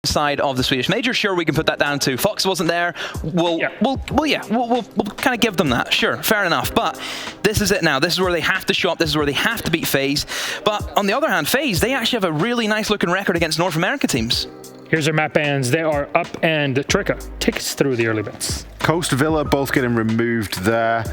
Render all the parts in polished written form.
side of the Swedish major. Sure, we can put that down to Fox wasn't there. We'll kind of give them that. Sure, fair enough. But this is it now. This is where they have to show up. This is where they have to beat FaZe. But on the other hand, FaZe, they actually have a really nice looking record against North America teams. Here's our map bans. They are up, and Tricka takes through the early bets. Coast Villa both getting removed there.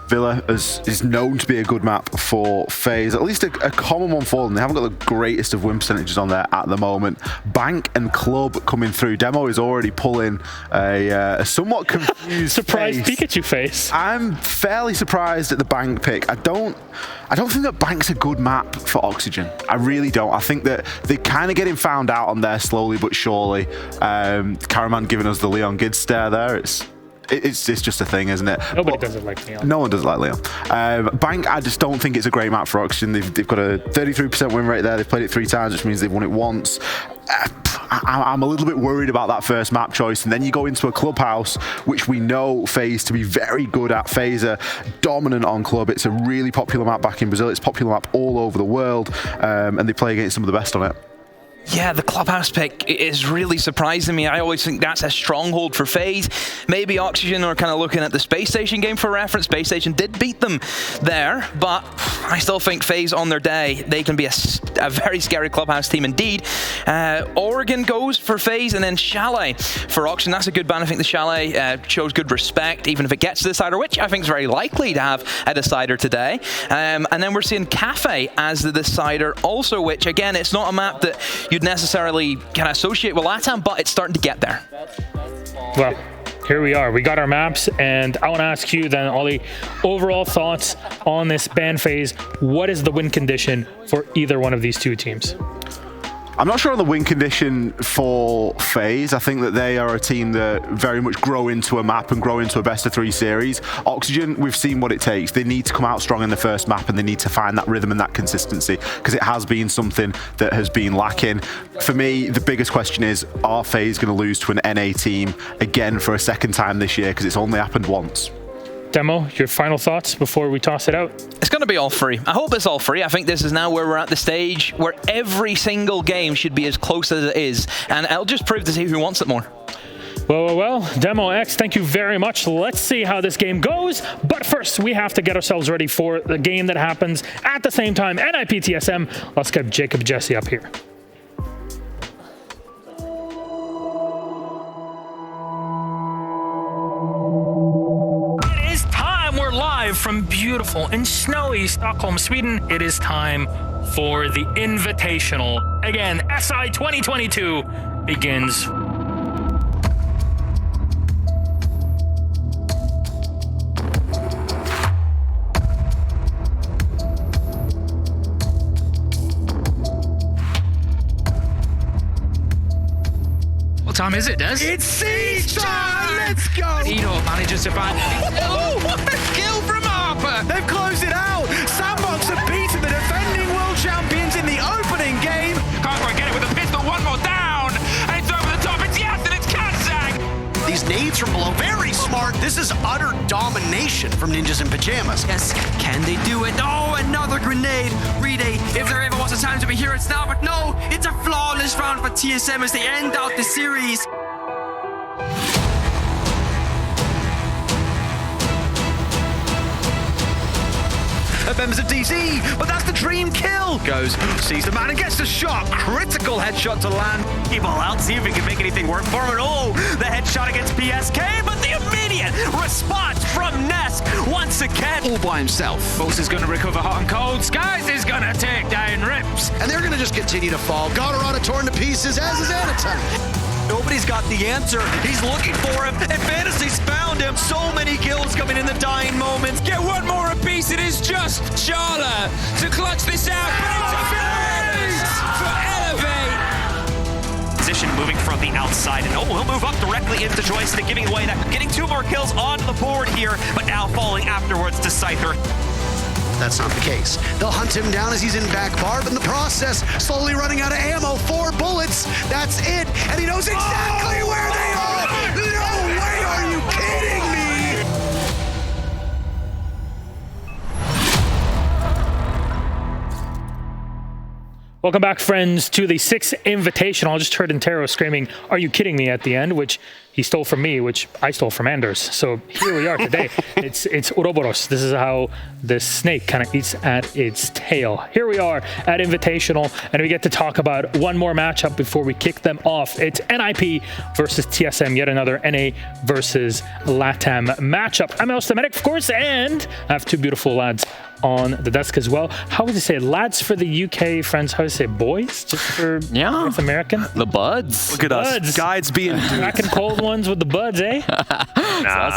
Villa is known to be a good map for FaZe, at least a common one for them. They haven't got the greatest of win percentages on there at the moment. Bank and Club coming through. Demo is already pulling a somewhat confused surprise face. Pikachu face. I'm fairly surprised at the Bank pick. I don't think that Bank's a good map for Oxygen. I really don't. I think that they're kind of getting found out on there slowly but surely. Karaman giving us the Leon Gids stare there. It's just a thing, isn't it? Nobody does it like Leon. No one does it like Leon. Bank, I just don't think it's a great map for Oxygen. They've got a 33% win rate there. They've played it 3 times, which means they've won it once. I'm a little bit worried about that first map choice, and then you go into a Clubhouse, which we know FaZe to be very good at. FaZe are dominant on Club. It's a really popular map back in Brazil. It's a popular map all over the world, and they play against some of the best on it. Yeah, the Clubhouse pick is really surprising me. I always think that's a stronghold for FaZe. Maybe Oxygen are kind of looking at the Space Station game for reference. Space Station did beat them there, but I still think FaZe on their day, they can be a very scary Clubhouse team indeed. Oregon goes for FaZe, and then Chalet for Oxygen. That's a good ban. I think the Chalet shows good respect, even if it gets to the decider, which I think is very likely to have a decider today. And then we're seeing Kafe as the decider also, which again, it's not a map that you'd necessarily kind of associate with LATAM, but it's starting to get there. Well, here we are. We got our maps, and I want to ask you then, Ollie, overall thoughts on this ban phase. What is the win condition for either one of these two teams? I'm not sure on the win condition for FaZe. I think that they are a team that very much grow into a map and grow into a best-of-3 series. Oxygen, we've seen what it takes. They need to come out strong in the first map, and they need to find that rhythm and that consistency, because it has been something that has been lacking. For me, the biggest question is, are FaZe going to lose to an NA team again for a second time this year? Because it's only happened once. Demo, your final thoughts before we toss it out? It's going to be all free. I hope it's all free. I think this is now where we're at the stage where every single game should be as close as it is, and it'll just prove to see who wants it more. Well, Demo X, thank you very much. Let's see how this game goes. But first, we have to get ourselves ready for the game that happens at the same time. NIPTSM, let's get Jacob Jesse up here. Live from beautiful and snowy Stockholm, Sweden, it is time for the Invitational. Again, SI 2022 begins. What time is it, Des? It's siege time! Let's go! Edo manages to find... Oh, what a kill from Harper! They've closed it out! Sandbox have beaten the defending world champions in the opening game! Can't quite get it with a pistol, one more down! And it's over the top, it's Yas and it's Kazak! These nades from below, very smart. This is utter domination from Ninjas in Pajamas. Yes, can they do it? Oh, another grenade! Rede, if there ever was a time to be here, it's now, but no! It's a flawless round for TSM as they end out the series. Members of DC, but that's the dream kill. Goes, sees the man and gets the shot. Critical headshot to land. Keep all out, see if we can make anything work for him. Oh, the headshot against PSK, but the immediate response from Nesk once again. All by himself. Boss is going to recover hot and cold. Skies is going to take down Rips. And they're going to just continue to fall. Gatorada torn to pieces, as is Anatan. Nobody's got the answer. He's looking for him, and Fantasy's found him. So many kills coming in the dying moments. Get one more apiece. It is just Charla to clutch this out. But it's for Elevate. Position moving from the outside, and he'll move up directly into Joystick, giving away that, getting 2 more kills on the board here, but now falling afterwards to Scyther. That's not the case. They'll hunt him down as he's in back bar, but in the process, slowly running out of ammo. 4 bullets. That's it. And he knows exactly where they are. No way, are you kidding me? Welcome back, friends, to the 6th Invitational. I just heard Intero screaming, "Are you kidding me?" at the end, which he stole from me, which I stole from Anders. So here we are today. It's Ouroboros. This is how the snake kind of eats at its tail. Here we are at Invitational, and we get to talk about one more matchup before we kick them off. It's NIP versus TSM, yet another NA versus LATAM matchup. I'm Medic, of course, and I have two beautiful lads on the desk as well. How would you say lads for the UK, friends? How would you say boys? Just for North American? The buds. Look at us. Guides being cracking cold ones with the buds, eh?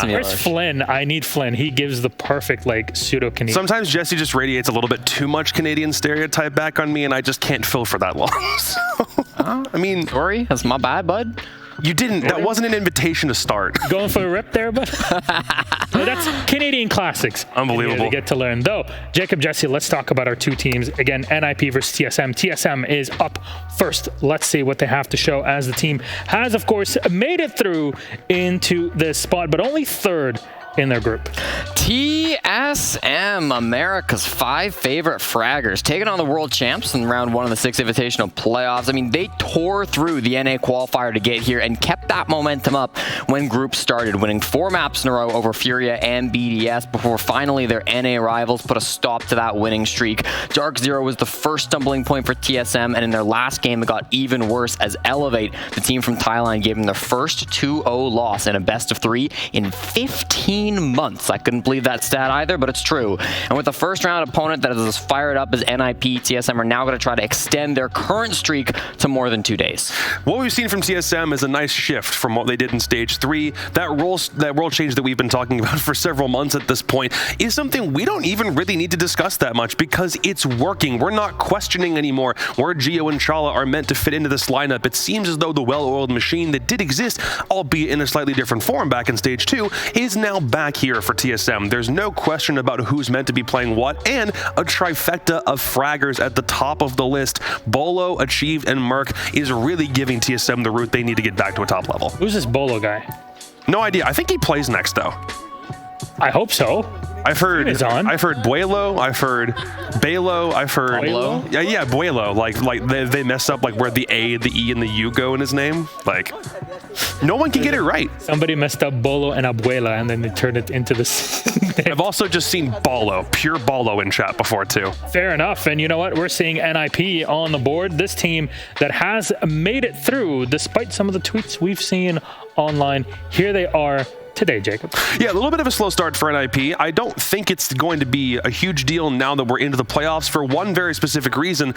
Where's Flynn? I need Flynn. He gives the perfect, like, pseudo-Canadian. Sometimes Jesse just radiates a little bit too much Canadian stereotype back on me, and I just can't fill for that long. I mean... Sorry, that's my bad, bud. You didn't. That wasn't an invitation to start. Going for a rip there, bud? No, that's Canadian classics. Unbelievable. To get to learn. Though, Jacob, Jesse, let's talk about our two teams. Again, NIP versus TSM. TSM is up first. Let's see what they have to show, as the team has, of course, made it through into this spot, but only third in their group. TSM, America's 5 favorite fraggers, taking on the world champs in round 1 of the 6th Invitational playoffs. I mean, they tore through the NA qualifier to get here and kept that momentum up when group started, winning 4 maps in a row over Furia and BDS before finally their NA rivals put a stop to that winning streak. Dark Zero was the first stumbling point for TSM, and in their last game, it got even worse as Elevate, the team from Thailand, gave them their first 2-0 loss in a best of 3 in 15 months. I couldn't believe that stat either, but it's true. And with the first round opponent that is as fired up as NIP, TSM are now going to try to extend their current streak to more than 2 days. What we've seen from TSM is a nice shift from what they did in stage 3. That role change that we've been talking about for several months at this point is something we don't even really need to discuss that much because it's working. We're not questioning anymore where Gio and Chala are meant to fit into this lineup. It seems as though the well-oiled machine that did exist, albeit in a slightly different form back in stage 2, is now back here for TSM. There's no question about who's meant to be playing what, and a trifecta of fraggers at the top of the list. Bolo, Achieved, and Merc is really giving TSM the route they need to get back to a top level. Who's this Bolo guy? No idea. I think he plays next, though. I hope so. I've heard Buelo, I've heard Balo, I've heard Buelo? Yeah, Buelo. Like they mess up like where the A, the E, and the U go in his name. Like no one can get it right. Somebody messed up Bolo and Abuela, and then they turned it into this. I've also just seen Balo, pure Balo in chat before too. Fair enough. And you know what? We're seeing NIP on the board. This team that has made it through despite some of the tweets we've seen online. Here they are today, Jacob. Yeah, a little bit of a slow start for NIP. I don't think it's going to be a huge deal now that we're into the playoffs for one very specific reason.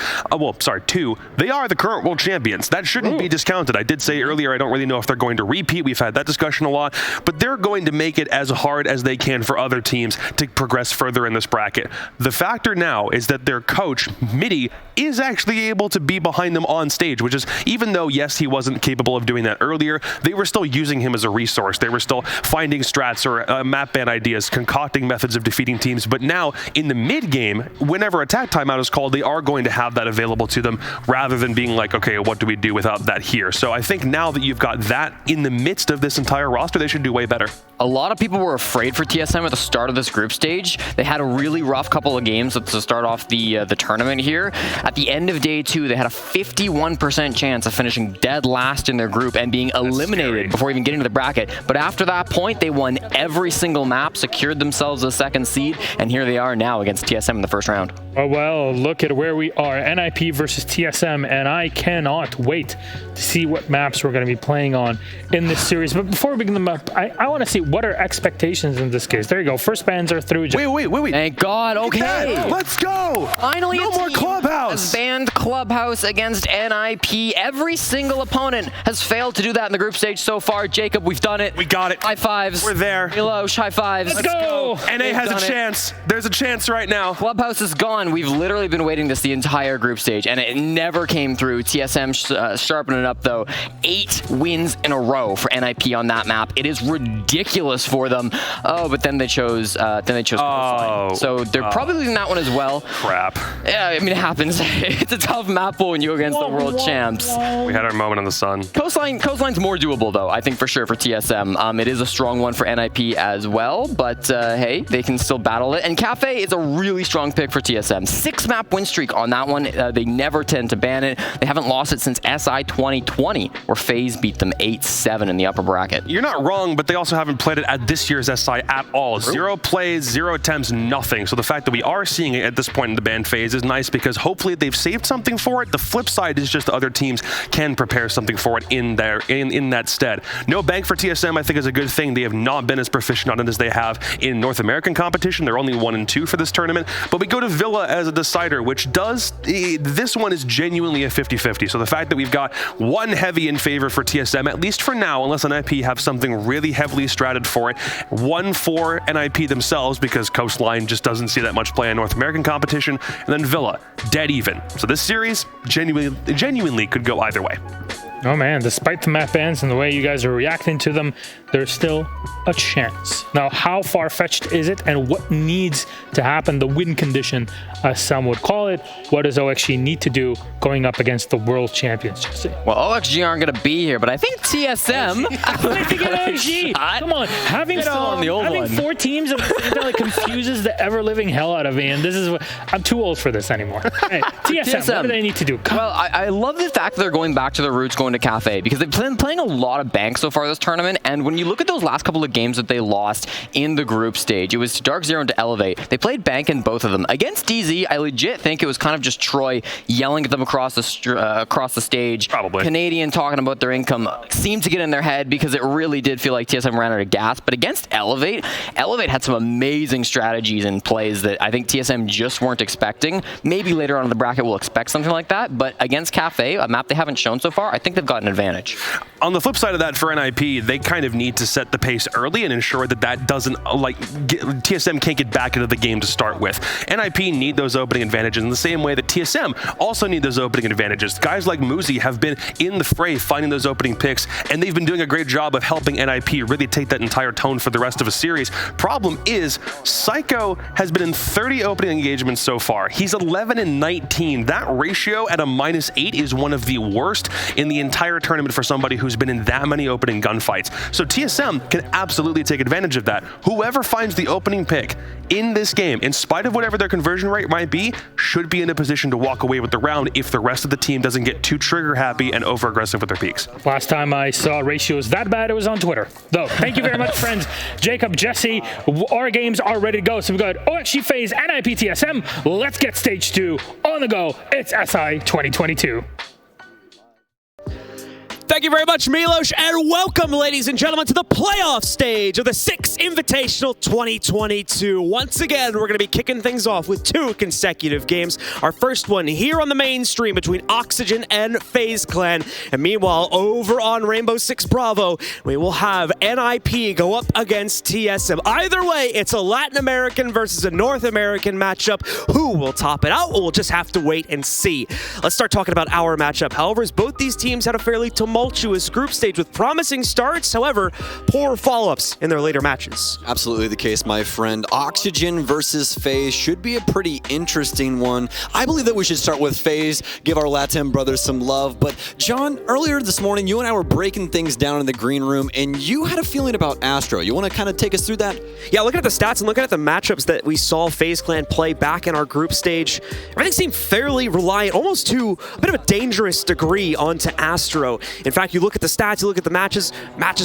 Two. They are the current world champions. That shouldn't be discounted. I did say earlier I don't really know if they're going to repeat. We've had that discussion a lot, but they're going to make it as hard as they can for other teams to progress further in this bracket. The factor now is that their coach, Midi, is actually able to be behind them on stage, which is, even though, yes, he wasn't capable of doing that earlier, they were still using him as a resource. They were still finding strats or map ban ideas, concocting methods of defeating teams. But now, in the mid-game, whenever attack timeout is called, they are going to have that available to them rather than being like, okay, what do we do without that here? So I think now that you've got that in the midst of this entire roster, they should do way better. A lot of people were afraid for TSM at the start of this group stage. They had a really rough couple of games to start off the tournament here. At the end of day 2, they had a 51% chance of finishing dead last in their group and being eliminated before even getting to the bracket. But after that point, they won every single map, secured themselves a 2nd seed, and here they are now against TSM in the first round. Oh, well, look at where we are. NIP versus TSM, and I cannot wait to see what maps we're going to be playing on in this series. But before we begin them up, I want to see what are expectations in this case. There you go. First bans are through. Wait. Thank God. Okay. Let's go. Finally, no more Clubhouse. Has banned Clubhouse against NIP. Every single opponent has failed to do that in the group stage so far. Jacob, we've done it. We got it. High fives. We're there. Hello, high fives. Let's go. NA has a chance. There's a chance right now. Clubhouse is gone. We've literally been waiting this the entire group stage, and it never came through. TSM sharpening it up, though. 8 wins in a row for NIP on that map. It is ridiculous ridiculous for them. Oh, but then they chose Coastline. So they're probably losing that one as well. Crap. Yeah, I mean, it happens. It's a tough map pool when you go against the world champs. We had our moment in the sun. Coastline's more doable, though, I think, for sure, for TSM. It is a strong one for NIP as well, but hey, they can still battle it. And Kafe is a really strong pick for TSM. 6-map win streak on that one. They never tend to ban it. They haven't lost it since SI 2020, where FaZe beat them 8-7 in the upper bracket. You're not wrong, but they also haven't played it at this year's SI at all. True. 0 plays, 0 attempts, nothing. So the fact that we are seeing it at this point in the ban phase is nice because hopefully they've saved something for it. The flip side is just the other teams can prepare something for it in that stead. No bank for TSM, I think, is a good thing. They have not been as proficient on it as they have in North American competition. They're only 1-2 for this tournament. But we go to Villa as a decider, which this one is genuinely a 50-50. So the fact that we've got one heavy in favor for TSM, at least for now, unless NIP have something really heavily stratted for it, one for NIP themselves because Coastline just doesn't see that much play in North American competition, and then Villa, dead even. So this series genuinely could go either way. Oh man, despite the map bans and the way you guys are reacting to them, there's still a chance. Now, how far-fetched is it and what needs to happen, the win condition, as some would call it? What does OXG need to do going up against the world champions, Jesse? Well, OXG aren't going to be here, but I think TSM... I think OXG! Come on, having 4 teams of the same time confuses the ever-living hell out of me, and this is what... I'm too old for this anymore. Hey, TSM, what do they need to do? Well, I love the fact that they're going back to their roots, going to Kafe, because they've been playing a lot of bank so far this tournament, and when you look at those last couple of games that they lost in the group stage, it was to Dark Zero and to Elevate. They played bank in both of them. Against DZ, I legit think it was kind of just Troy yelling at them across the stage. Probably. Canadian talking about their income seemed to get in their head because it really did feel like TSM ran out of gas, but against Elevate had some amazing strategies and plays that I think TSM just weren't expecting. Maybe later on in the bracket we'll expect something like that, but against Kafe, a map they haven't shown so far, I think they've got an advantage. On the flip side of that, for NIP, they kind of need to set the pace early and ensure that doesn't, TSM can't get back into the game to start with. NIP need those opening advantages in the same way that TSM also need those opening advantages. Guys like Muzi have been in the fray finding those opening picks, and they've been doing a great job of helping NIP really take that entire tone for the rest of a series. Problem is, Psycho has been in 30 opening engagements so far. He's 11-19. That ratio at a -8 is one of the worst in the entire tournament for somebody who's been in that many opening gunfights. So TSM can absolutely take advantage of that. Whoever finds the opening pick in this game, in spite of whatever their conversion rate might be, should be in a position to walk away with the round if the rest of the team doesn't get too trigger happy and over aggressive with their peaks. Last time I saw ratios that bad, it was on Twitter. Though, thank you very much, friends. Jacob, Jesse, our games are ready to go. So we've got OXG, FaZe, and NIPTSM. Let's get stage 2 on the go. It's SI 2022. Thank you very much, Milos, and welcome, ladies and gentlemen, to the playoff stage of the 6 Invitational 2022. Once again, we're going to be kicking things off with 2 consecutive games. Our first one here on the main stream between Oxygen and FaZe Clan. And meanwhile, over on Rainbow Six Bravo, we will have NIP go up against TSM. Either way, it's a Latin American versus a North American matchup. Who will top it out? We'll just have to wait and see. Let's start talking about our matchup. However, as both these teams had a fairly tumultuous group stage with promising starts, however, poor follow-ups in their later matches. Absolutely the case, my friend. Oxygen versus FaZe should be a pretty interesting one. I believe that we should start with FaZe, give our Latin brothers some love. But John, earlier this morning, you and I were breaking things down in the green room, and you had a feeling about Astro. You want to kind of take us through that? Yeah, looking at the stats and looking at the matchups that we saw FaZe Clan play back in our group stage, everything seemed fairly reliant, almost to a bit of a dangerous degree, onto Astro. In fact, you look at the stats, you look at the matches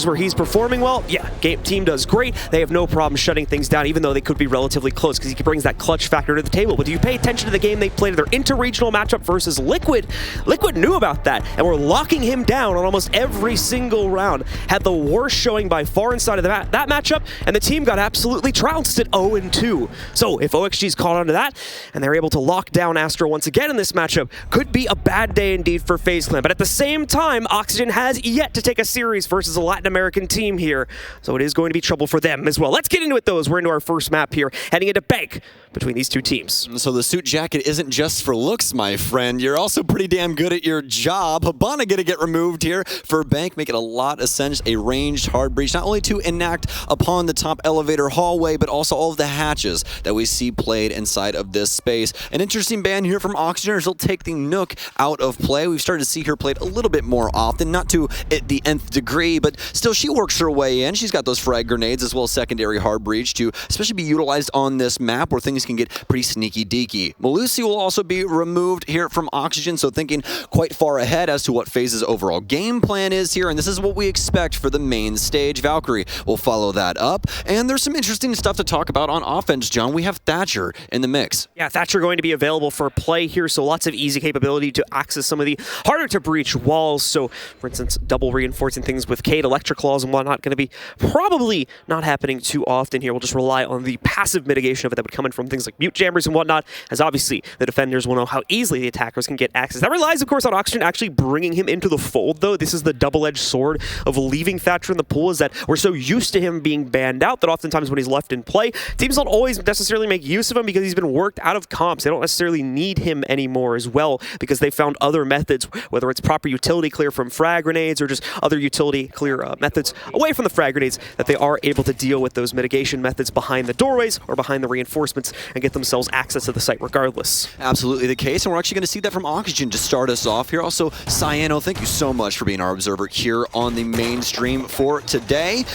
where he's performing well, yeah, team does great. They have no problem shutting things down, even though they could be relatively close, because he brings that clutch factor to the table. But do you pay attention to the game they played, their inter-regional matchup versus Liquid? Liquid knew about that, and were locking him down on almost every single round. Had the worst showing by far inside of that matchup, and the team got absolutely trounced at 0-2. So if OXG's caught onto that, and they're able to lock down Astro once again in this matchup, could be a bad day indeed for FaZe Clan. But at the same time, Oxygen has yet to take a series versus a Latin American team here, so it is going to be trouble for them as well. Let's get into it, though, as we're into our first map here, heading into Bank between these two teams. So the suit jacket isn't just for looks, my friend. You're also pretty damn good at your job. Habana gonna get removed here for Bank, make it a lot of sense. A ranged hard breach, not only to enact upon the top elevator hallway, but also all of the hatches that we see played inside of this space. An interesting ban here from Oxygen as they'll take the Nook out of play. We've started to see her played a little bit more often, not to the nth degree, but still she works her way in. She's got those frag grenades as well as secondary hard breach to especially be utilized on this map where things can get pretty sneaky deaky. Malusi will also be removed here from Oxygen, so thinking quite far ahead as to what FaZe's overall game plan is here, and this is what we expect for the main stage. Valkyrie will follow that up, and there's some interesting stuff to talk about on offense, John. We have Thatcher in the mix. Yeah, Thatcher going to be available for play here, so lots of easy capability to access some of the harder to breach walls. So, for instance, double reinforcing things with Cade, Electric Claws and whatnot, going to be probably not happening too often here. We'll just rely on the passive mitigation of it that would come in from things like mute jammers and whatnot, as obviously the defenders will know how easily the attackers can get access. That relies, of course, on Oxygen actually bringing him into the fold, though. This is the double-edged sword of leaving Thatcher in the pool, is that we're so used to him being banned out that oftentimes when he's left in play, teams don't always necessarily make use of him because he's been worked out of comps. They don't necessarily need him anymore as well because they found other methods, whether it's proper utility clear from frag grenades or just other utility clear methods away from the frag grenades, that they are able to deal with those mitigation methods behind the doorways or behind the reinforcements and get themselves access to the site regardless. Absolutely the case, and we're actually going to see that from Oxygen to start us off here. Also, Cyano, thank you so much for being our observer here on the main stream for today,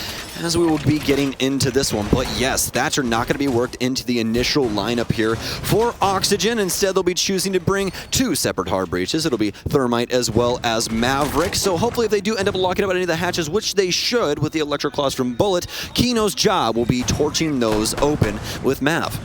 as we will be getting into this one. But yes, Thatcher not going to be worked into the initial lineup here for Oxygen. Instead, they'll be choosing to bring two separate hard breaches. It'll be Thermite as well as Maverick. So hopefully if they do end up locking up any of the hatches, which they should with the Electric Claws from Bullet, Kino's job will be torching those open with Mav.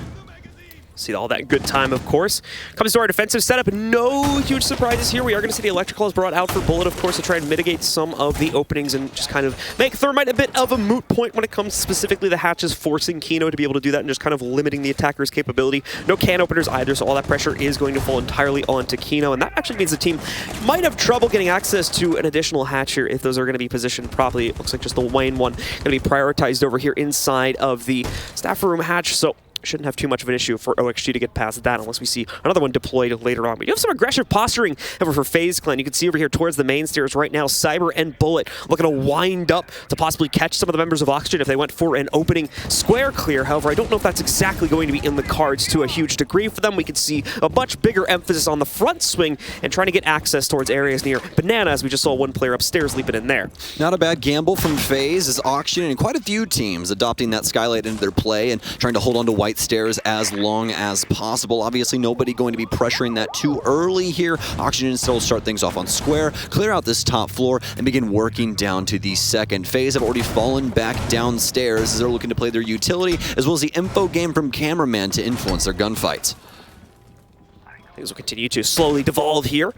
See all that good time, of course. Comes to our defensive setup, no huge surprises here. We are going to see the Electric Claws brought out for Bullet, of course, to try and mitigate some of the openings and just kind of make Thermite a bit of a moot point when it comes specifically the hatches, forcing Kino to be able to do that and just kind of limiting the attacker's capability. No can openers either, so all that pressure is going to fall entirely onto Kino, and that actually means the team might have trouble getting access to an additional hatch here if those are going to be positioned properly. It looks like just the Wayne one going to be prioritized over here inside of the staff room hatch, so shouldn't have too much of an issue for OXG to get past that unless we see another one deployed later on. But you have some aggressive posturing over for FaZe Clan. You can see over here towards the main stairs right now, Cyber and Bullet looking to wind up to possibly catch some of the members of Oxygen if they went for an opening square clear. However, I don't know if that's exactly going to be in the cards to a huge degree for them. We could see a much bigger emphasis on the front swing and trying to get access towards areas near Banana, as we just saw one player upstairs leaping in there. Not a bad gamble from FaZe as Oxygen and quite a few teams adopting that skylight into their play and trying to hold on to white stairs as long as possible. Obviously, nobody going to be pressuring that too early here. Oxygen still start things off on square, clear out this top floor, and begin working down to the second phase. Have already fallen back downstairs as they're looking to play their utility, as well as the info game from Cameraman to influence their gunfights. Things will continue to slowly devolve here.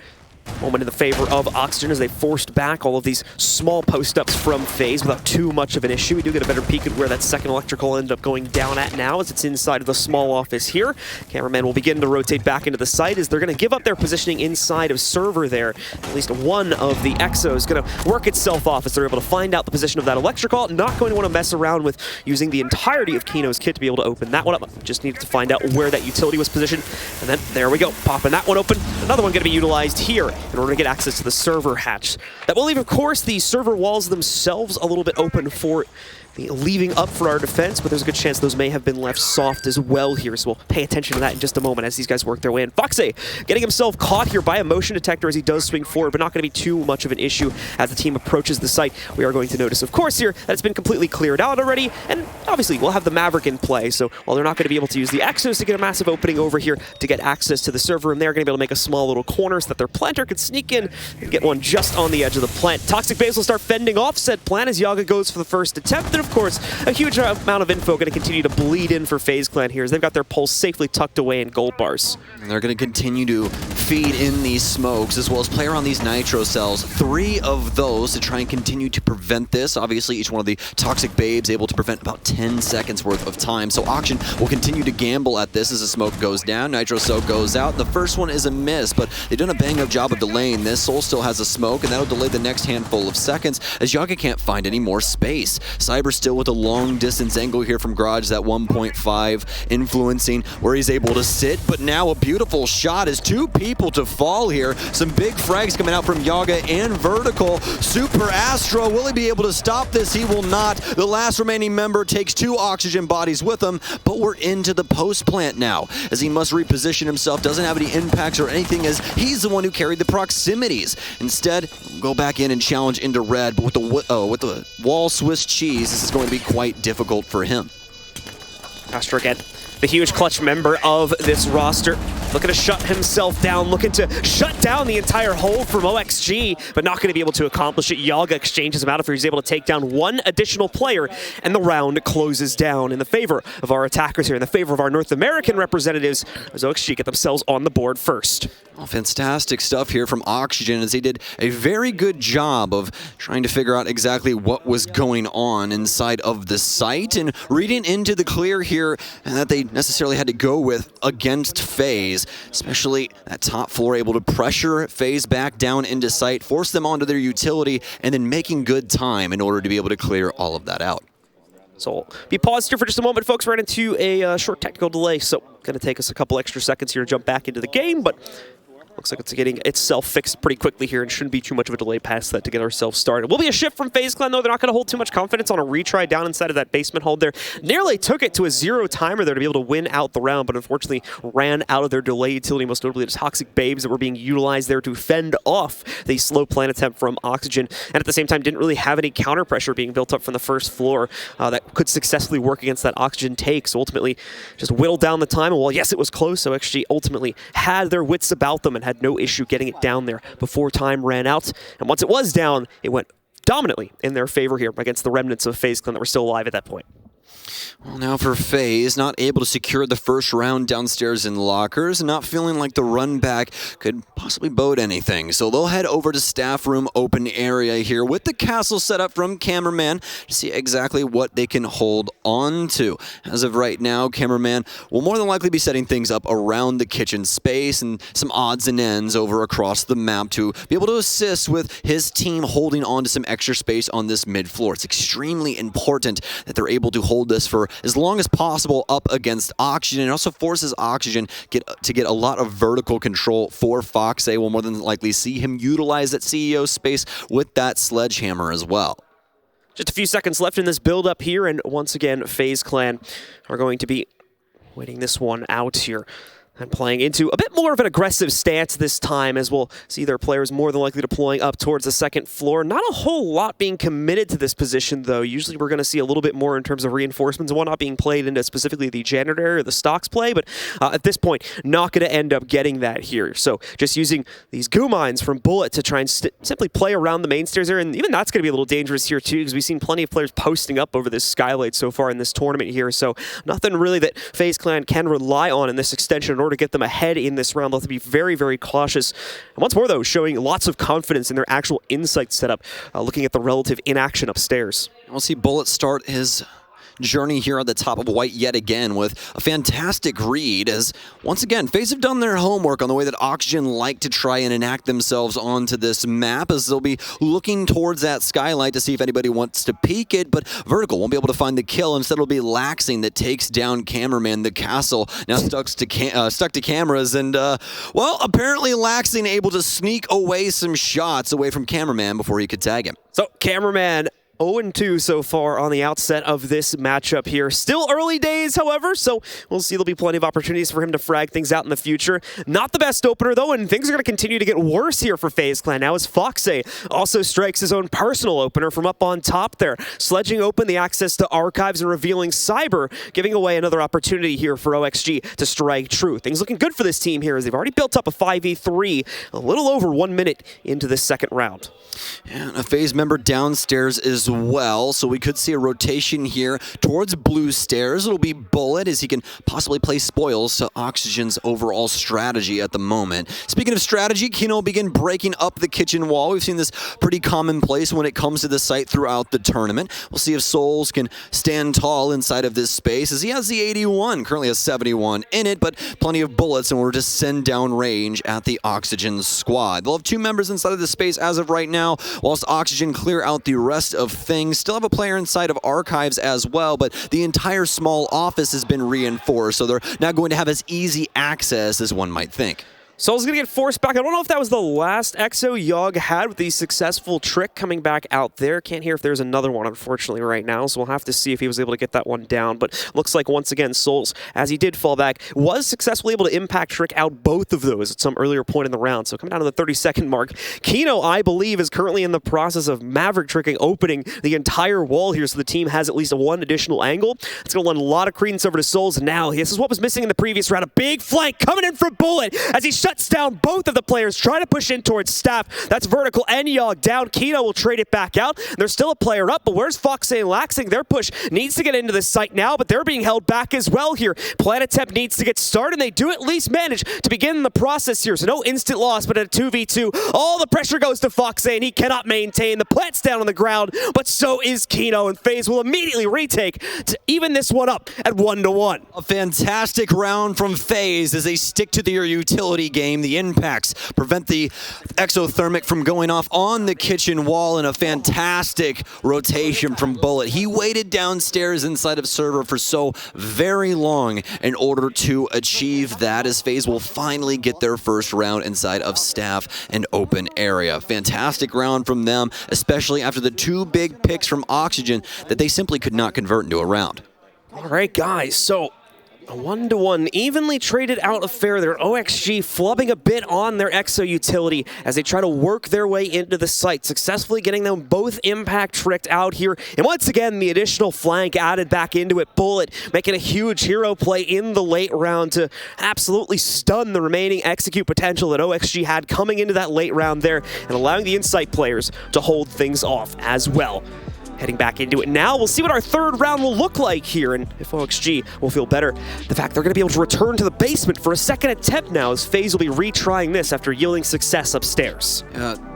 Moment in the favor of Oxygen as they forced back all of these small post-ups from FaZe without too much of an issue. We do get a better peek at where that second electrical ended up going down at now, as it's inside of the small office here. Cameraman will begin to rotate back into the site as they're going to give up their positioning inside of server there. At least one of the exos is going to work itself off as they're able to find out the position of that electrical. Not going to want to mess around with using the entirety of Kino's kit to be able to open that one up. Just needed to find out where that utility was positioned. And then there we go, popping that one open. Another one going to be utilized here in order to get access to the server hatch. That will leave, of course, the server walls themselves a little bit open for the leaving up for our defense, but there's a good chance those may have been left soft as well here, so we'll pay attention to that in just a moment as these guys work their way in. FaZe getting himself caught here by a motion detector as he does swing forward, but not going to be too much of an issue as the team approaches the site. We are going to notice, of course, here that it's been completely cleared out already, and obviously we'll have the Maverick in play, so while they're not going to be able to use the Exos to get a massive opening over here to get access to the server room, they're going to be able to make a small little corner so that their planter could sneak in and get one just on the edge of the plant. Toxic Base will start fending off said plant as Yaga goes for the first attempt, and of course, a huge amount of info going to continue to bleed in for FaZe Clan here as they've got their pulse safely tucked away in gold bars. And they're going to continue to feed in these smokes as well as play around these nitro cells. 3 of those to try and continue to prevent this. Obviously, each one of the toxic babes able to prevent about 10 seconds worth of time. So Auction will continue to gamble at this as the smoke goes down. Nitro cell goes out. The first one is a miss, but they've done a bang-up job of delaying this. Soul still has a smoke, and that'll delay the next handful of seconds as Yaga can't find any more space. Cyber still with a long-distance angle here from Garage, that 1.5 influencing where he's able to sit, but now a beautiful shot is 2 people to fall here. Some big frags coming out from Yaga and Vertical. Super Astro, will he be able to stop this? He will not. The last remaining member takes 2 oxygen bodies with him, but we're into the post plant now as he must reposition himself. Doesn't have any impacts or anything as he's the one who carried the proximities. Instead, go back in and challenge into red, but with the wall Swiss cheese, this is going to be quite difficult for him. Astro again, the huge clutch member of this roster, looking to shut himself down, looking to shut down the entire hold from OXG, but not going to be able to accomplish it. Yaga exchanges him out after he's able to take down 1 additional player, and the round closes down in the favor of our attackers here, in the favor of our North American representatives, as OXG get themselves on the board first. Well, fantastic stuff here from Oxygen as they did a very good job of trying to figure out exactly what was going on inside of the site and reading into the clear here and that they necessarily had to go with against FaZe, especially that top floor able to pressure FaZe back down into site, force them onto their utility, and then making good time in order to be able to clear all of that out. So be paused here for just a moment, folks. Ran into a short technical delay, so going to take us a couple extra seconds here to jump back into the game, but looks like it's getting itself fixed pretty quickly here and shouldn't be too much of a delay past that to get ourselves started. Will be a shift from FaZe Clan, though. They're not going to hold too much confidence on a retry down inside of that basement hold there. Nearly took it to a 0 timer there to be able to win out the round, but unfortunately ran out of their delay utility, most notably the toxic babes that were being utilized there to fend off the slow plant attempt from Oxygen, and at the same time didn't really have any counter pressure being built up from the first floor that could successfully work against that Oxygen take. So ultimately just whittled down the time, and while yes, it was close, so XG ultimately had their wits about them and had no issue getting it down there before time ran out. And once it was down, it went dominantly in their favor here against the remnants of FaZe Clan that were still alive at that point. Well, now for FaZe, not able to secure the first round downstairs in lockers, and not feeling like the run back could possibly bode anything. So they'll head over to staff room open area here with the castle set up from Cameraman to see exactly what they can hold on to. As of right now, Cameraman will more than likely be setting things up around the kitchen space and some odds and ends over across the map to be able to assist with his team holding on to some extra space on this mid floor. It's extremely important that they're able to hold this for as long as possible up against Oxygen. It also forces Oxygen to get a lot of vertical control for FaZe. We'll more than likely see him utilize that CEO space with that sledgehammer as well. Just a few seconds left in this build up here, and once again, FaZe Clan are going to be waiting this one out here and playing into a bit more of an aggressive stance this time, as we'll see their players more than likely deploying up towards the second floor. Not a whole lot being committed to this position, though. Usually we're going to see a little bit more in terms of reinforcements and whatnot being played into specifically the janitor or the stocks play, but at this point, not going to end up getting that here. So just using these goo mines from Bullet to try and simply play around the main stairs there, and even that's going to be a little dangerous here too, because we've seen plenty of players posting up over this skylight so far in this tournament here, so nothing really that FaZe Clan can rely on in this extension in order to get them ahead in this round. They'll have to be very, very cautious. And once more, though, showing lots of confidence in their actual insight setup, looking at the relative inaction upstairs. We'll see Bullet start his journey here at the top of white yet again with a fantastic read as, once again, FaZe have done their homework on the way that Oxygen like to try and enact themselves onto this map, as they'll be looking towards that skylight to see if anybody wants to peek it, but Vertical won't be able to find the kill. Instead, it'll be Laxing that takes down Cameraman. The castle now stuck to cameras, and, well, apparently Laxing able to sneak away some shots away from Cameraman before he could tag him. So, Cameraman 0-2 so far on the outset of this matchup here. Still early days, however, so we'll see there'll be plenty of opportunities for him to frag things out in the future. Not the best opener, though, and things are going to continue to get worse here for FaZe Clan now as FaZe also strikes his own personal opener from up on top there, sledging open the access to archives and revealing Cyber, giving away another opportunity here for OXG to strike true. Things looking good for this team here as they've already built up a 5v3 a little over 1 minute into this second round. And a FaZe member downstairs is as well. So we could see a rotation here towards blue stairs. It'll be Bullet as he can possibly play spoils to Oxygen's overall strategy at the moment. Speaking of strategy, Kino will begin breaking up the kitchen wall. We've seen this pretty commonplace when it comes to the site throughout the tournament. We'll see if Souls can stand tall inside of this space as he has the 81, currently has 71 in it, but plenty of bullets and we're just send down range at the Oxygen squad. They'll have 2 members inside of the space as of right now, whilst Oxygen clear out the rest of things. Still have a player inside of Archives as well, but the entire small office has been reinforced, so they're not going to have as easy access as one might think. Soul's going to get forced back. I don't know if that was the last Exo Yogg had with the successful trick coming back out there. Can't hear if there's another one, unfortunately, right now, so we'll have to see if he was able to get that one down. But looks like, once again, Souls, as he did fall back, was successfully able to impact trick out both of those at some earlier point in the round. So coming down to the 30-second mark, Kino, I believe, is currently in the process of Maverick tricking, opening the entire wall here so the team has at least one additional angle. It's going to lend a lot of credence over to Souls. Now, this is what was missing in the previous round. A big flank coming in for Bullet as he shuts down both of the players, trying to push in towards Staff. That's Vertical and Yogg down. Kino will trade it back out. There's still a player up, but where's Foxe and Laxing? Their push needs to get into this site now, but they're being held back as well here. Planet Temp needs to get started, and they do at least manage to begin the process here. So no instant loss, but at a 2v2, all the pressure goes to Foxe, and he cannot maintain. The plant's down on the ground, but so is Kino, and FaZe will immediately retake to even this one up at 1-1. A fantastic round from FaZe as they stick to their utility game. The impacts prevent the exothermic from going off on the kitchen wall, and a fantastic rotation from Bullet. He waited downstairs inside of server for so very long in order to achieve that, as FaZe will finally get their first round inside of Staff and open area. Fantastic round from them, especially after the 2 big picks from Oxygen that they simply could not convert into a round. All right, guys, so a 1-1 evenly traded out affair there. OXG flubbing a bit on their Exo utility as they try to work their way into the site, successfully getting them both impact tricked out here. And once again, the additional flank added back into it. Bullet making a huge hero play in the late round to absolutely stun the remaining execute potential that OXG had coming into that late round there, and allowing the Insight players to hold things off as well. Heading back into it now, we'll see what our 3rd round will look like here, and if OXG will feel better. The fact they're going to be able to return to the basement for a second attempt now, as FaZe will be retrying this after yielding success upstairs.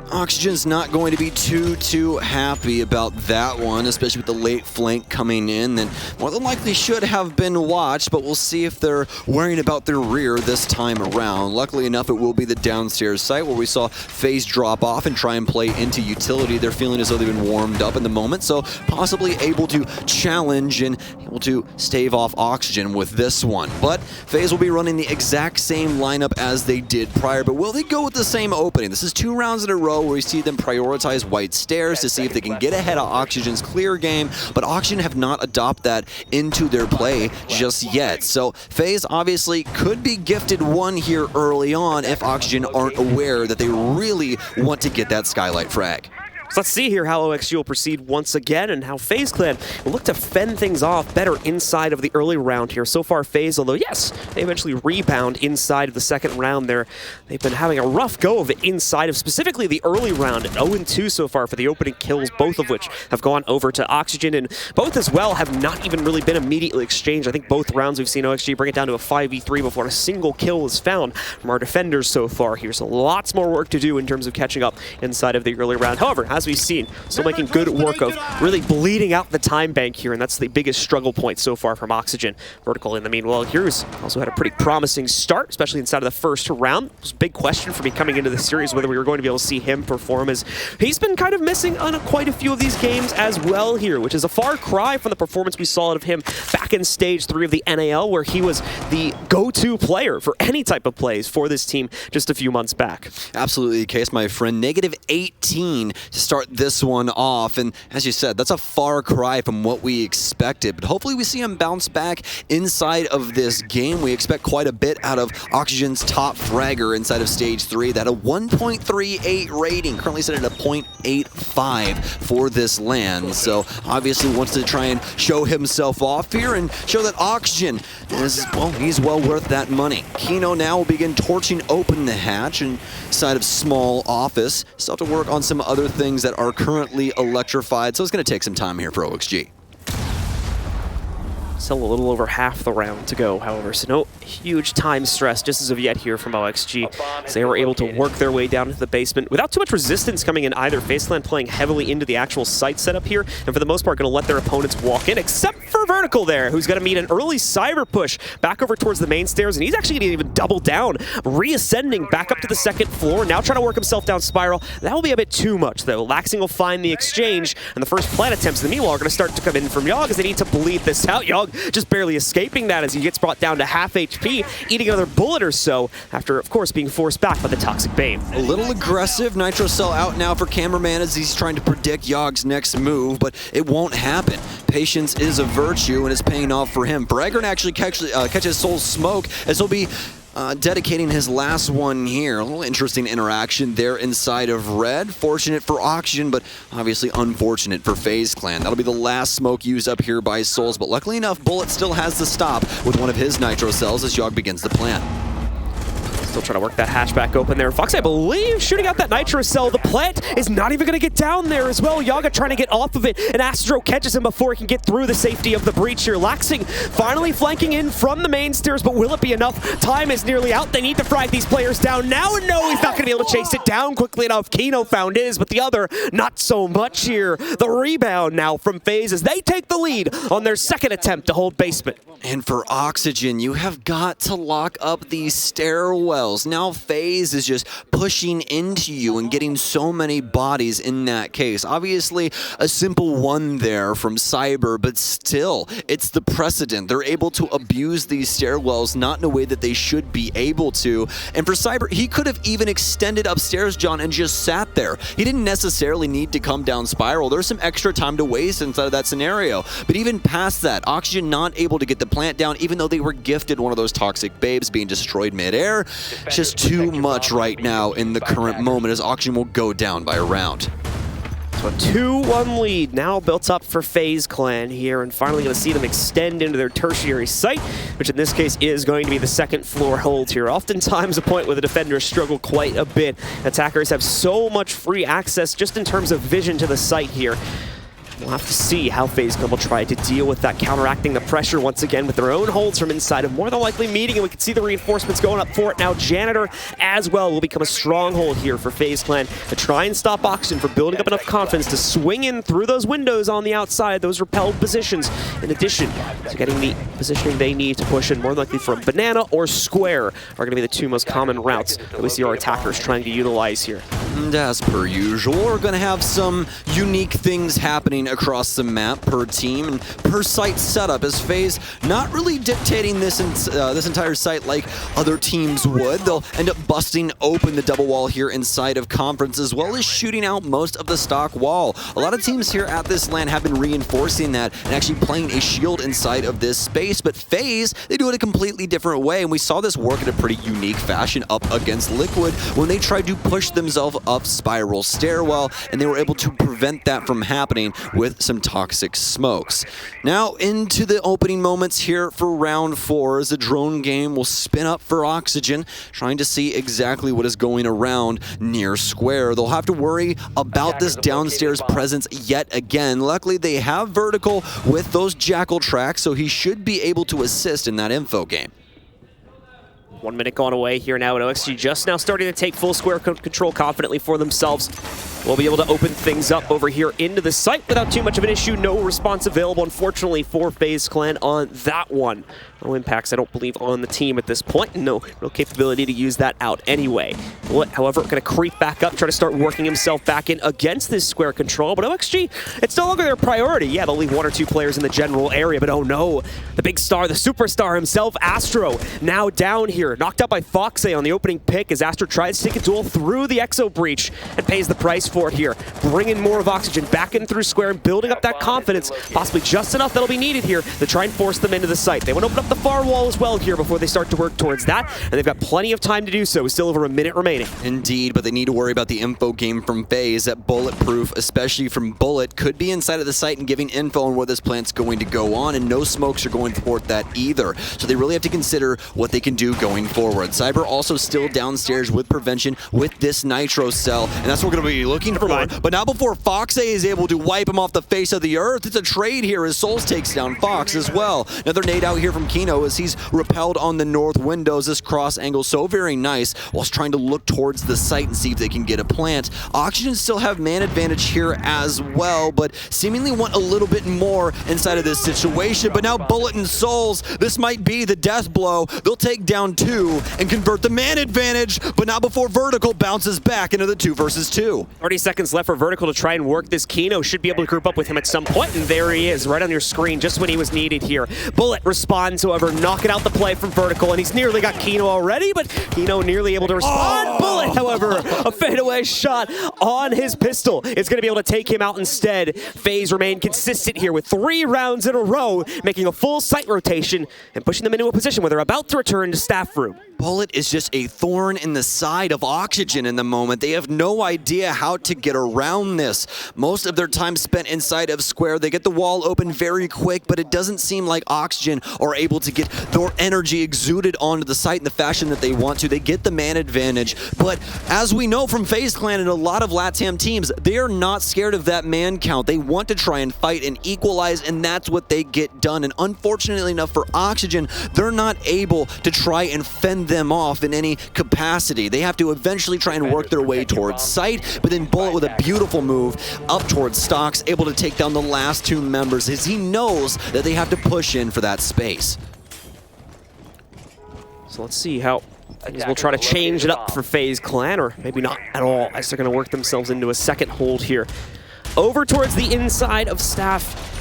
Oxygen's not going to be too happy about that one, especially with the late flank coming in. Then more than likely should have been watched, but we'll see if they're worrying about their rear this time around. Luckily enough, it will be the downstairs site where we saw FaZe drop off and try and play into utility. They're feeling as though they've been warmed up in the moment, so possibly able to challenge and able to stave off Oxygen with this one. But FaZe will be running the exact same lineup as they did prior, but will they go with the same opening? This is 2 rounds in a row where we see them prioritize white stairs to see if they can get ahead of Oxygen's clear game, but Oxygen have not adopted that into their play just yet. So FaZe obviously could be gifted one here early on if Oxygen aren't aware that they really want to get that skylight frag. So let's see here how OXG will proceed once again, and how FaZe Clan will look to fend things off better inside of the early round here. So far, FaZe, although yes, they eventually rebound inside of the second round there. They've been having a rough go of it inside of specifically the early round, at 0-2 so far for the opening kills, both of which have gone over to Oxygen, and both as well have not even really been immediately exchanged. I think both rounds we've seen OXG bring it down to a 5v3 before a single kill is found from our defenders so far here. So lots more work to do in terms of catching up inside of the early round. However, as we've seen, still making good work of really bleeding out the time bank here, and that's the biggest struggle point so far from Oxygen. Vertical in the meanwhile here's also had a pretty promising start, especially inside of the first round. It was a big question for me coming into the series whether we were going to be able to see him perform, as he's been kind of missing on quite a few of these games as well here, which is a far cry from the performance we saw out of him back in Stage 3 of the NAL, where he was the go-to player for any type of plays for this team just a few months back. Absolutely the case, my friend. -18 to start this one off, and as you said, that's a far cry from what we expected, but hopefully we see him bounce back inside of this game. We expect quite a bit out of Oxygen's top fragger inside of Stage 3. That a 1.38 rating, currently set at a 0.85 for this land, so obviously wants to try and show himself off here and show that Oxygen is, well, he's well worth that money. Kino now will begin torching open the hatch inside of small office. Still have to work on some other things things that are currently electrified, so it's going to take some time here for OXG. Still a little over half the round to go, however, so no huge time stress just as of yet here from OXG, as they were able to work their way down into the basement without too much resistance coming in either. FaZe Clan playing heavily into the actual site setup here, and for the most part going to let their opponents walk in, except for Vertical there, who's going to meet an early cyber push back over towards the main stairs, and he's actually going to even double down, reascending back up to the second floor, now trying to work himself down Spiral. That will be a bit too much, though. Laxing will find the exchange, and the first plant attempts in the meanwhile are going to start to come in from Yogg as they need to bleed this out. Yogg just barely escaping that as he gets brought down to half HP, eating another bullet or so after, of course, being forced back by the Toxic Bane. A little aggressive. Nitro Cell out now for Cameraman as he's trying to predict Yogg's next move, but it won't happen. Patience is a virtue and it's paying off for him. Braggart actually catches Soul's smoke as he'll be dedicating his last one here. A little interesting interaction there inside of Red. Fortunate for Oxygen, but obviously unfortunate for FaZe Clan. That'll be the last smoke used up here by Souls, but luckily enough, Bullet still has the stop with one of his Nitro Cells as Yogg begins the plant. Still trying to work that hatchback open there. Fox, I believe, shooting out that Nitro Cell. The plant is not even going to get down there as well. Yaga trying to get off of it, and Astro catches him before he can get through the safety of the breach here. Laxing finally flanking in from the main stairs, but will it be enough? Time is nearly out. They need to frag these players down now, and no, he's not going to be able to chase it down quickly enough. Kino found his, but the other, not so much here. The rebound now from FaZe as they take the lead on their second attempt to hold basement. And for Oxygen, you have got to lock up these stairwells. Now FaZe is just pushing into you and getting so many bodies in that case. Obviously, a simple one there from Cyber, but still, it's the precedent. They're able to abuse these stairwells, not in a way that they should be able to. And for Cyber, he could have even extended upstairs, John, and just sat there. He didn't necessarily need to come down Spiral. There's some extra time to waste inside of that scenario. But even past that, Oxygen not able to get the plant down, even though they were gifted one of those toxic babes being destroyed midair. It's just too much right now in the current moment as Oxygen will go down by a round. So a 2-1 lead now built up for FaZe Clan here, and finally going to see them extend into their tertiary site, which in this case is going to be the second floor hold here. Oftentimes a point where the defenders struggle quite a bit. Attackers have so much free access just in terms of vision to the site here. We'll have to see how FaZe Clan will try to deal with that, counteracting the pressure once again with their own holds from inside of more than likely meeting, and we can see the reinforcements going up for it now. Janitor as well will become a stronghold here for FaZe Clan to try and stop Oxygen from building up enough confidence to swing in through those windows on the outside, those repelled positions, in addition to getting the positioning they need to push in more than likely from Banana or Square are going to be the two most common routes that we see our attackers trying to utilize here. And as per usual, we're going to have some unique things happening across the map per team and per site setup, as FaZe not really dictating this entire site like other teams would. They'll end up busting open the double wall here inside of Conference, as well as shooting out most of the stock wall. A lot of teams here at this LAN have been reinforcing that and actually playing a shield inside of this space, but FaZe, they do it a completely different way, and we saw this work in a pretty unique fashion up against Liquid when they tried to push themselves up Spiral stairwell, and they were able to prevent that from happening with some toxic smokes. Now into the opening moments here for round 4 as the drone game will spin up for Oxygen, trying to see exactly what is going around near Square. They'll have to worry about this downstairs presence yet again. Luckily they have Vertical with those Jackal tracks, so he should be able to assist in that info game. 1 minute gone away here now, and OXG just now starting to take full Square control confidently for themselves. We'll be able to open things up over here into the site without too much of an issue. No response available, unfortunately, for FaZe Clan on that one. No impacts, I don't believe, on the team at this point. No real capability to use that out anyway. Bullet, however, going to creep back up, try to start working himself back in against this Square control. But OXG, it's no longer their priority. Yeah, they'll leave 1 or 2 players in the general area, but oh no. The big star, the superstar himself, Astro, now down here. Knocked out by Foxe on the opening pick as Astro tries to take a duel through the Exo breach and pays the price for it here. Bringing more of Oxygen back in through Square and building up that confidence, possibly just enough that'll be needed here to try and force them into the site. They want to open up the far wall as well here before they start to work towards that, and they've got plenty of time to do so. Still over a minute remaining. Indeed, but they need to worry about the info game from FaZe. That Bulletproof, especially from Bullet, could be inside of the site and giving info on where this plant's going to go on, and no smokes are going to thwart that either. So they really have to consider what they can do going forward. Cyber also still downstairs with prevention with this Nitro Cell, and that's what we're going to be looking looking for. But now before Foxe is able to wipe him off the face of the earth, it's a trade here as Souls takes down Fox as well. Another nade out here from Kino as he's repelled on the north windows. This cross angle so very nice whilst trying to look towards the site and see if they can get a plant. Oxygen still have man advantage here as well, but seemingly want a little bit more inside of this situation. But now Bullet and Souls, this might be the death blow. They'll take down 2 and convert the man advantage, but not before Vertical bounces back into the 2 versus 2. 30 seconds left for Vertical to try and work this. Kino should be able to group up with him at some point, and there he is, right on your screen, just when he was needed here. Bullet responds, however, knocking out the play from Vertical, and he's nearly got Kino already, but Kino nearly able to respond. Bullet, however, a fadeaway shot on his pistol is going to be able to take him out instead. FaZe remain consistent here with 3 rounds in a row, making a full site rotation and pushing them into a position where they're about to return to staff room. Bullet is just a thorn in the side of Oxygen in the moment. They have no idea how to get around this. Most of their time spent inside of Square. They get the wall open very quick, but it doesn't seem like Oxygen are able to get their energy exuded onto the site in the fashion that they want to. They get the man advantage, but as we know from FaZe Clan and a lot of LATAM teams, they are not scared of that man count. They want to try and fight and equalize, and that's what they get done. And unfortunately enough for Oxygen, they're not able to try and fend them off in any capacity. They have to eventually try and work their way towards site, but then Bullet with a beautiful move up towards Stocks, able to take down the last 2 members as he knows that they have to push in for that space. So let's see how we'll try to change it up for FaZe Clan, or maybe not at all, as they're going to work themselves into a second hold here. Over towards the inside of staff.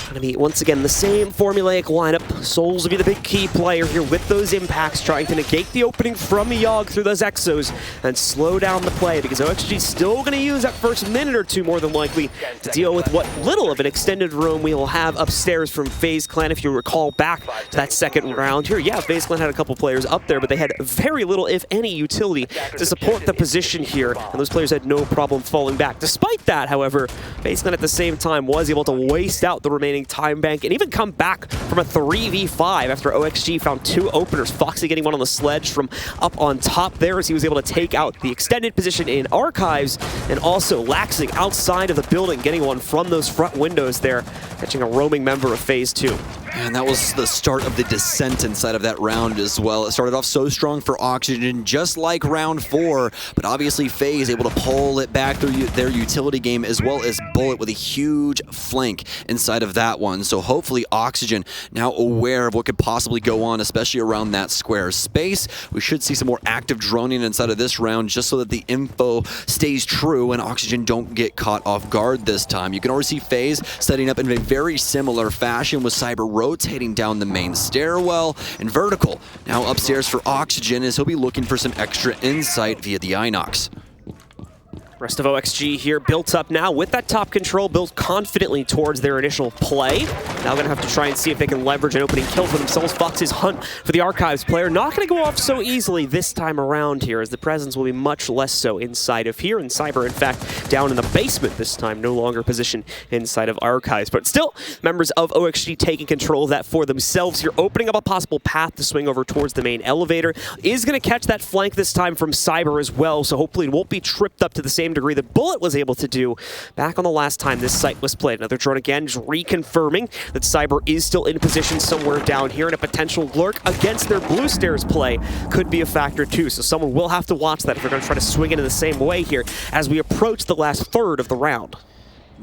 Going to be, once again, the same formulaic lineup. Souls will be the big key player here with those impacts, trying to negate the opening from the Yogg through those Exos and slow down the play, because OXG is still going to use that first minute or 2 more than likely to deal with what little of an extended room we will have upstairs from FaZe Clan. If you recall back to that second round here, yeah, FaZe Clan had a couple players up there, but they had very little, if any, utility to support the position here, and those players had no problem falling back. Despite that, however, FaZe Clan at the same time was able to waste out the remaining time bank and even come back from a 3v5 after OXG found 2 openers. Foxy getting one on the sledge from up on top there as he was able to take out the extended position in Archives, and also Laxing outside of the building getting one from those front windows there, catching a roaming member of FaZe 2. And that was the start of the descent inside of that round as well. It started off so strong for Oxygen, just like round 4, but obviously FaZe able to pull it back through their utility game, as well as Bullet with a huge flank inside of that one. So hopefully Oxygen now aware of what could possibly go on, especially around that square space. We should see some more active droning inside of this round, just so that the info stays true and Oxygen don't get caught off guard this time. You can already see FaZe setting up in a very similar fashion, with Cyber rotating down the main stairwell, and Vertical now upstairs for Oxygen as he'll be looking for some extra insight via the Inox. Rest of OXG here built up now with that top control, built confidently towards their initial play. Now going to have to try and see if they can leverage an opening kill for themselves. Fox's hunt for the Archives player not going to go off so easily this time around here, as the presence will be much less so inside of here. And Cyber, in fact, down in the basement this time, no longer positioned inside of Archives. But still, members of OXG taking control of that for themselves here, opening up a possible path to swing over towards the main elevator. Is going to catch that flank this time from Cyber as well, so hopefully it won't be tripped up to the same degree that Bullet was able to do back on the last time this site was played. Another drone again, just reconfirming that Cyber is still in position somewhere down here, and a potential lurk against their blue stairs play could be a factor too. So someone will have to watch that if they're going to try to swing it in the same way here as we approach the last third of the round.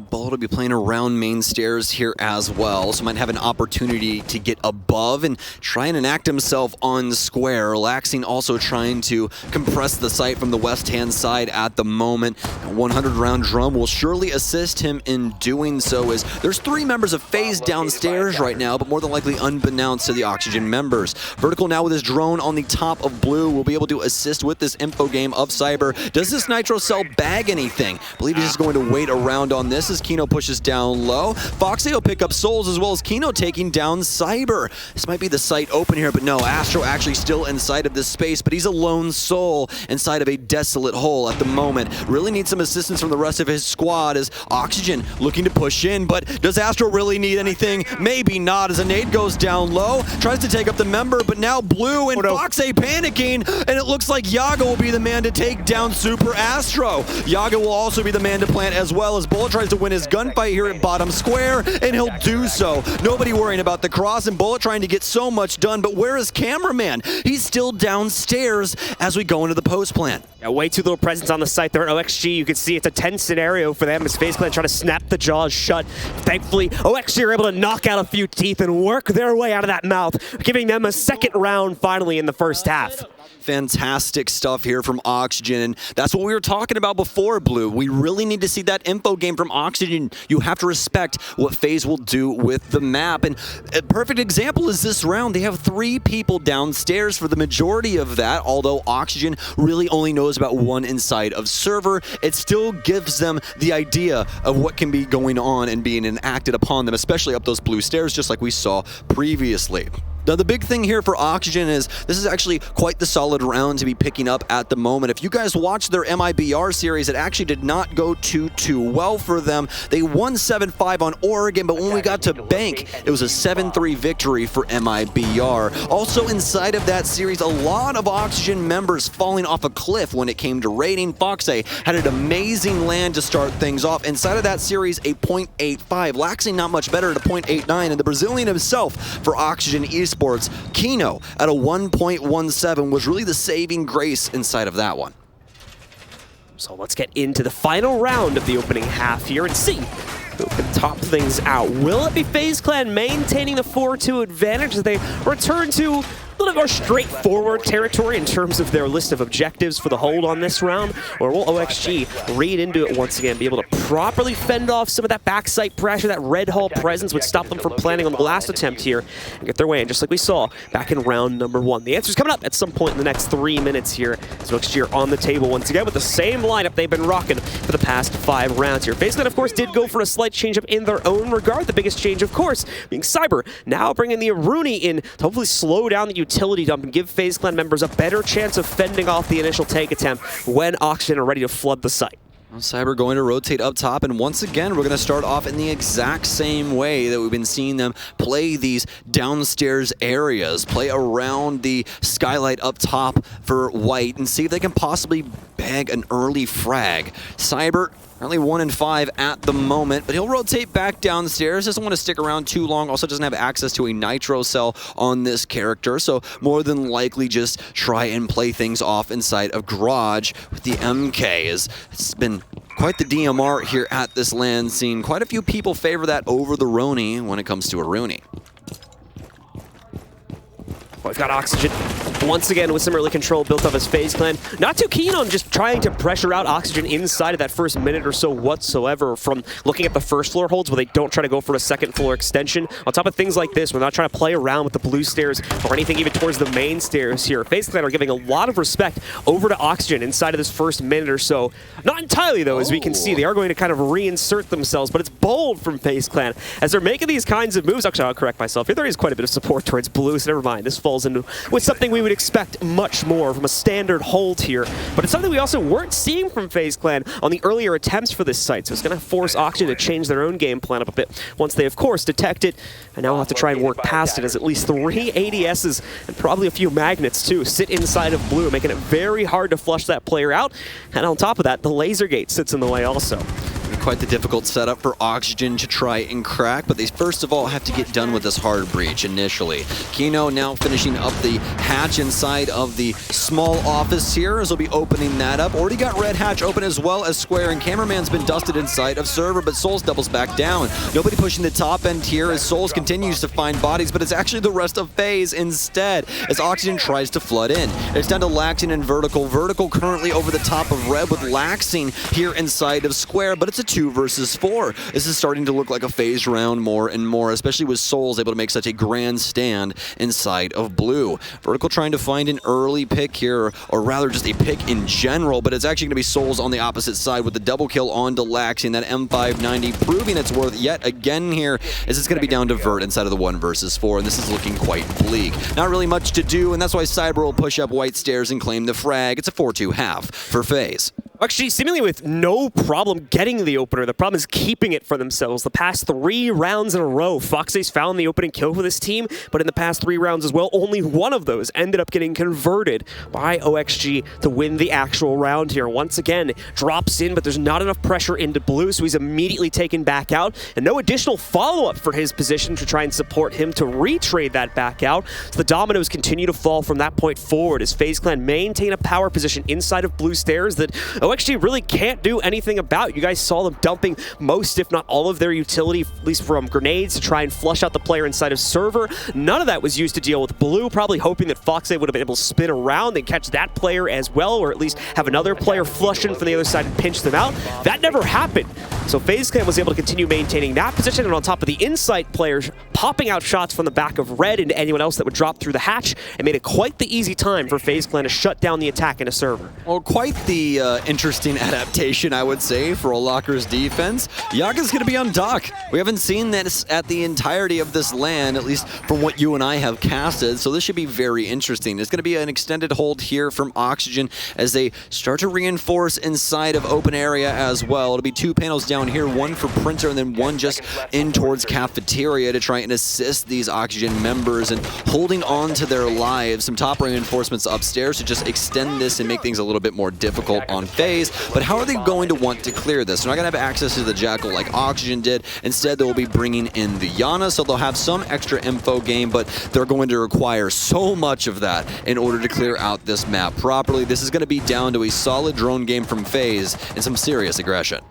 Bullet will be playing around main stairs here as well, so might have an opportunity to get above and try and enact himself on square. Laxing also trying to compress the site from the west-hand side at the moment. A 100-round drum will surely assist him in doing so, as there's 3 members of FaZe downstairs right now, but more than likely unbeknownst to the Oxygen members. Vertical now with his drone on the top of blue will be able to assist with this info game of Cyber. Does this Nitro Cell bag anything? I believe he's just going to wait around on this. this as Kino pushes down low. FaZe will pick up Souls as well as Kino taking down Cyber. This might be the site open here, but no, Astro actually still inside of this space, but he's a lone soul inside of a desolate hole at the moment. Really needs some assistance from the rest of his squad as Oxygen looking to push in, but does Astro really need anything? Maybe not, as a nade goes down low, tries to take up the member, but now Blue and FaZe panicking, and it looks like Yaga will be the man to take down Super Astro. Yaga will also be the man to plant as well, as Bullet tries to win his gunfight here at bottom square, and he'll do so. Nobody worrying about the cross, and Bullet trying to get so much done, but where is Cameraman? He's still downstairs as we go into the post plant. Yeah, way too little presence on the site there. OXG, you can see it's a tense scenario for them as FaZe Clan trying to snap the jaws shut. Thankfully, OXG are able to knock out a few teeth and work their way out of that mouth, giving them a second round finally in the first half. Fantastic stuff here from Oxygen, and that's what we were talking about before, Blue. We really need to see that info game from Oxygen. You have to respect what FaZe will do with the map, and a perfect example is this round. They have 3 people downstairs for the majority of that, although Oxygen really only knows about 1 inside of server. It still gives them the idea of what can be going on and being enacted upon them, especially up those blue stairs, just like we saw previously. Now, the big thing here for Oxygen is this is actually quite the solid round to be picking up at the moment. If you guys watched their MIBR series, it actually did not go too well for them. They won 7-5 on Oregon, but when we got to Bank, it was a 7-3 victory for MIBR. Also inside of that series, a lot of Oxygen members falling off a cliff when it came to rating. FaZe had an amazing land to start things off. Inside of that series, a 0.85. Laxing not much better at a 0.89, and the Brazilian himself for Oxygen Esports, Kino at a 1.17 was really the saving grace inside of that one. So let's get into the final round of the opening half here and see who can top things out. Will it be FaZe Clan maintaining the 4-2 advantage as they return to a little bit more straightforward territory in terms of their list of objectives for the hold on this round? Or will OXG read into it once again, be able to properly fend off some of that backside pressure, that red hall presence would stop them from planning on the last attempt here and get their way in, just like we saw back in round number 1. The answer's coming up at some point in the next 3 minutes here as OXG are on the table once again with the same lineup they've been rocking for the past 5 rounds here. FaZe Clan, of course, did go for a slight change up in their own regard. The biggest change, of course, being Cyber now bringing the Aruni in to hopefully slow down the utility dump and give FaZe Clan members a better chance of fending off the initial tank attempt when Oxygen are ready to flood the site. Cyber going to rotate up top, and once again, we're going to start off in the exact same way that we've been seeing them play these downstairs areas, play around the skylight up top for White, and see if they can possibly bag an early frag. Cyber currently 1-5 at the moment, but he'll rotate back downstairs. Doesn't want to stick around too long. Also doesn't have access to a nitro cell on this character, so more than likely just try and play things off inside of Garage with the MK. It's been quite the DMR here at this LAN scene. Quite a few people favor that over the Roni when it comes to Aruni. We've got Oxygen once again with some early control built up as FaZe Clan. Not too keen on just trying to pressure out Oxygen inside of that first minute or so whatsoever from looking at the first floor holds where they don't try to go for a second floor extension. On top of things like this, we're not trying to play around with the blue stairs or anything even towards the main stairs here. FaZe Clan are giving a lot of respect over to Oxygen inside of this first minute or so. Not entirely though, as we can see. They are going to kind of reinsert themselves, but it's bold from FaZe Clan as they're making these kinds of moves. Actually, I'll correct myself. Here there is quite a bit of support towards blue, so never mind. This falls into with something we would expect much more from a standard hold here. But it's something we also weren't seeing from FaZe Clan on the earlier attempts for this site. So it's going to force Oxygen to change their own game plan up a bit once they, of course, detect it. And now we'll have to try and work past it as at least 3 ADSs and probably a few magnets, too, sit inside of blue, making it very hard to flush that player out. And on top of that, the laser gate sits in the way also. Quite the difficult setup for Oxygen to try and crack, but they first of all have to get done with this hard breach initially. Kino now finishing up the hatch inside of the small office here as he'll be opening that up. Already got red hatch open as well as square, and Cameraman's been dusted inside of server, but Souls doubles back down. Nobody pushing the top end here as Souls continues to find bodies, but it's actually the rest of FaZe instead as Oxygen tries to flood in. It's down to Laxing and Vertical. Vertical currently over the top of Red with Laxing here inside of square, but it's a 2 versus 4. This is starting to look like a FaZe round more and more, especially with Souls able to make such a grand stand inside of blue. Vertical trying to find an early pick here, or rather just a pick in general, but it's actually going to be Souls on the opposite side with the double kill on Delaxi, and that M590 proving its worth yet again here, as it's going to be down to Vert inside of the 1 versus 4, and this is looking quite bleak. Not really much to do, and that's why Cyber will push up White Stairs and claim the frag. It's a 4-2 half for FaZe. Actually, seemingly with no problem getting the opener. The problem is keeping it for themselves. The past 3 rounds in a row, FaZe's found the opening kill for this team, but in the past 3 rounds as well, only one of those ended up getting converted by OXG to win the actual round here. Once again, drops in, but there's not enough pressure into blue, so he's immediately taken back out, and no additional follow-up for his position to try and support him to retrade that back out. So the dominoes continue to fall from that point forward as FaZe Clan maintain a power position inside of blue stairs that OXG really can't do anything about. You guys saw them dumping most, if not all of their utility, at least from grenades, to try and flush out the player inside of server. None of that was used to deal with blue, probably hoping that FaZe would have been able to spin around and catch that player as well, or at least have another player flush in from the other side and pinch them out. That never happened. So FaZe Clan was able to continue maintaining that position, and on top of the Insight players popping out shots from the back of red into anyone else that would drop through the hatch, and made it quite the easy time for FaZe Clan to shut down the attack in a server. Well, quite the interesting adaptation, I would say, for a Locker's defense. Yaga's going to be on dock. We haven't seen this at the entirety of this LAN, at least from what you and I have casted, so this should be very interesting. It's going to be an extended hold here from Oxygen as they start to reinforce inside of open area as well. It'll be 2 panels down here, 1 for Printer and then 1 just in towards Cafeteria to try and assist these Oxygen members and holding on to their lives. Some top reinforcements upstairs to just extend this and make things a little bit more difficult on FaZe. But how are they going to want to clear this? They're not going to have access to the Jackal like Oxygen did. Instead, they'll be bringing in the Yana, so they'll have some extra info game, but they're going to require so much of that in order to clear out this map properly. This is going to be down to a solid drone game from FaZe and some serious aggression.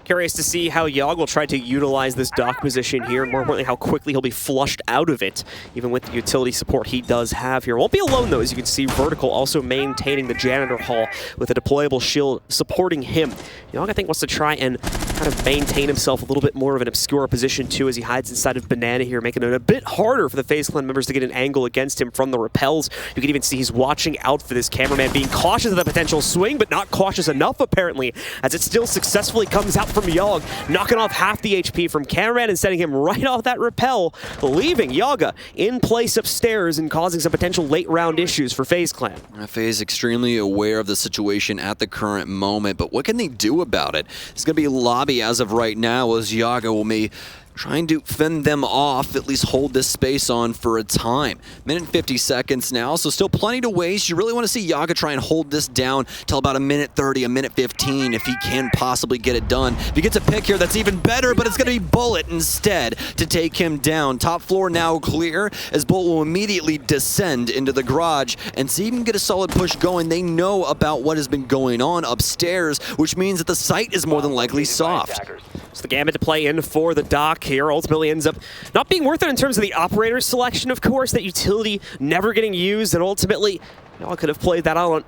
Curious to see how Yogg will try to utilize this dock position here, and more importantly, how quickly he'll be flushed out of it, even with the utility support he does have here. Won't be alone, though, as you can see Vertical also maintaining the Janitor Hall with a deployable shield supporting him. Yogg, I think, wants to try and kind of maintain himself a little bit more of an obscure position, too, as he hides inside of Banana here, making it a bit harder for the FaZe Clan members to get an angle against him from the rappels. You can even see he's watching out for this cameraman, being cautious of the potential swing, but not cautious enough, apparently, as it still successfully comes out from Yogg, knocking off half the HP from Cameraman and sending him right off that rappel, leaving Yaga in place upstairs and causing some potential late round issues for FaZe Clan. FaZe extremely aware of the situation at the current moment, but what can they do about it? It's going to be lobby as of right now, as Yaga will be trying to fend them off, at least hold this space on for a time. Minute and 50 seconds now, so still plenty to waste. You really want to see Yaga try and hold this down till about a minute 30, a minute 15, if he can possibly get it done. If he gets a pick here, that's even better, but it's going to be Bullet instead to take him down. Top floor now clear, as Bullet will immediately descend into the garage and see if he can get a solid push going. They know about what has been going on upstairs, which means that the site is more than likely soft. So the Gambit to play in for the dock here ultimately ends up not being worth it in terms of the operator selection, of course, that utility never getting used, and ultimately, y'all could have played that out on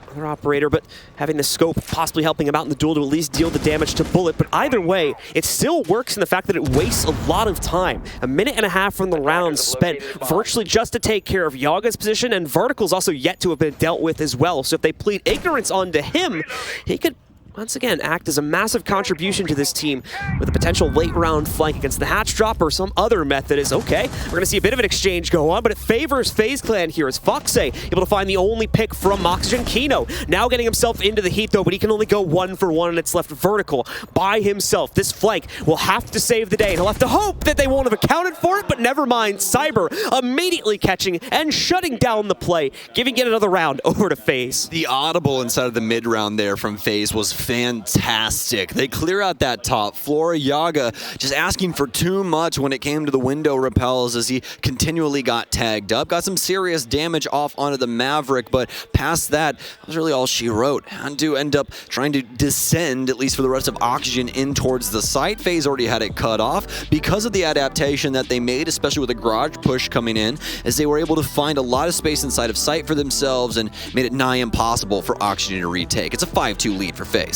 another operator, but having the scope possibly helping him out in the duel to at least deal the damage to Bullet. But either way, it still works in the fact that it wastes a lot of time. A minute and a half from the round spent virtually just to take care of Yaga's position, and Vertical's also yet to have been dealt with as well. So if they plead ignorance onto him, he could once again act as a massive contribution to this team with a potential late round flank against the hatch drop or some other method. Is okay. We're going to see a bit of an exchange go on, but it favors FaZe Clan here as FaZe able to find the only pick from Oxygen. Kino now getting himself into the heat though, but he can only go 1 for 1, and it's left Vertical by himself. This flank will have to save the day, and he'll have to hope that they won't have accounted for it, but never mind. Cyber immediately catching and shutting down the play, giving it another round over to FaZe. The audible inside of the mid round there from FaZe was fantastic. They clear out that top floor. Yaga just asking for too much when it came to the window repels as he continually got tagged up. Got some serious damage off onto the Maverick, but past that was really all she wrote. Had to end up trying to descend, at least for the rest of Oxygen, in towards the site. FaZe already had it cut off because of the adaptation that they made, especially with the garage push coming in, as they were able to find a lot of space inside of site for themselves and made it nigh impossible for Oxygen to retake. It's a 5-2 lead for FaZe.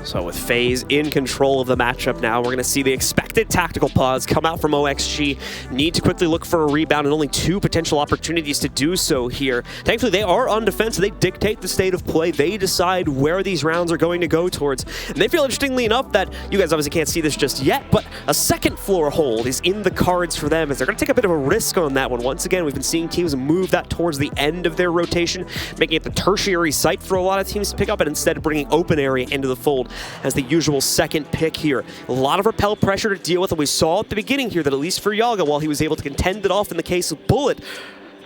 So with FaZe in control of the matchup now, we're going to see the expected tactical pause come out from OXG. Need to quickly look for a rebound and only 2 potential opportunities to do so here. Thankfully, they are on defense. They dictate the state of play. They decide where these rounds are going to go towards. And they feel, interestingly enough, that you guys obviously can't see this just yet, but a second floor hold is in the cards for them as they're going to take a bit of a risk on that one. Once again, we've been seeing teams move that towards the end of their rotation, making it the tertiary site for a lot of teams to pick up, and instead bringing open area into the fold as the usual second pick here. A lot of repel pressure to deal with, and we saw at the beginning here that at least for Yaga, while he was able to contend it off in the case of Bullet,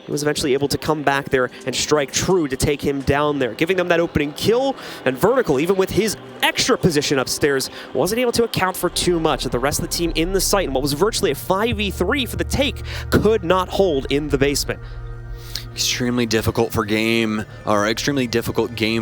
he was eventually able to come back there and strike true to take him down there, giving them that opening kill. And Vertical, even with his extra position upstairs, wasn't able to account for too much. The rest of the team in the site, and what was virtually a 5v3 for the take, could not hold in the basement. Extremely difficult game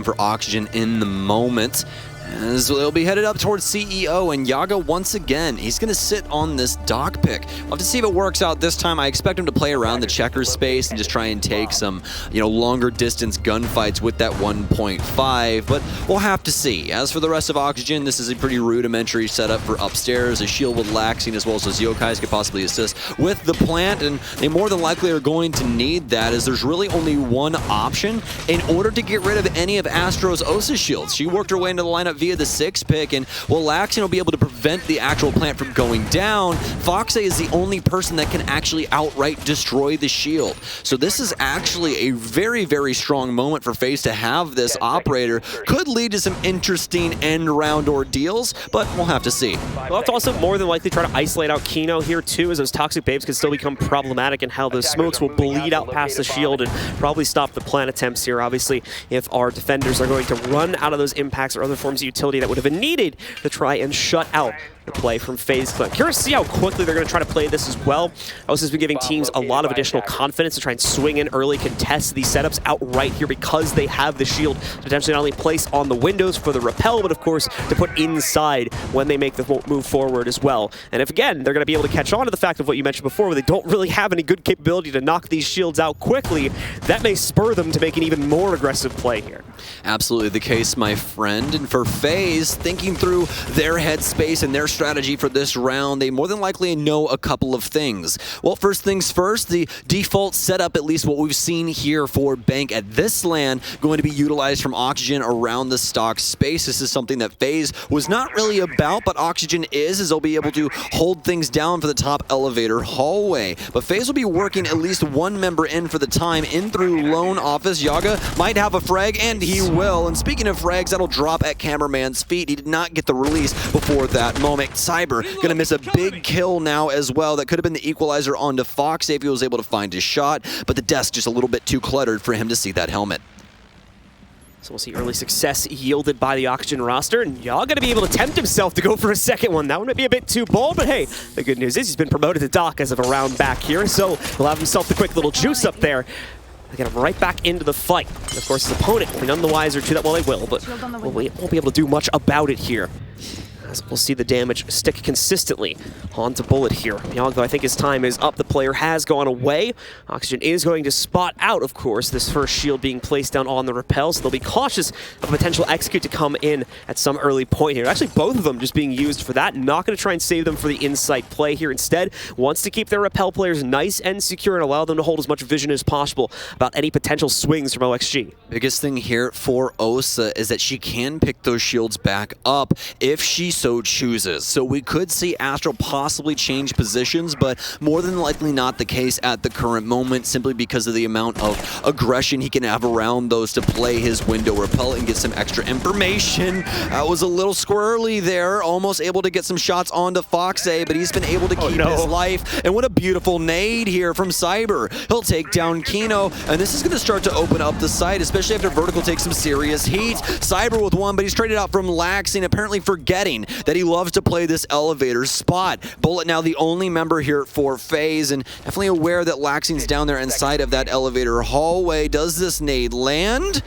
for Oxygen in the moment. As they'll be headed up towards CEO, and Yaga once again, he's going to sit on this dock pick. We'll have to see if it works out this time. I expect him to play around the checker space and just try and take some, longer distance gunfights with that 1.5, but we'll have to see. As for the rest of Oxygen, this is a pretty rudimentary setup for upstairs. A shield with Laxing as well as those Yokais could possibly assist with the plant, and they more than likely are going to need that, as there's really only one option in order to get rid of any of Astro's Osa shields. She worked her way into the lineup via the 6th pick, and while Laxing will be able to prevent the actual plant from going down, FaZe is the only person that can actually outright destroy the shield. So this is actually a very, very strong moment for FaZe to have this operator. Could lead to some interesting end-round ordeals, but we'll have to see. We'll have to also more than likely try to isolate out Kino here too, as those toxic babes can still become problematic, and how those smokes will bleed out past the shield and probably stop the plant attempts here. Obviously, if our defenders are going to run out of those impacts or other forms of utility that would have been needed to try and shut out the play from FaZe. Curious to see how quickly they're going to try to play this as well. Osa has been giving teams a lot of additional confidence to try and swing in early, contest these setups outright here because they have the shield to potentially not only place on the windows for the repel, but of course to put inside when they make the move forward as well. And if again, they're going to be able to catch on to the fact of what you mentioned before, where they don't really have any good capability to knock these shields out quickly, that may spur them to make an even more aggressive play here. Absolutely the case, my friend. And for FaZe, thinking through their headspace and their strategy for this round, they more than likely know a couple of things. Well, first things first, the default setup, at least what we've seen here for Bank at this LAN, going to be utilized from Oxygen around the stock space. This is something that FaZe was not really about, but Oxygen is, as they'll be able to hold things down for the top elevator hallway. But FaZe will be working at least one member in for the time, in through lone office. Yaga might have a frag, and he will. And speaking of frags, that'll drop at Cameraman's feet. He did not get the release before that moment. Cyber gonna miss a big kill now as well. That could have been the equalizer onto Fox if he was able to find his shot, but the desk just a little bit too cluttered for him to see that helmet. So we'll see early success yielded by the Oxygen roster, and y'all gonna be able to tempt himself to go for a second one. That one might be a bit too bold, but hey, the good news is he's been promoted to Doc as of a round back here, so he'll have himself the quick little juice up there. They get him right back into the fight. And of course, his opponent will be none the wiser to that. Well, they will, but we won't be able to do much about it here. As we'll see the damage stick consistently onto Bullet here. Young, though, I think his time is up. The player has gone away. Oxygen is going to spot out, of course, this first shield being placed down on the repel, so they'll be cautious of a potential execute to come in at some early point here. Actually, both of them just being used for that. Not going to try and save them for the insight play here. Instead, wants to keep their repel players nice and secure and allow them to hold as much vision as possible about any potential swings from OXG. Biggest thing here for Osa is that she can pick those shields back up if she so chooses. So we could see Astro possibly change positions, but more than likely not the case at the current moment, simply because of the amount of aggression he can have around those to play his window repel and get some extra information. That was a little squirrely there, almost able to get some shots onto Foxe, but he's been able to keep his life. And what a beautiful nade here from Cyber. He'll take down Kino, and this is going to start to open up the site, especially after Vertical takes some serious heat. Cyber with one, but he's traded out from Laxing, apparently forgetting that he loves to play this elevator spot. Bullet now the only member here for FaZe, and definitely aware that Laxing's down there inside of that elevator hallway. Does this nade land?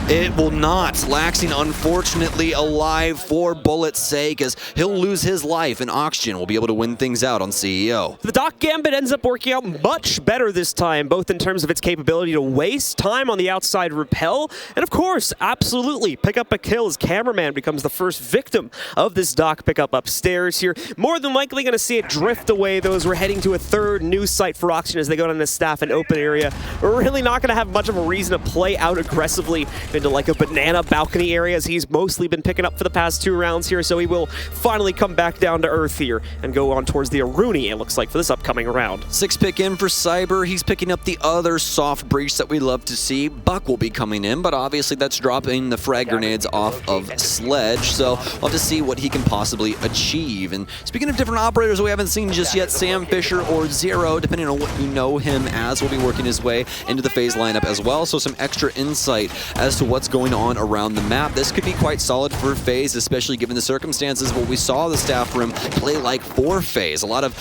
It will not. Laxing, unfortunately, alive for Bullet's sake, as he'll lose his life, and Oxygen will be able to win things out on CEO. The Doc Gambit ends up working out much better this time, both in terms of its capability to waste time on the outside repel, and of course, absolutely pick up a kill as Cameraman becomes the first victim of this Doc pickup upstairs here. More than likely going to see it drift away, though, as we're heading to a third new site for Oxygen as they go down the staff and open area. We're really not going to have much of a reason to play out aggressively into like a banana balcony area, as he's mostly been picking up for the past 2 rounds here, so he will finally come back down to earth here and go on towards the Aruni, it looks like, for this upcoming round. 6 pick in for Cyber. He's picking up the other soft breach that we love to see. Buck will be coming in, but obviously that's dropping the frag grenades off of Sledge, so we'll have to see what he can possibly achieve. And speaking of different operators we haven't seen just yet, Sam Fisher or Zero, depending on what you know him as, will be working his way into the FaZe lineup as well, so some extra insight as to what's going on around the map. This could be quite solid for FaZe, especially given the circumstances of what we saw the staff room play like for FaZe. A lot of,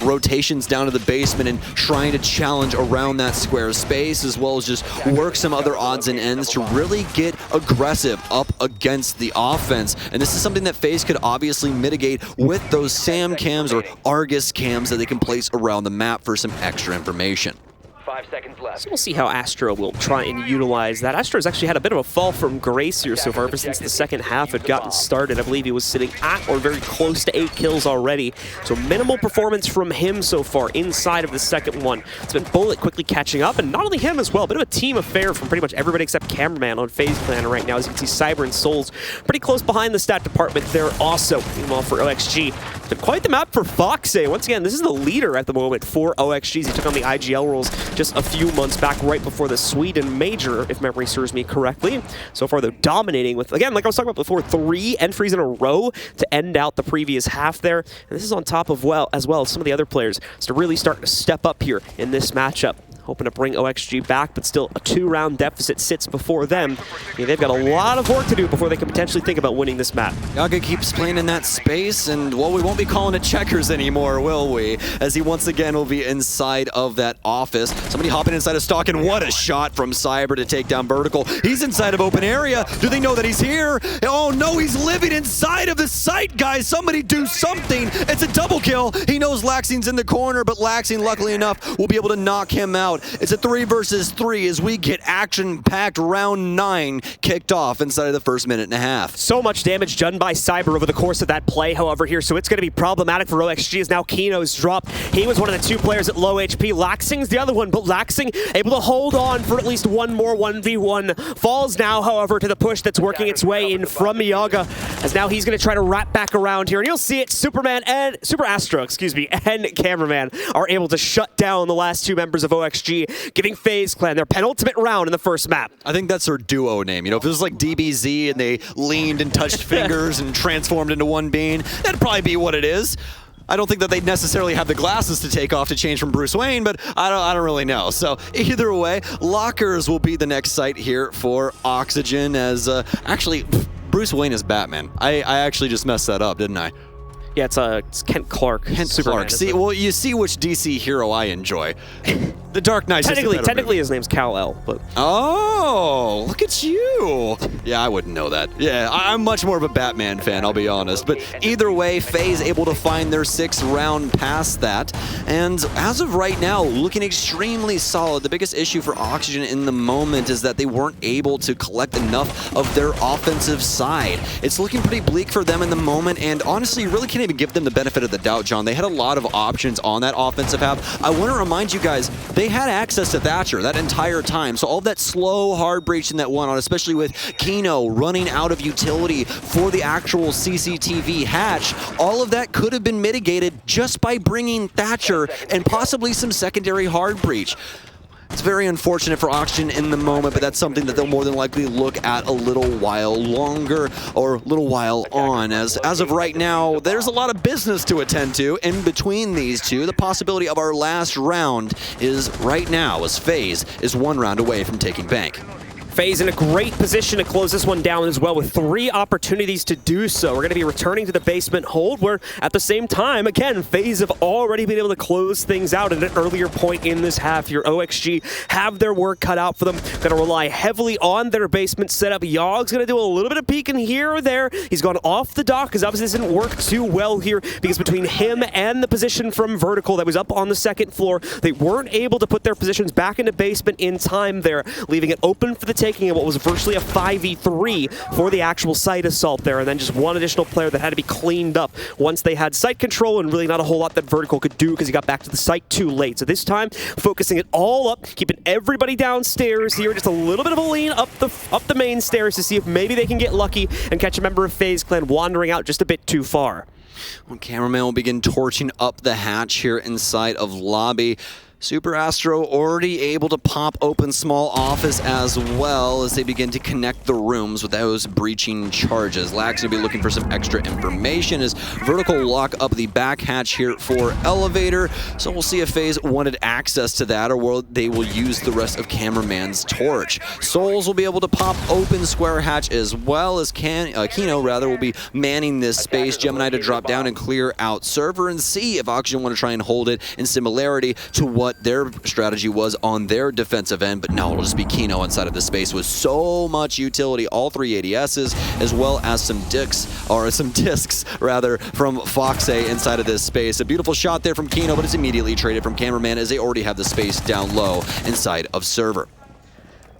rotations down to the basement and trying to challenge around that square space, as well as just work some other odds and ends to really get aggressive up against the offense. And this is something that FaZe could obviously mitigate with those SAM cams or Argus cams that they can place around the map for some extra information. 5 seconds left. So we'll see how Astro will try and utilize that. Astro's actually had a bit of a fall from grace here so far, ever since the second half had gotten started. I believe he was sitting at or very close to 8 kills already. So minimal performance from him so far inside of the second one. It's been Bullet quickly catching up, and not only him as well, a bit of a team affair from pretty much everybody except Cameraman on FaZe Clan right now. As you can see, Cyber and Souls pretty close behind the stat department there also. Meanwhile, for OXG, it's been quite the map for FaZe. Once again, this is the leader at the moment for OXGs. He took on the IGL roles just a few months back, right before the Sweden Major, if memory serves me correctly. So far, they're dominating with, again, like I was talking about before, 3 entries in a row to end out the previous half there. And this is on top of, as well as some of the other players to really start to step up here in this matchup. Hoping to bring OXG back, but still a 2-round deficit sits before them. They've got a lot of work to do before they can potentially think about winning this map. Yaga keeps playing in that space, and, well, we won't be calling it checkers anymore, will we? As he once again will be inside of that office. Somebody hopping inside of stock, and what a shot from Cyber to take down Vertical. He's inside of open area. Do they know that he's here? Oh no, he's living inside of the site, guys. Somebody do something. It's a double kill. He knows Laxing's in the corner, but Laxing, luckily enough, will be able to knock him out. It's a 3 versus 3 as we get action-packed round 9 kicked off inside of the first minute and a half. So much damage done by Cyber over the course of that play, however, here, so it's going to be problematic for OXG as now Kino's dropped. He was one of the 2 players at low HP. Laxing's the other one, but Laxing able to hold on for at least one more 1v1. Falls now, however, to the push that's working its way in from Yaga, as now he's going to try to wrap back around here, and you'll see it, Super Astro, and Cameraman are able to shut down the last 2 members of OXG, giving FaZe Clan their penultimate round in the first map. I think that's their duo name. If it was like DBZ and they leaned and touched fingers and transformed into one being, that'd probably be what it is. I don't think that they'd necessarily have the glasses to take off to change from Bruce Wayne, but I don't really know. So either way, Lockers will be the next site here for Oxygen, as actually, Bruce Wayne is Batman. I actually just messed that up, didn't I? Yeah, it's Kent Clark. Kent Clark. See, well, you see which DC hero I enjoy. The Dark Knight. Technically, his name's Kal-El, but. Oh, look at you! Yeah, I wouldn't know that. Yeah, I'm much more of a Batman fan, I'll be honest. But either way, FaZe able to find their 6th round past that, and as of right now, looking extremely solid. The biggest issue for Oxygen in the moment is that they weren't able to collect enough of their offensive side. It's looking pretty bleak for them in the moment, and honestly, you really can't even give them the benefit of the doubt, John. They had a lot of options on that offensive half. I want to remind you guys, they had access to Thatcher that entire time, so all of that slow hard breaching that went on, especially with Kino running out of utility for the actual CCTV hatch, all of that could have been mitigated just by bringing Thatcher and possibly some secondary hard breach. It's very unfortunate for Oxygen in the moment, but that's something that they'll more than likely look at a little while longer, or a little while on. As of right now, there's a lot of business to attend to in between these two. The possibility of our last round is right now, as FaZe is 1 round away from taking bank. FaZe in a great position to close this one down as well with 3 opportunities to do so. We're going to be returning to the basement hold where at the same time, again, FaZe have already been able to close things out at an earlier point in this half here. OXG have their work cut out for them. Going to rely heavily on their basement setup. Yogg's going to do a little bit of peeking here or there. He's gone off the dock because obviously this didn't work too well here because between him and the position from Vertical that was up on the second floor, they weren't able to put their positions back into basement in time there, leaving it open for the taking of what was virtually a 5v3 for the actual site assault there, and then just one additional player that had to be cleaned up once they had site control, and really not a whole lot that Vertical could do because he got back to the site too late. So this time, focusing it all up, keeping everybody downstairs here, just a little bit of a lean up the main stairs to see if maybe they can get lucky and catch a member of FaZe Clan wandering out just a bit too far. Well, cameraman will begin torching up the hatch here inside of lobby. Super Astro already able to pop open small office as well as they begin to connect the rooms with those breaching charges. Lax going to be looking for some extra information as Vertical lock up the back hatch here for Elevator. So we'll see if FaZe wanted access to that or they will use the rest of Cameraman's torch. Souls will be able to pop open square hatch as well as Kino will be manning this space. Gemini to drop down and clear out server and see if Oxygen want to try and hold it in similarity to what their strategy was on their defensive end, but no, it'll just be Kino inside of the space with so much utility, all 3 ADSs, as well as some discs from Foxe inside of this space. A beautiful shot there from Kino, but it's immediately traded from Cameraman as they already have the space down low inside of server.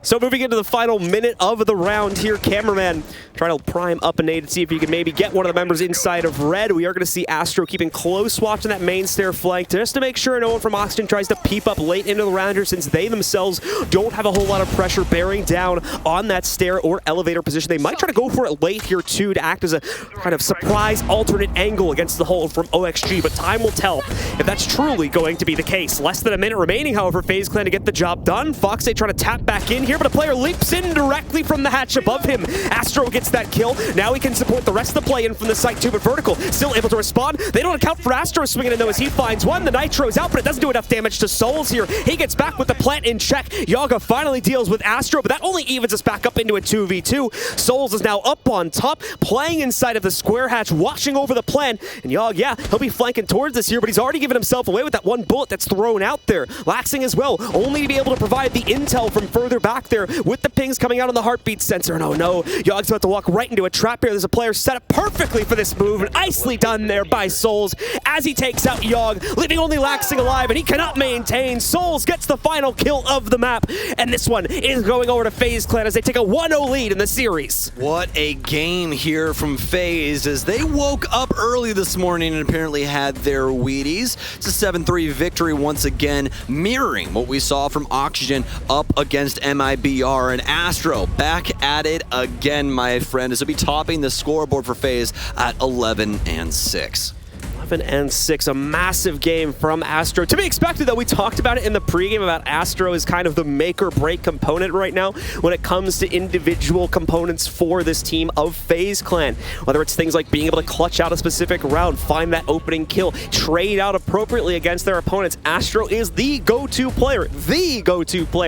So moving into the final minute of the round here, Cameraman trying to prime up a nade to see if he can maybe get one of the members inside of red. We are going to see Astro keeping close watch on that main stair flank just to make sure no one from Oxygen tries to peep up late into the round here since they themselves don't have a whole lot of pressure bearing down on that stair or elevator position. They might try to go for it late here too to act as a kind of surprise alternate angle against the hold from OXG, but time will tell if that's truly going to be the case. Less than a minute remaining, however, FaZe Clan to get the job done. Foxe trying to tap back in here, but a player leaps in directly from the hatch above him. Astro gets that kill. Now he can support the rest of the play in from the site too, but Vertical still able to respond. They don't account for Astro swinging in though as he finds one. The Nitro's out, but it doesn't do enough damage to Souls here. He gets back with the plant in check. Yaga finally deals with Astro, but that only evens us back up into a 2v2. Souls is now up on top, playing inside of the square hatch, watching over the plant. And Yog, yeah, he'll be flanking towards this here, but he's already given himself away with that one bullet that's thrown out there. Laxing as well, only to be able to provide the intel from further back there with the pings coming out on the heartbeat sensor. And oh no, Yog's about to walk right into a trap here. There's a player set up perfectly for this move, and nicely done there by Souls as he takes out Yog, leaving only Laxing alive, and he cannot maintain. Souls gets the final kill of the map, and this one is going over to FaZe Clan as they take a 1-0 lead in the series. What a game here from FaZe as they woke up early this morning and apparently had their Wheaties. It's a 7-3 victory once again, mirroring what we saw from Oxygen up against MIBR, and Astro back at it again, my friend, as they'll be topping the scoreboard for FaZe at 11-6. 11-6, a massive game from Astro. To be expected, though. We talked about it in the pregame about Astro is kind of the make or break component right now when it comes to individual components for this team of FaZe Clan. Whether it's things like being able to clutch out a specific round, find that opening kill, trade out appropriately against their opponents. Astro is the go-to player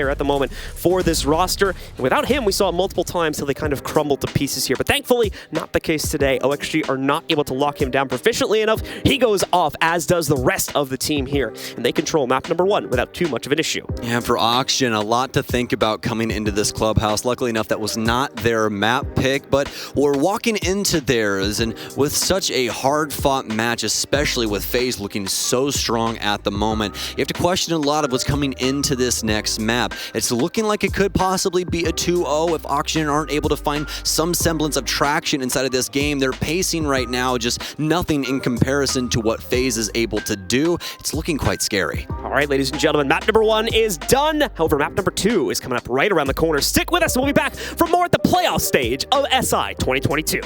at the moment for this roster. And without him, we saw it multiple times till they kind of crumbled to pieces here. But thankfully, not the case today. OXG are not able to lock him down proficiently enough. He goes off, as does the rest of the team here, and they control map number 1 without too much of an issue. Yeah, for Oxygen, a lot to think about coming into this clubhouse. Luckily enough, that was not their map pick, but we're walking into theirs, and with such a hard-fought match, especially with FaZe looking so strong at the moment, you have to question a lot of what's coming into this next map. It's looking like it could possibly be a 2-0 if Oxygen aren't able to find some semblance of traction inside of this game. They're pacing right now, just nothing in comparison to what FaZe is able to do. It's looking quite scary. All right, ladies and gentlemen, map number 1 is done. However, map number 2 is coming up right around the corner. Stick with us, and we'll be back for more at the playoff stage of SI 2022.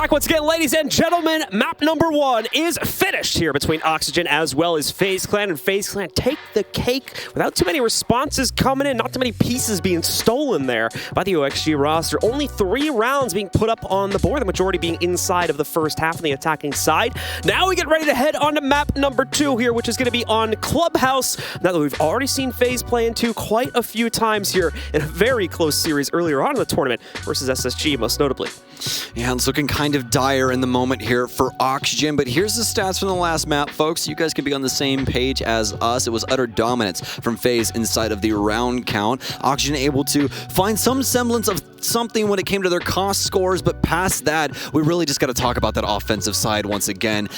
back once again, ladies and gentlemen. Map number 1 is finished here between Oxygen as well as FaZe Clan, and FaZe Clan take the cake without too many responses coming in, not too many pieces being stolen there by the OXG roster. Only 3 rounds being put up on the board, the majority being inside of the first half on the attacking side. Now we get ready to head on to map number 2 here, which is going to be on Clubhouse. Now that we've already seen FaZe play into quite a few times here in a very close series earlier on in the tournament versus SSG, most notably. Yeah, it's looking kind of dire in the moment here for Oxygen, but here's the stats from the last map, folks. You guys can be on the same page as us. It was utter dominance from FaZe inside of the round count. Oxygen able to find some semblance of something when it came to their cost scores, but past that, we really just got to talk about that offensive side once again.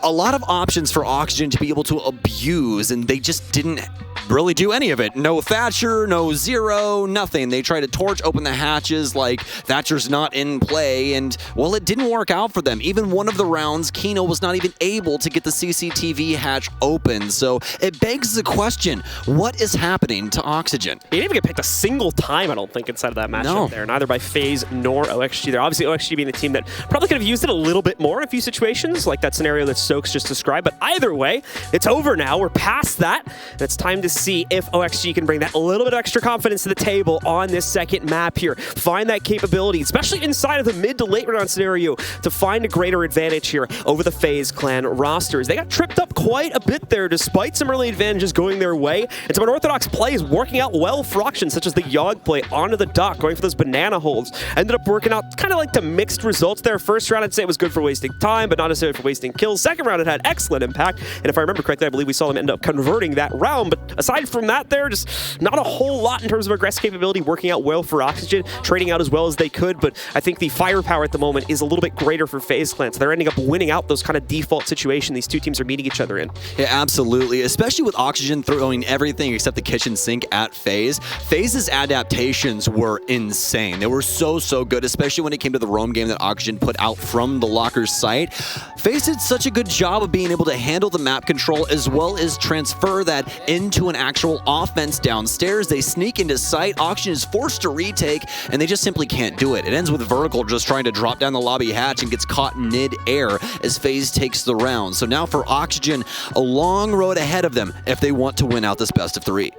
A lot of options for Oxygen to be able to abuse, and they just didn't really do any of it. No Thatcher, no Zero, nothing. They tried to torch open the hatches like Thatcher's not in play, and well, it didn't work out for them. Even one of the rounds, Kino was not even able to get the CCTV hatch open. So it begs the question, what is happening to Oxygen? He didn't even get picked a single time, I don't think, inside of that matchup there, neither by FaZe nor OXG there. Obviously, OXG being the team that probably could have used it a little bit more in a few situations, like that scenario that Stokes just described, but either way, it's over now. We're past that, and it's time to see if OXG can bring that little bit of extra confidence to the table on this second map here. Find that capability, especially inside of the mid to late round scenario, to find a greater advantage here over the FaZe Clan rosters. They got tripped up quite a bit there, despite some early advantages going their way, and some unorthodox plays working out well for Oxygen, such as the Yogg play onto the dock, going for those banana holds. Ended up working out kind of like the mixed results there. First round, I'd say it was good for wasting time, but not necessarily for wasting kills. Second round, it had excellent impact, and if I remember correctly, I believe we saw them end up converting that round, but aside from that there, just not a whole lot in terms of aggressive capability working out well for Oxygen, trading out as well as they could, but I think the firepower at the moment is a little bit greater for FaZe Clan, so they're ending up winning out those kind of default situations these two teams are meeting each other in. Yeah, absolutely, especially with Oxygen throwing everything except the kitchen sink at FaZe. FaZe's adaptations were insane. They were so good, especially when it came to the roam game that Oxygen put out from the Locker's site. FaZe did such a good job of being able to handle the map control as well as transfer that into an actual offense downstairs. They sneak into sight, Oxygen is forced to retake, and they just simply can't do it. It ends with Vertical just trying to drop down the lobby hatch and gets caught mid-air as FaZe takes the round. So now for Oxygen, a long road ahead of them if they want to win out this best of 3.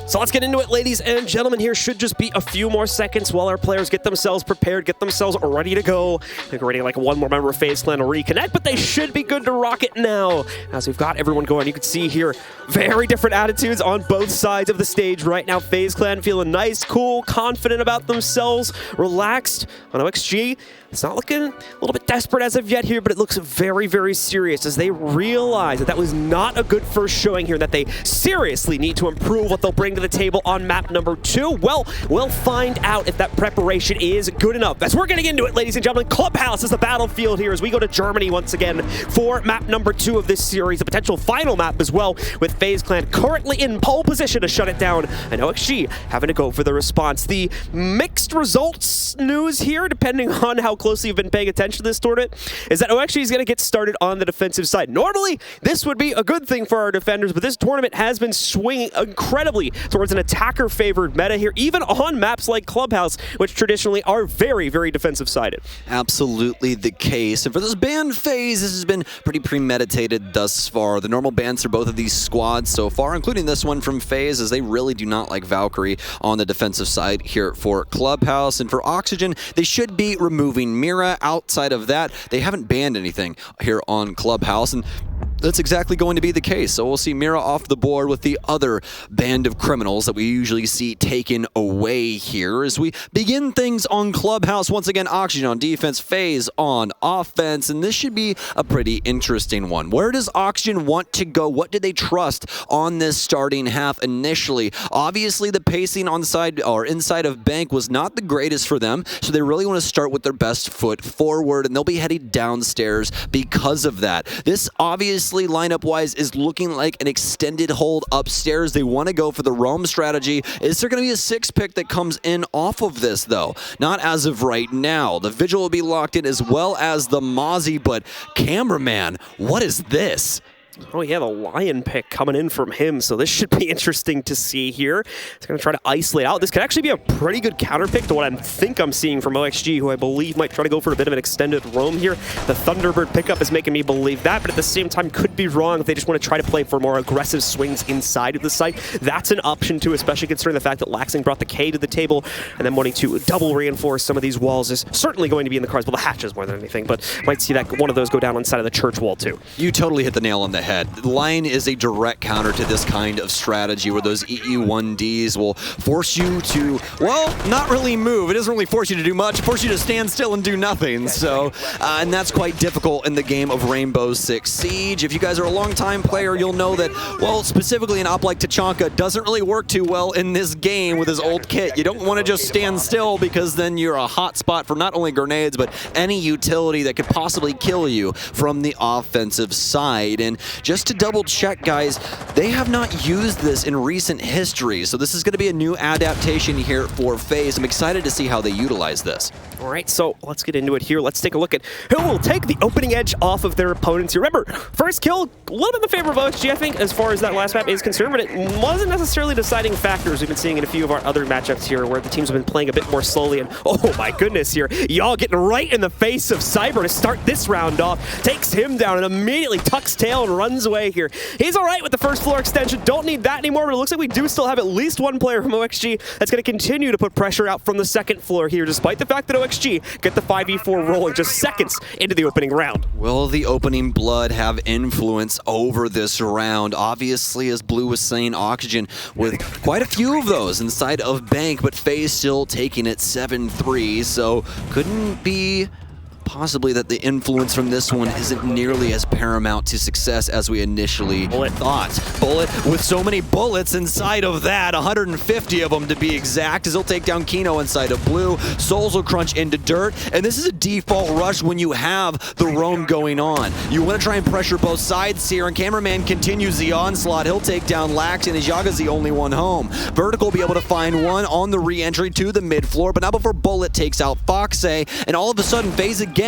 So let's get into it, ladies and gentlemen. Here should just be a few more seconds while our players get themselves prepared, get themselves ready to go. I think we're waiting like one more member of FaZe Clan to reconnect, but they should be good to rock it now. As we've got everyone going, you can see here very different attitudes on both sides of the stage right now. FaZe Clan feeling nice, cool, confident about themselves, relaxed. On OXG, it's not looking a little bit desperate as of yet here, but it looks very serious as they realize that that was not a good first showing here, that they seriously need to improve what they'll bring to the table on map number 2. Well, we'll find out if that preparation is good enough. As we're getting into it, ladies and gentlemen, Clubhouse is the battlefield here as we go to Germany once again for map number 2 of this series, a potential final map as well, with FaZe Clan currently in pole position to shut it down, and OXG having to go for the response. The mixed results news here, depending on how closely you've been paying attention to this tournament, is that OXG is going to get started on the defensive side. Normally, this would be a good thing for our defenders, but this tournament has been swinging incredibly towards an attacker-favored meta here, even on maps like Clubhouse, which traditionally are very defensive-sided. Absolutely the case. And for this ban phase, this has been pretty premeditated thus far. The normal bans for both of these squads so far, including this one from FaZe, as they really do not like Valkyrie on the defensive side here for Clubhouse. And for Oxygen, they should be removing Mira. Outside of that, they haven't banned anything here on Clubhouse, and that's exactly going to be the case. So we'll see Mira off the board with the other band of criminals that we usually see taken away here as we begin things on Clubhouse. Once again, Oxygen on defense, FaZe on offense, and this should be a pretty interesting one. Where does Oxygen want to go? What did they trust on this starting half initially? Obviously, the pacing on the side or inside of Bank was not the greatest for them, so they really want to start with their best foot forward, and they'll be heading downstairs because of that. This obviously lineup-wise is looking like an extended hold upstairs. They want to go for the roam strategy. Is there going to be a 6 pick that comes in off of this, though? Not as of right now. The Vigil will be locked in as well as the Mozzie, but cameraman, what is this? Oh yeah, the Lion pick coming in from him, so this should be interesting to see here. He's going to try to isolate out. This could actually be a pretty good counter pick to what I think I'm seeing from OXG, who I believe might try to go for a bit of an extended roam here. The Thunderbird pickup is making me believe that, but at the same time could be wrong if they just want to try to play for more aggressive swings inside of the site. That's an option too, especially considering the fact that Laxing brought the K to the table, and then wanting to double reinforce some of these walls is certainly going to be in the cards. Well, the hatches more than anything, but might see that one of those go down on the side of the church wall too. You totally hit the nail on the head. The Lion is a direct counter to this kind of strategy where those EU1Ds will force you to, well, not really move. It doesn't really force you to do much. It forces you to stand still and do nothing. So, and that's quite difficult in the game of Rainbow Six Siege. If you guys are a long-time player, you'll know that, well, specifically an op like Tachanka doesn't really work too well in this game with his old kit. You don't want to just stand still because then you're a hot spot for not only grenades, but any utility that could possibly kill you from the offensive side. And just to double check, guys, they have not used this in recent history, so this is going to be a new adaptation here for FaZe. I'm excited to see how they utilize this. All right, so let's get into it here. Let's take a look at who will take the opening edge off of their opponents here. Remember, first kill, a little bit in the favor of OXG, I think, as far as that last map is concerned, but it wasn't necessarily deciding factors we've been seeing in a few of our other matchups here where the teams have been playing a bit more slowly, and oh my goodness here, y'all getting right in the face of Cyber to start this round off. Takes him down and immediately tucks tail and runs away here. He's all right with the first floor extension. Don't need that anymore, but it looks like we do still have at least one player from OXG that's going to continue to put pressure out from the second floor here, despite the fact that OXG get the 5v4 rolling just seconds into the opening round. Will the opening blood have influence over this round? Obviously, as Blue was saying, Oxygen with quite a few of those inside of Bank, but FaZe still taking it 7-3, so couldn't be possibly that the influence from this one isn't nearly as paramount to success as we initially thought. Bullet with so many bullets inside of that, 150 of them to be exact, as he'll take down Kino inside of Blue. Souls will crunch into Dirt, and this is a default rush when you have the roam going on. You want to try and pressure both sides here, and Cameraman continues the onslaught. He'll take down Lax, and Yaga's the only one home. Vertical will be able to find one on the re-entry to the mid floor, but not before Bullet takes out Foxe, and all of a sudden FaZe again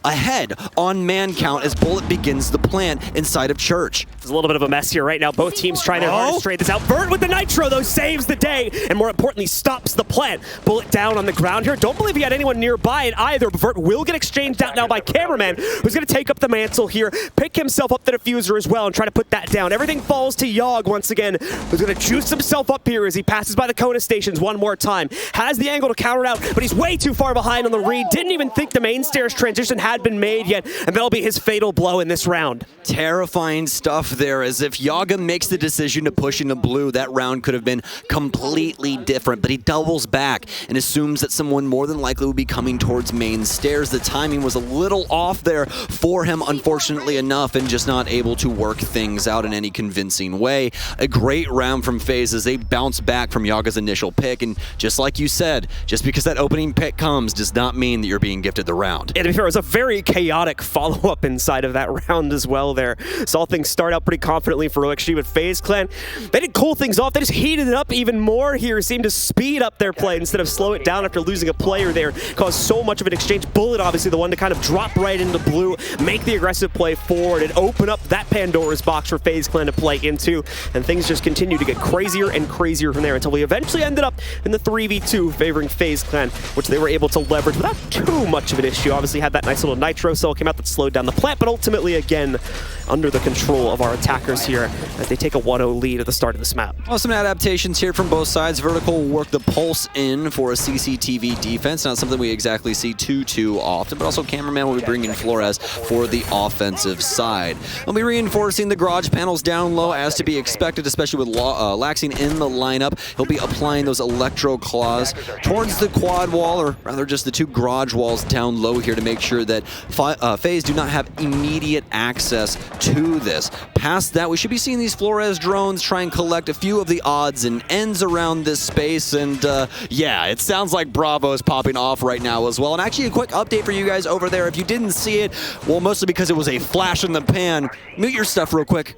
ahead on man count as Bullet begins the plant inside of Church. There's a little bit of a mess here right now. Both teams trying to hard to trade this out. Vert with the Nitro, though, saves the day, and more importantly, stops the plant. Bullet down on the ground here. Don't believe he had anyone nearby it either, but Vert will get exchanged out now by Cameraman, who's going to take up the mantle here, pick himself up the diffuser as well, and try to put that down. Everything falls to Yogg once again, who's going to juice himself up here as he passes by the Kona stations one more time. Has the angle to counter out, but he's way too far behind on the read. Didn't even think the main stairs transition had been made yet, and that'll be his fatal blow in this round. Terrifying stuff there, as if Yaga makes the decision to push into Blue, that round could have been completely different, but he doubles back and assumes that someone more than likely would be coming towards main stairs. The timing was a little off there for him, unfortunately enough, and just not able to work things out in any convincing way. A great round from FaZe as they bounce back from Yaga's initial pick, and just like you said, just because that opening pick comes does not mean that you're being gifted the round. And to be fair, it was a very chaotic follow-up inside of that round as well there. Saw things start out pretty confidently for OXG, but FaZe Clan, they didn't cool things off. They just heated it up even more here. Seemed to speed up their play instead of slow it down after losing a player there. Caused so much of an exchange. Bullet, obviously, the one to kind of drop right into Blue, make the aggressive play forward, and open up that Pandora's box for FaZe Clan to play into. And things just continue to get crazier and crazier from there until we eventually ended up in the 3v2 favoring FaZe Clan, which they were able to leverage without too much of an issue. Obviously, had that nice little Nitro cell came out that slowed down the plant, but ultimately, again, under the control of our attackers here as they take a 1-0 lead at the start of this map. Well, some adaptations here from both sides. Vertical will work the pulse in for a CCTV defense, not something we exactly see too often, but also Cameraman will be bringing Flores for the offensive side. We'll be reinforcing the garage panels down low as to be expected, especially with Laxing in the lineup. He'll be applying those electro claws towards the quad wall, or rather just the two garage walls down low here to make sure that FaZe do not have immediate access to this. Past that, we should be seeing these Flores drones try and collect a few of the odds and ends around this space, and yeah, it sounds like Bravo is popping off right now as well. And actually, a quick update for you guys over there. If you didn't see it, well, mostly because it was a flash in the pan, mute your stuff real quick.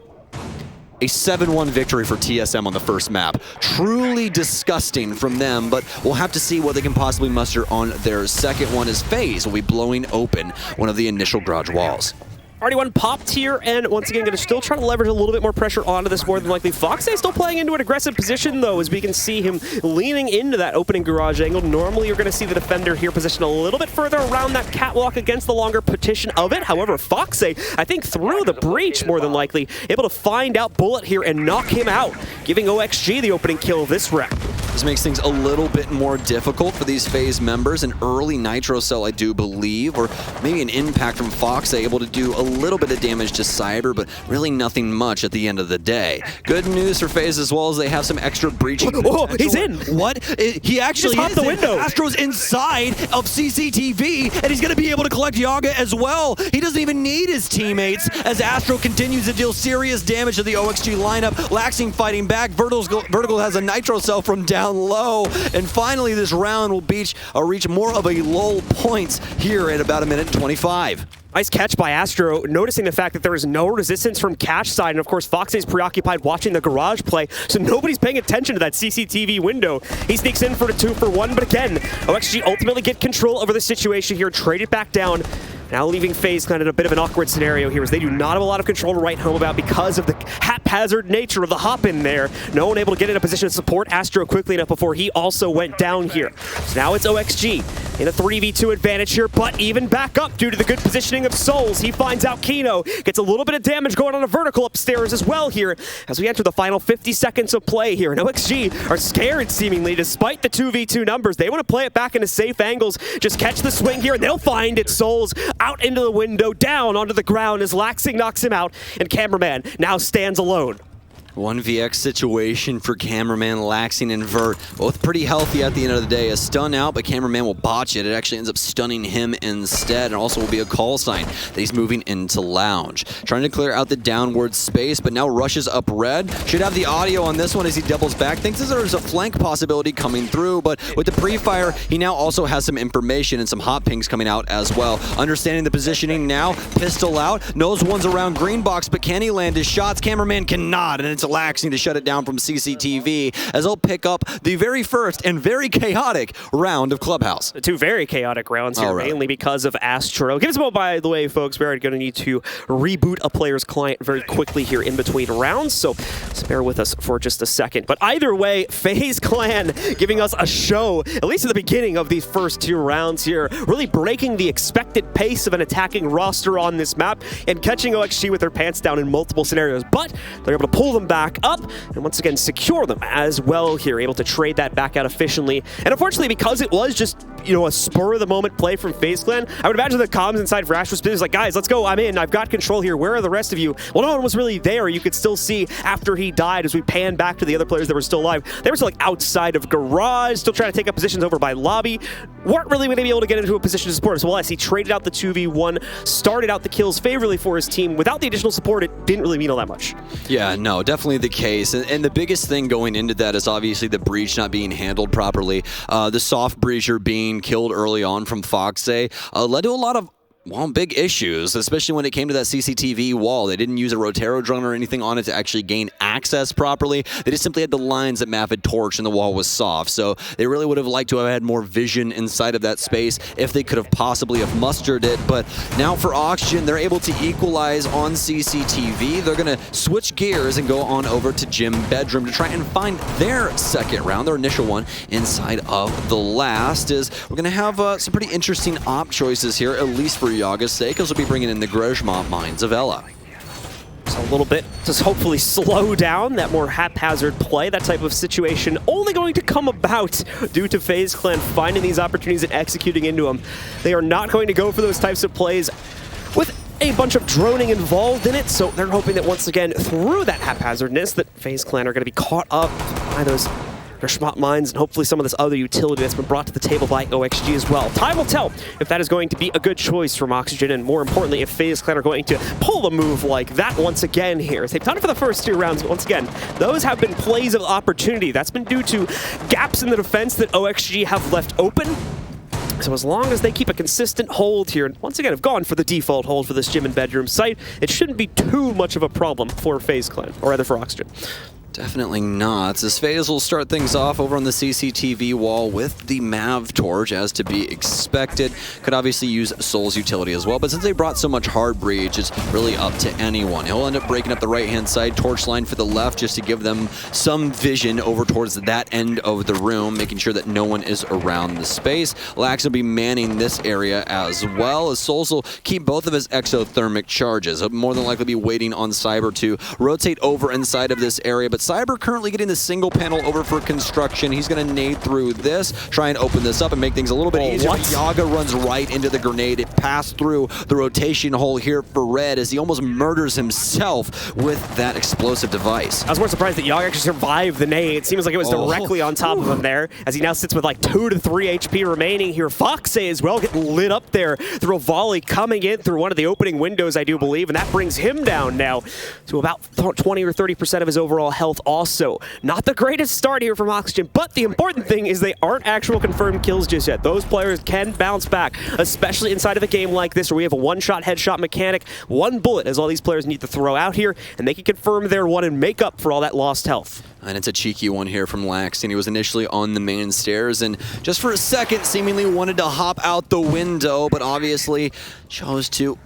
A 7-1 victory for TSM on the first map. Truly disgusting from them, but we'll have to see what they can possibly muster on their second one, as FaZe will be blowing open one of the initial garage walls. Already one popped here, and once again, going to still try to leverage a little bit more pressure onto this more than likely. FaZe still playing into an aggressive position, though, as we can see him leaning into that opening garage angle. Normally, you're going to see the defender here positioned a little bit further around that catwalk against the longer petition of it. However, FaZe, I think, through the breach, more than likely, able to find out Bullet here and knock him out, giving OXG the opening kill of this round. This makes things a little bit more difficult for these FaZe members. An early Nitro Cell, I do believe, or maybe an impact from Fox, able to do a little bit of damage to Cyber, but really nothing much at the end of the day. Good news for FaZe as well as they have some extra breaching. Oh, he's in! What? He actually hopped the window. Astro's inside of CCTV, and he's going to be able to collect Yaga as well. He doesn't even need his teammates as Astro continues to deal serious damage to the OXG lineup. Laxing fighting back. Vertical has a Nitro Cell from down low, and finally this round will reach more of a lull point here at about 1:25. Nice catch by Astro, noticing the fact that there is no resistance from Cash side, and of course Fox is preoccupied watching the garage play, so nobody's paying attention to that CCTV window. He sneaks in for the 2-for-1, but again, OXG ultimately get control over the situation here, trade it back down. Now leaving FaZe kind of in a bit of an awkward scenario here as they do not have a lot of control to write home about because of the haphazard nature of the hop in there. No one able to get in a position to support Astro quickly enough before he also went down here. So now it's OXG in a 3v2 advantage here, but even back up due to the good positioning of Souls. He finds out Kino, gets a little bit of damage going on a vertical upstairs as well here as we enter the final 50 seconds of play here. And OXG are scared seemingly despite the 2v2 numbers. They want to play it back into safe angles, just catch the swing here and they'll find it. Souls out into the window, down onto the ground as Laxing knocks him out, and Cameraman now stands alone. 1vx situation for Cameraman, Laxing, and Vert. Both pretty healthy at the end of the day. A stun out, but Cameraman will botch it. It actually ends up stunning him instead, and also will be a call sign that he's moving into Lounge. Trying to clear out the downward space, but now rushes up red. Should have the audio on this one as he doubles back. Thinks there's a flank possibility coming through, but with the pre-fire, he now also has some information and some hot pings coming out as well. Understanding the positioning now, pistol out, knows one's around green box, but can he land his shots? Cameraman cannot, and it's Laxing to shut it down from CCTV as they'll pick up the very first and very chaotic round of Clubhouse. The two very chaotic rounds here, mainly because of Astro. Give us a moment, by the way, folks. We're going to need to reboot a player's client very quickly here in between rounds, so bear with us for just a second. But either way, FaZe Clan giving us a show, at least at the beginning of these first two rounds here, really breaking the expected pace of an attacking roster on this map and catching OXG with their pants down in multiple scenarios. But they're able to pull them back up and once again secure them as well here, able to trade that back out efficiently. And unfortunately, because it was just, you know, a spur of the moment play from FaZe Clan, I would imagine the comms inside of Rash was like, guys, let's go, I'm in, I've got control here, where are the rest of you? Well, no one was really there. You could still see after he died as we pan back to the other players that were still alive. They were still like outside of garage, still trying to take up positions over by lobby. Weren't really going to be able to get into a position to support as well as he traded out the 2v1, started out the kills favorably for his team. Without the additional support, it didn't really mean all that much. Yeah, no, definitely the case. And the biggest thing going into that is obviously the breach not being handled properly. The soft breacher being killed early on from Foxe led to a lot of big issues, especially when it came to that CCTV wall. They didn't use a Rotaro drone or anything on it to actually gain access properly. They just simply had the lines that Mav had torched and the wall was soft. So they really would have liked to have had more vision inside of that space if they could have possibly have mustered it. But now for Oxygen, they're able to equalize on CCTV. They're going to switch gears and go on over to Gym Bedroom to try and find their second round, their initial one inside of the last. Is we're going to have some pretty interesting op choices here, at least for Yaga's sake, because we'll be bringing in the Greshmont Mines of Ella. So a little bit to hopefully slow down that more haphazard play. That type of situation only going to come about due to FaZe Clan finding these opportunities and executing into them. They are not going to go for those types of plays with a bunch of droning involved in it, so they're hoping that once again, through that haphazardness, that FaZe Clan are going to be caught up by those Greshmont Mines and hopefully some of this other utility that's been brought to the table by OXG as well. Time will tell if that is going to be a good choice from Oxygen, and more importantly, if FaZe Clan are going to pull a move like that once again here. They've done it for the first two rounds, but once again, those have been plays of opportunity. That's been due to gaps in the defense that OXG have left open. So as long as they keep a consistent hold here, and once again have gone for the default hold for this Gym and Bedroom site, it shouldn't be too much of a problem for FaZe Clan, or rather for Oxygen. Definitely not. As FaZe will start things off over on the CCTV wall with the Mav Torch, as to be expected. Could obviously use Soul's utility as well, but since they brought so much hard breach, it's really up to anyone. He'll end up breaking up the right-hand side, torch line for the left, just to give them some vision over towards that end of the room, making sure that no one is around the space. Lax will be manning this area as well, as Souls will keep both of his exothermic charges. He'll more than likely be waiting on Cyber to rotate over inside of this area, but Cyber currently getting the single panel over for construction. He's going to nade through this, try and open this up and make things a little bit easier. But Yaga runs right into the grenade. It passed through the rotation hole here for Red as he almost murders himself with that explosive device. I was more surprised that Yaga actually survived the nade. It seems like it was directly on top of him there, as he now sits with like 2 to 3 HP remaining here. FaZe as well getting lit up there through a volley coming in through one of the opening windows, I do believe, and that brings him down now to about 20 or 30% of his overall health also. Not the greatest start here from Oxygen, but the important thing is they aren't actual confirmed kills just yet. Those players can bounce back, especially inside of a game like this where we have a one-shot headshot mechanic. One bullet is all these players need to throw out here, and they can confirm their one and make up for all that lost health. And it's a cheeky one here from Lax, and he was initially on the main stairs and just for a second seemingly wanted to hop out the window, but obviously chose to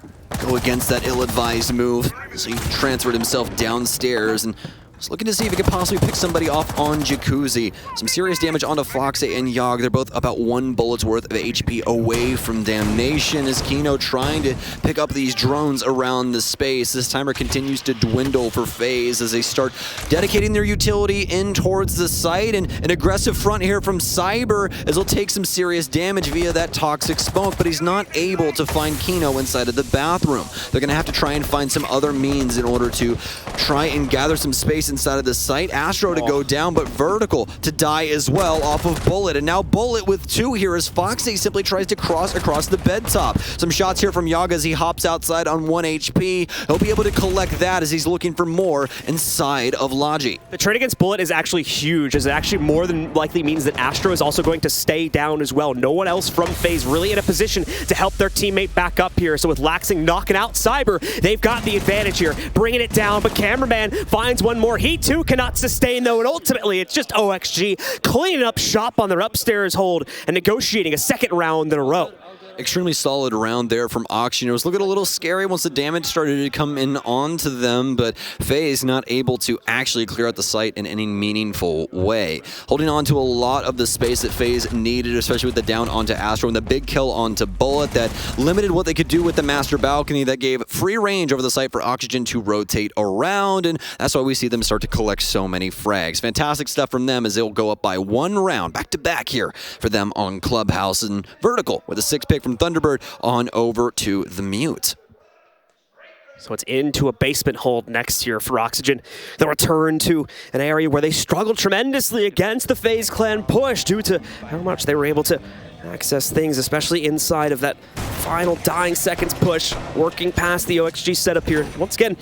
go against that ill-advised move. So he transferred himself downstairs and was looking to see if he could possibly pick somebody off on Jacuzzi. Some serious damage onto Foxe and Yogg. They're both about 1 bullet's worth of HP away from damnation as Kino trying to pick up these drones around the space. This timer continues to dwindle for FaZe as they start dedicating their utility in towards the site, and an aggressive front here from Cyber as he'll take some serious damage via that toxic smoke, but he's not able to find Kino inside of the bathroom. They're going to have to try and find some other means in order to try and gather some space inside of the site. Astro to go down, but Vertical to die as well off of Bullet. And now Bullet with 2 here as Foxe simply tries to cross across the bed top. Some shots here from Yaga as he hops outside on 1 HP. He'll be able to collect that as he's looking for more inside of Logi. The trade against Bullet is actually huge, as it actually more than likely means that Astro is also going to stay down as well. No one else from FaZe really in a position to help their teammate back up here. So with Laxing knocking out Cyber, they've got the advantage here, bringing it down, but Cameraman finds one more. He too cannot sustain though, and ultimately it's just OXG cleaning up shop on their upstairs hold and negotiating a second round in a row. Extremely solid round there from Oxygen. It was looking a little scary once the damage started to come in onto them, but FaZe not able to actually clear out the site in any meaningful way. Holding on to a lot of the space that FaZe needed, especially with the down onto Astro and the big kill onto Bullet that limited what they could do with the master balcony, that gave free range over the site for Oxygen to rotate around, and that's why we see them start to collect so many frags. Fantastic stuff from them as they'll go up by 1 round, back to back here for them on Clubhouse, and Vertical with a 6-pick from Thunderbird on over to the Mute. So it's into a basement hold next year for Oxygen. They'll return to an area where they struggled tremendously against the FaZe Clan push due to how much they were able to access things, especially inside of that final dying seconds push, working past the OXG setup here. Once again,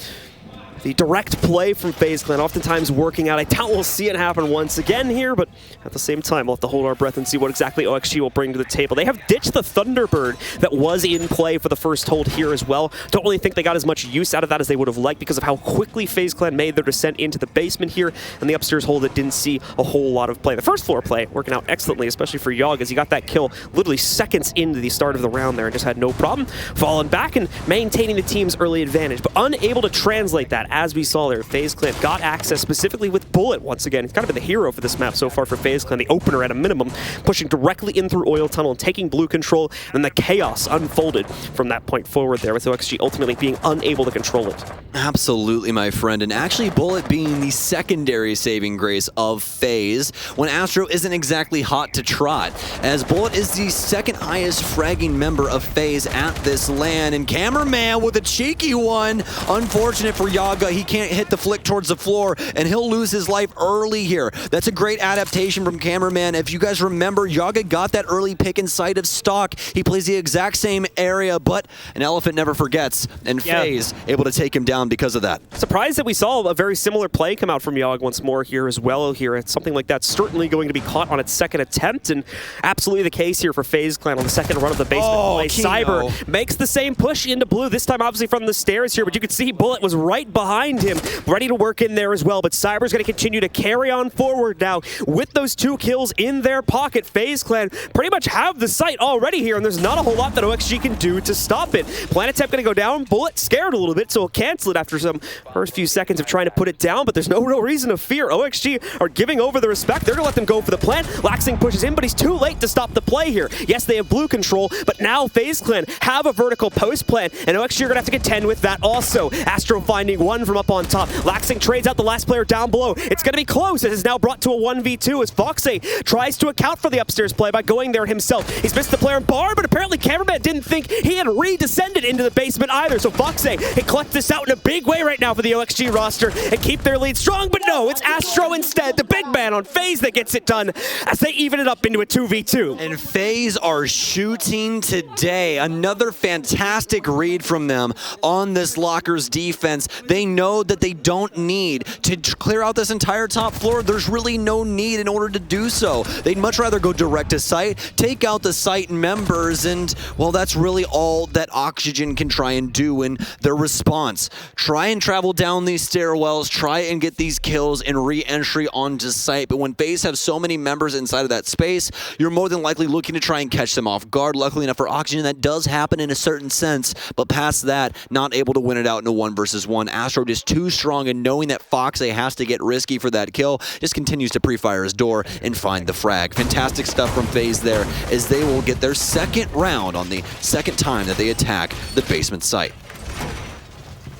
the direct play from FaZe Clan oftentimes working out. I doubt we'll see it happen once again here, but at the same time, we'll have to hold our breath and see what exactly OXG will bring to the table. They have ditched the Thunderbird that was in play for the first hold here as well. Don't really think they got as much use out of that as they would have liked because of how quickly FaZe Clan made their descent into the basement here, and the upstairs hold that didn't see a whole lot of play. The first floor play working out excellently, especially for Yogg, as he got that kill literally seconds into the start of the round there and just had no problem falling back and maintaining the team's early advantage, but unable to translate that. As we saw there, FaZe Clan got access specifically with Bullet once again. He's kind of been the hero for this map so far for FaZe Clan, the opener at a minimum, pushing directly in through Oil Tunnel and taking blue control, and the chaos unfolded from that point forward there, with OXG ultimately being unable to control it. Absolutely, my friend, and actually Bullet being the secondary saving grace of FaZe when Astro isn't exactly hot to trot, as Bullet is the second highest fragging member of FaZe at this LAN, and Cameraman with a cheeky one. Unfortunate for Yaga, he can't hit the flick towards the floor, and he'll lose his life early here. That's a great adaptation from Cameraman. If you guys remember, Yaga got that early pick inside of stock. He plays the exact same area, but an elephant never forgets, and FaZe able to take him down because of that. Surprised that we saw a very similar play come out from Yogg once more here as well. Here, it's something like that's certainly going to be caught on its second attempt, and absolutely the case here for FaZe Clan on the second run of the basement play. Cyber makes the same push into blue, this time obviously from the stairs here, but you can see Bullet was right behind behind him, ready to work in there as well. But Cyber's going to continue to carry on forward now with those 2 kills in their pocket. FaZe Clan pretty much have the site already here, and there's not a whole lot that OXG can do to stop it. Planetep going to go down. Bullet scared a little bit, so he'll cancel it after some first few seconds of trying to put it down, but there's no real reason to fear. OXG are giving over the respect. They're going to let them go for the plant. Laxing pushes in, but he's too late to stop the play here. Yes, they have blue control, but now FaZe Clan have a vertical post plant, and OXG are going to have to contend with that also. Astro finding one from up on top. Laxing trades out the last player down below. It's going to be close. It is now brought to a 1v2 as FaZe tries to account for the upstairs play by going there himself. He's missed the player in bar, but apparently Cameraman didn't think he had redescended into the basement either, so FaZe, he collects this out in a big way right now for the OXG roster and keep their lead strong, but no, it's Astro instead, the big man on FaZe that gets it done as they even it up into a 2v2. And FaZe are shooting today. Another fantastic read from them on this Lockers defense. They know that they don't need to clear out this entire top floor. There's really no need in order to do so. They'd much rather go direct to site, take out the site members, and, well, that's really all that Oxygen can try and do in their response. Try and travel down these stairwells, try and get these kills and re-entry onto site. But when FaZe have so many members inside of that space, you're more than likely looking to try and catch them off guard. Luckily enough for Oxygen, that does happen in a certain sense, but past that, not able to win it out in a 1 versus 1. Astro just too strong, and knowing that Foxe has to get risky for that kill, just continues to pre-fire his door and find the frag. Fantastic stuff from FaZe there, as they will get their second round on the second time that they attack the basement site.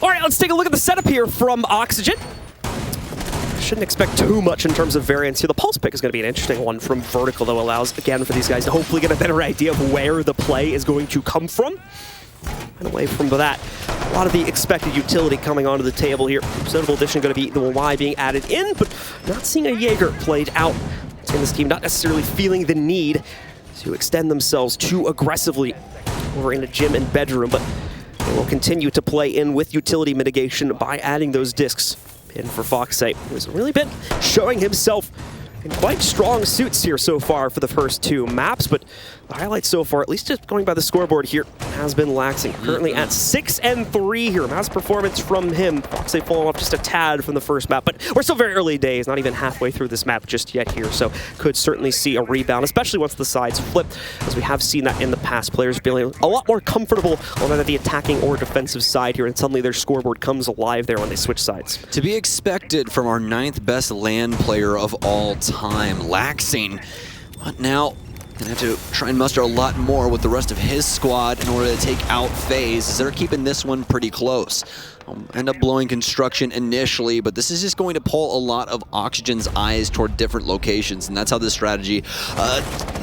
All right, let's take a look at the setup here from Oxygen. Shouldn't expect too much in terms of variance here. The pulse pick is going to be an interesting one from Vertical, though, allows, again, for these guys to hopefully get a better idea of where the play is going to come from. And away from that, a lot of the expected utility coming onto the table here. Notable addition going to be the Y being added in, but not seeing a Jaeger played out. In this team, not necessarily feeling the need to extend themselves too aggressively over in a gym and bedroom, but they will continue to play in with utility mitigation by adding those discs in for Foxe, who's really been showing himself in quite strong suits here so far for the first 2 maps, but the highlight so far, at least just going by the scoreboard here, has been Laxing. Currently at 6-3 here. Mass performance from him. Foxe falling off just a tad from the first map, but we're still very early days, not even halfway through this map just yet here, so could certainly see a rebound, especially once the sides flip, as we have seen that in the past. Players feeling a lot more comfortable on either the attacking or defensive side here, and suddenly their scoreboard comes alive there when they switch sides. To be expected from our 9th best LAN player of all time, Laxing, but now gonna have to try and muster a lot more with the rest of his squad in order to take out FaZe, as they're keeping this one pretty close. End up blowing construction initially, but this is just going to pull a lot of Oxygen's eyes toward different locations, and that's how this strategy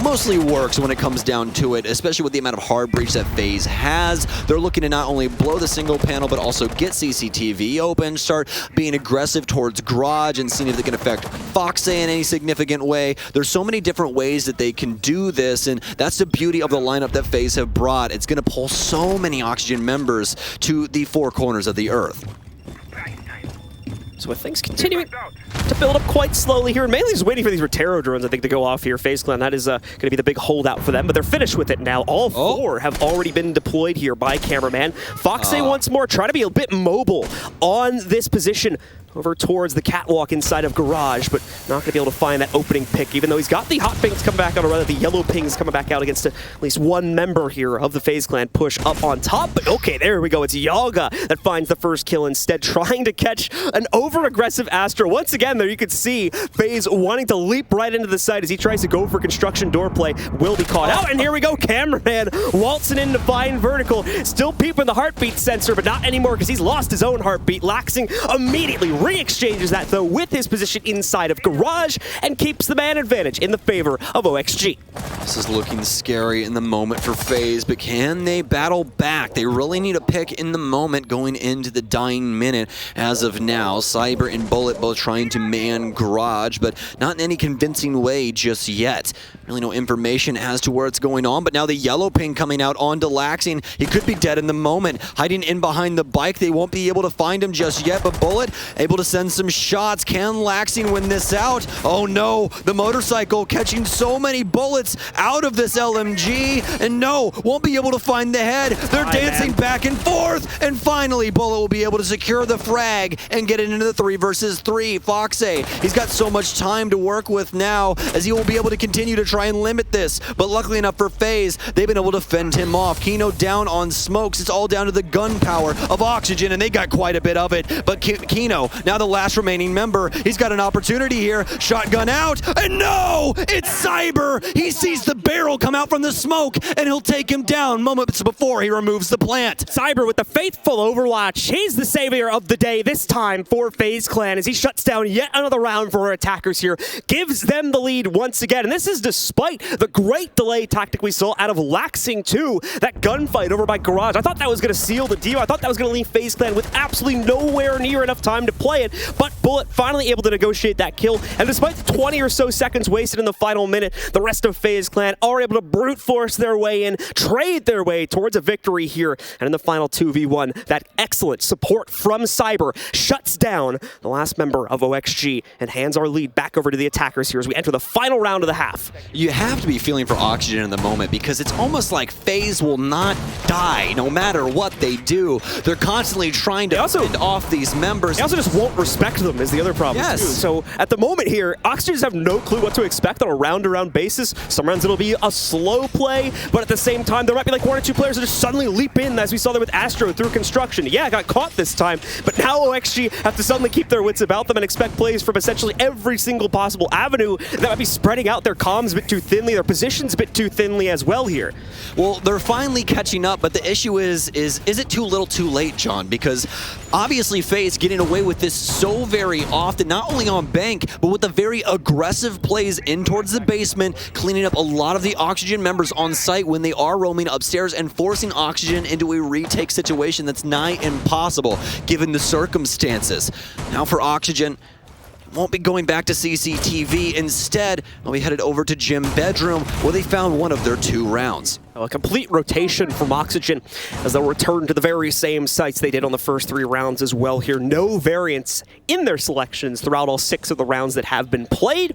mostly works when it comes down to it, especially with the amount of hard breach that FaZe has. They're looking to not only blow the single panel, but also get CCTV open, start being aggressive towards Garage, and seeing if they can affect Foxe in any significant way. There's so many different ways that they can do this, and that's the beauty of the lineup that FaZe have brought. It's going to pull so many Oxygen members to the 4 corners of the earth. So with things continuing to build up quite slowly here, and mainly just waiting for these Rotero drones, I think, to go off here. FaZe Clan, that is going to be the big holdout for them, but they're finished with it now. All 4 have already been deployed here by Cameraman. Foxe once more, try to be a bit mobile on this position over towards the catwalk inside of Garage, but not going to be able to find that opening pick, even though he's got the hot pings coming back out, or rather the yellow pings coming back out against at least 1 member here of the FaZe Clan push up on top. But okay, there we go. It's Yaga that finds the first kill instead, trying to catch an over-aggressive Astro. Once again, there you could see FaZe wanting to leap right into the site as he tries to go for construction door play. Will be caught out, and here we go. Cameraman waltzing in to find Vertical. Still peeping the heartbeat sensor, but not anymore because he's lost his own heartbeat. Laxing immediately re-exchanges that, though, with his position inside of Garage, and keeps the man advantage in the favor of OXG. This is looking scary in the moment for FaZe, but can they battle back? They really need a pick in the moment going into the dying minute as of now. Cyber and Bullet both trying to man Garage, but not in any convincing way just yet. Really no information as to where it's going on, but now the yellow ping coming out onto Laxing. He could be dead in the moment. Hiding in behind the bike. They won't be able to find him just yet, but Bullet able to send some shots. Can Laxing win this out? Oh no, the motorcycle catching so many bullets out of this LMG, and no, won't be able to find the head. They're dancing back and forth, and finally Bullet will be able to secure the frag and get it into the 3 versus 3. FaZe, he's got so much time to work with now, as he will be able to continue to try and limit this, but luckily enough for FaZe, they've been able to fend him off. Kino down on smokes. It's all down to the gun power of Oxygen, and they got quite a bit of it, but Kino, now the last remaining member, he's got an opportunity here. Shotgun out, and no! It's Cyber! He sees the barrel come out from the smoke, and he'll take him down moments before he removes the plant. Cyber with the faithful Overwatch. He's the savior of the day this time for FaZe Clan as he shuts down yet another round for our attackers here. Gives them the lead once again, and this is despite the great delay tactic we saw out of Laxing 2. That gunfight over by Garage. I thought that was going to seal the deal. I thought that was going to leave FaZe Clan with absolutely nowhere near enough time to play it, but Bullet finally able to negotiate that kill, and despite the 20 or so seconds wasted in the final minute, the rest of FaZe Clan are able to brute force their way in, trade their way towards a victory here, and in the final 2v1, that excellent support from Cyber shuts down the last member of OXG and hands our lead back over to the attackers here as we enter the final round of the half. You have to be feeling for Oxygen in the moment, because it's almost like FaZe will not die no matter what they do. They're constantly trying to fend off these members. They also just won't respect them is the other problem too. So at the moment here, Oxygen have no clue what to expect on a round-to-round basis. Some rounds it'll be a slow play, but at the same time, there might be like 1 or 2 players that just suddenly leap in, as we saw there with Astro through construction. Yeah, got caught this time, but now OXG have to suddenly keep their wits about them and expect plays from essentially every single possible avenue that might be spreading out their comms a bit too thinly, their positions a bit too thinly as well here. Well, they're finally catching up, but the issue is it too little too late, John? Because obviously FaZe getting away with this so very often, not only on Bank, but with the very aggressive plays in towards the basement, cleaning up a lot of the Oxygen members on site when they are roaming upstairs and forcing Oxygen into a retake situation that's nigh impossible given the circumstances. Now for Oxygen, won't be going back to CCTV. Instead, they'll be headed over to Gym Bedroom, where they found one of their 2 rounds. A complete rotation from Oxygen as they'll return to the very same sites they did on the first 3 rounds as well here. No variance in their selections throughout all 6 of the rounds that have been played.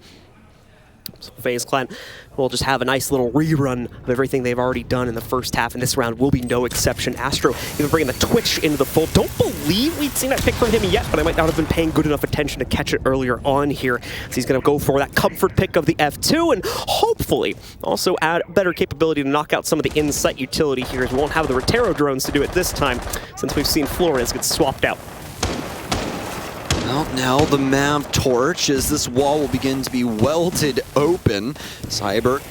So FaZe Clan will just have a nice little rerun of everything they've already done in the first half, and this round will be no exception. Astro even bringing the Twitch into the fold. Don't believe we'd seen that pick from him yet, but I might not have been paying good enough attention to catch it earlier on here. So he's going to go for that comfort pick of the F2 and hopefully also add better capability to knock out some of the insight utility here, as we won't have the Rotero drones to do it this time, since we've seen Flores get swapped out. Well, now the Mav torch, as this wall will begin to be welded open. Cyber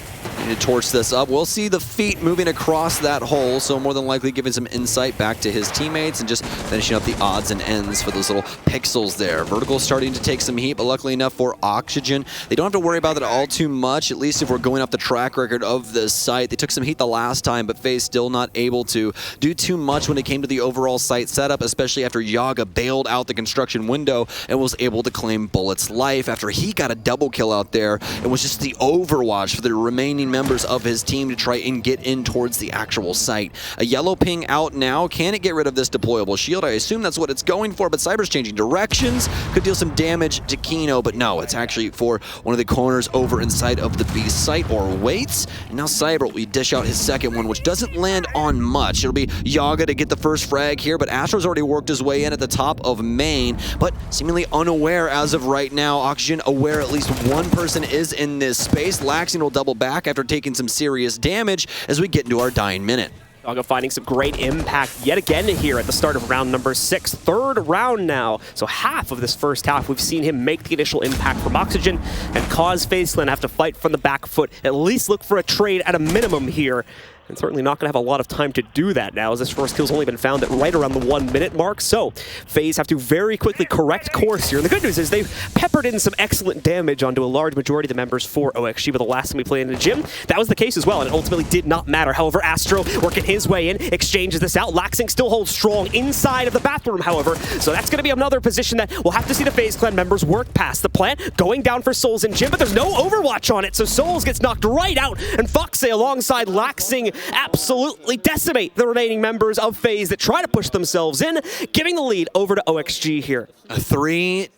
to torch this up. We'll see the feet moving across that hole, so more than likely giving some insight back to his teammates and just finishing up the odds and ends for those little pixels there. Vertical starting to take some heat, but luckily enough for Oxygen, they don't have to worry about that all too much, at least if we're going off the track record of this site. They took some heat the last time, but FaZe still not able to do too much when it came to the overall site setup, especially after Yaga bailed out the construction window and was able to claim Bullet's life after he got a double kill out there. It was just the overwatch for the remaining members of his team to try and get in towards the actual site. A yellow ping out now. Can it get rid of this deployable shield? I assume that's what it's going for, but Cyber's changing directions. Could deal some damage to Kino, but no, it's actually for one of the corners over inside of the B site, or waits. And now Cyber will dish out his second one, which doesn't land on much. It'll be Yaga to get the first frag here, but Astro's already worked his way in at the top of main, but seemingly unaware as of right now. Oxygen aware at least one person is in this space. Laxing will double back after taking some serious damage as we get into our dying minute. Yaga finding some great impact yet again here at the start of round number 6. 3rd round now. So half of this first half, we've seen him make the initial impact from Oxygen and cause FaZe Clan have to fight from the back foot. At least look for a trade at a minimum here. And certainly not going to have a lot of time to do that now, as this first kill's only been found at right around the 1 minute mark. So FaZe have to very quickly correct course here. And the good news is they've peppered in some excellent damage onto a large majority of the members for OXG. But the last time we played in the gym, that was the case as well, and it ultimately did not matter. However, Astro working his way in, exchanges this out. Laxing still holds strong inside of the bathroom, however. So that's going to be another position that we'll have to see the FaZe Clan members work past. The plant going down for Souls in gym, but there's no Overwatch on it. So Souls gets knocked right out, and FaZe alongside Laxing absolutely decimate the remaining members of FaZe that try to push themselves in, giving the lead over to OXG here. A 3-3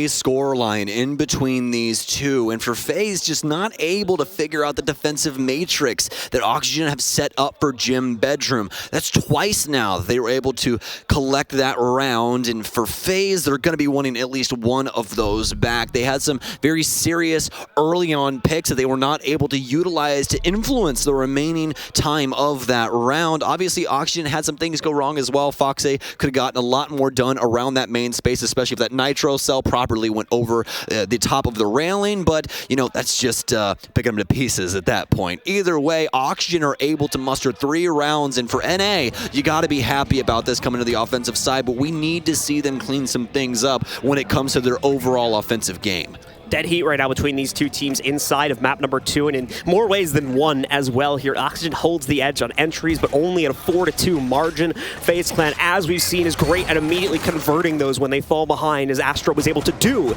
scoreline in between these two, and for FaZe just not able to figure out the defensive matrix that Oxygen have set up for Gym Bedroom. That's twice now they were able to collect that round, and for FaZe, they're going to be wanting at least one of those back. They had some very serious early on picks that they were not able to utilize to influence the remaining time of that round. Obviously, Oxygen had some things go wrong as well. FaZe could have gotten a lot more done around that main space, especially if that Nitro cell properly went over the top of the railing, but, you know, that's just picking them to pieces at that point. Either way, Oxygen are able to muster 3 rounds, and for NA, you got to be happy about this coming to the offensive side, but we need to see them clean some things up when it comes to their overall offensive game. Dead heat right now between these two teams inside of map number 2, and in more ways than one as well here. Oxygen holds the edge on entries, but only at a 4-2 margin. FaZe Clan, as we've seen, is great at immediately converting those when they fall behind, as Astro was able to do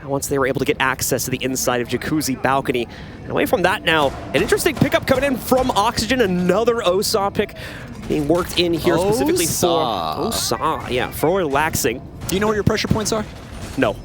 once they were able to get access to the inside of Jacuzzi balcony. And away from that now, an interesting pickup coming in from Oxygen, another OSA pick being worked in here specifically for OSA, yeah, for relaxing. Do you know where your pressure points are? No.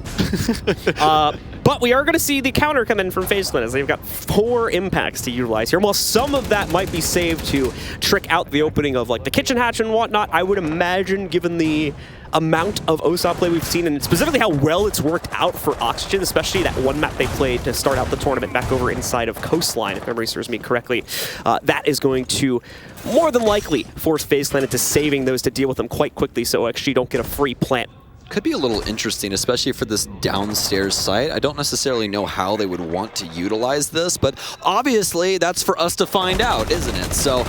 But we are going to see the counter come in from FaZe Clan, as they've got 4 impacts to utilize here. While some of that might be saved to trick out the opening of like the kitchen hatch and whatnot, I would imagine, given the amount of OSA play we've seen, and specifically how well it's worked out for Oxygen, especially that one map they played to start out the tournament back over inside of Coastline, if memory serves me correctly, that is going to more than likely force FaZe Clan into saving those to deal with them quite quickly, so OXG don't get a free plant. Could be a little interesting, especially for this downstairs site. I don't necessarily know how they would want to utilize this, but obviously that's for us to find out, isn't it? So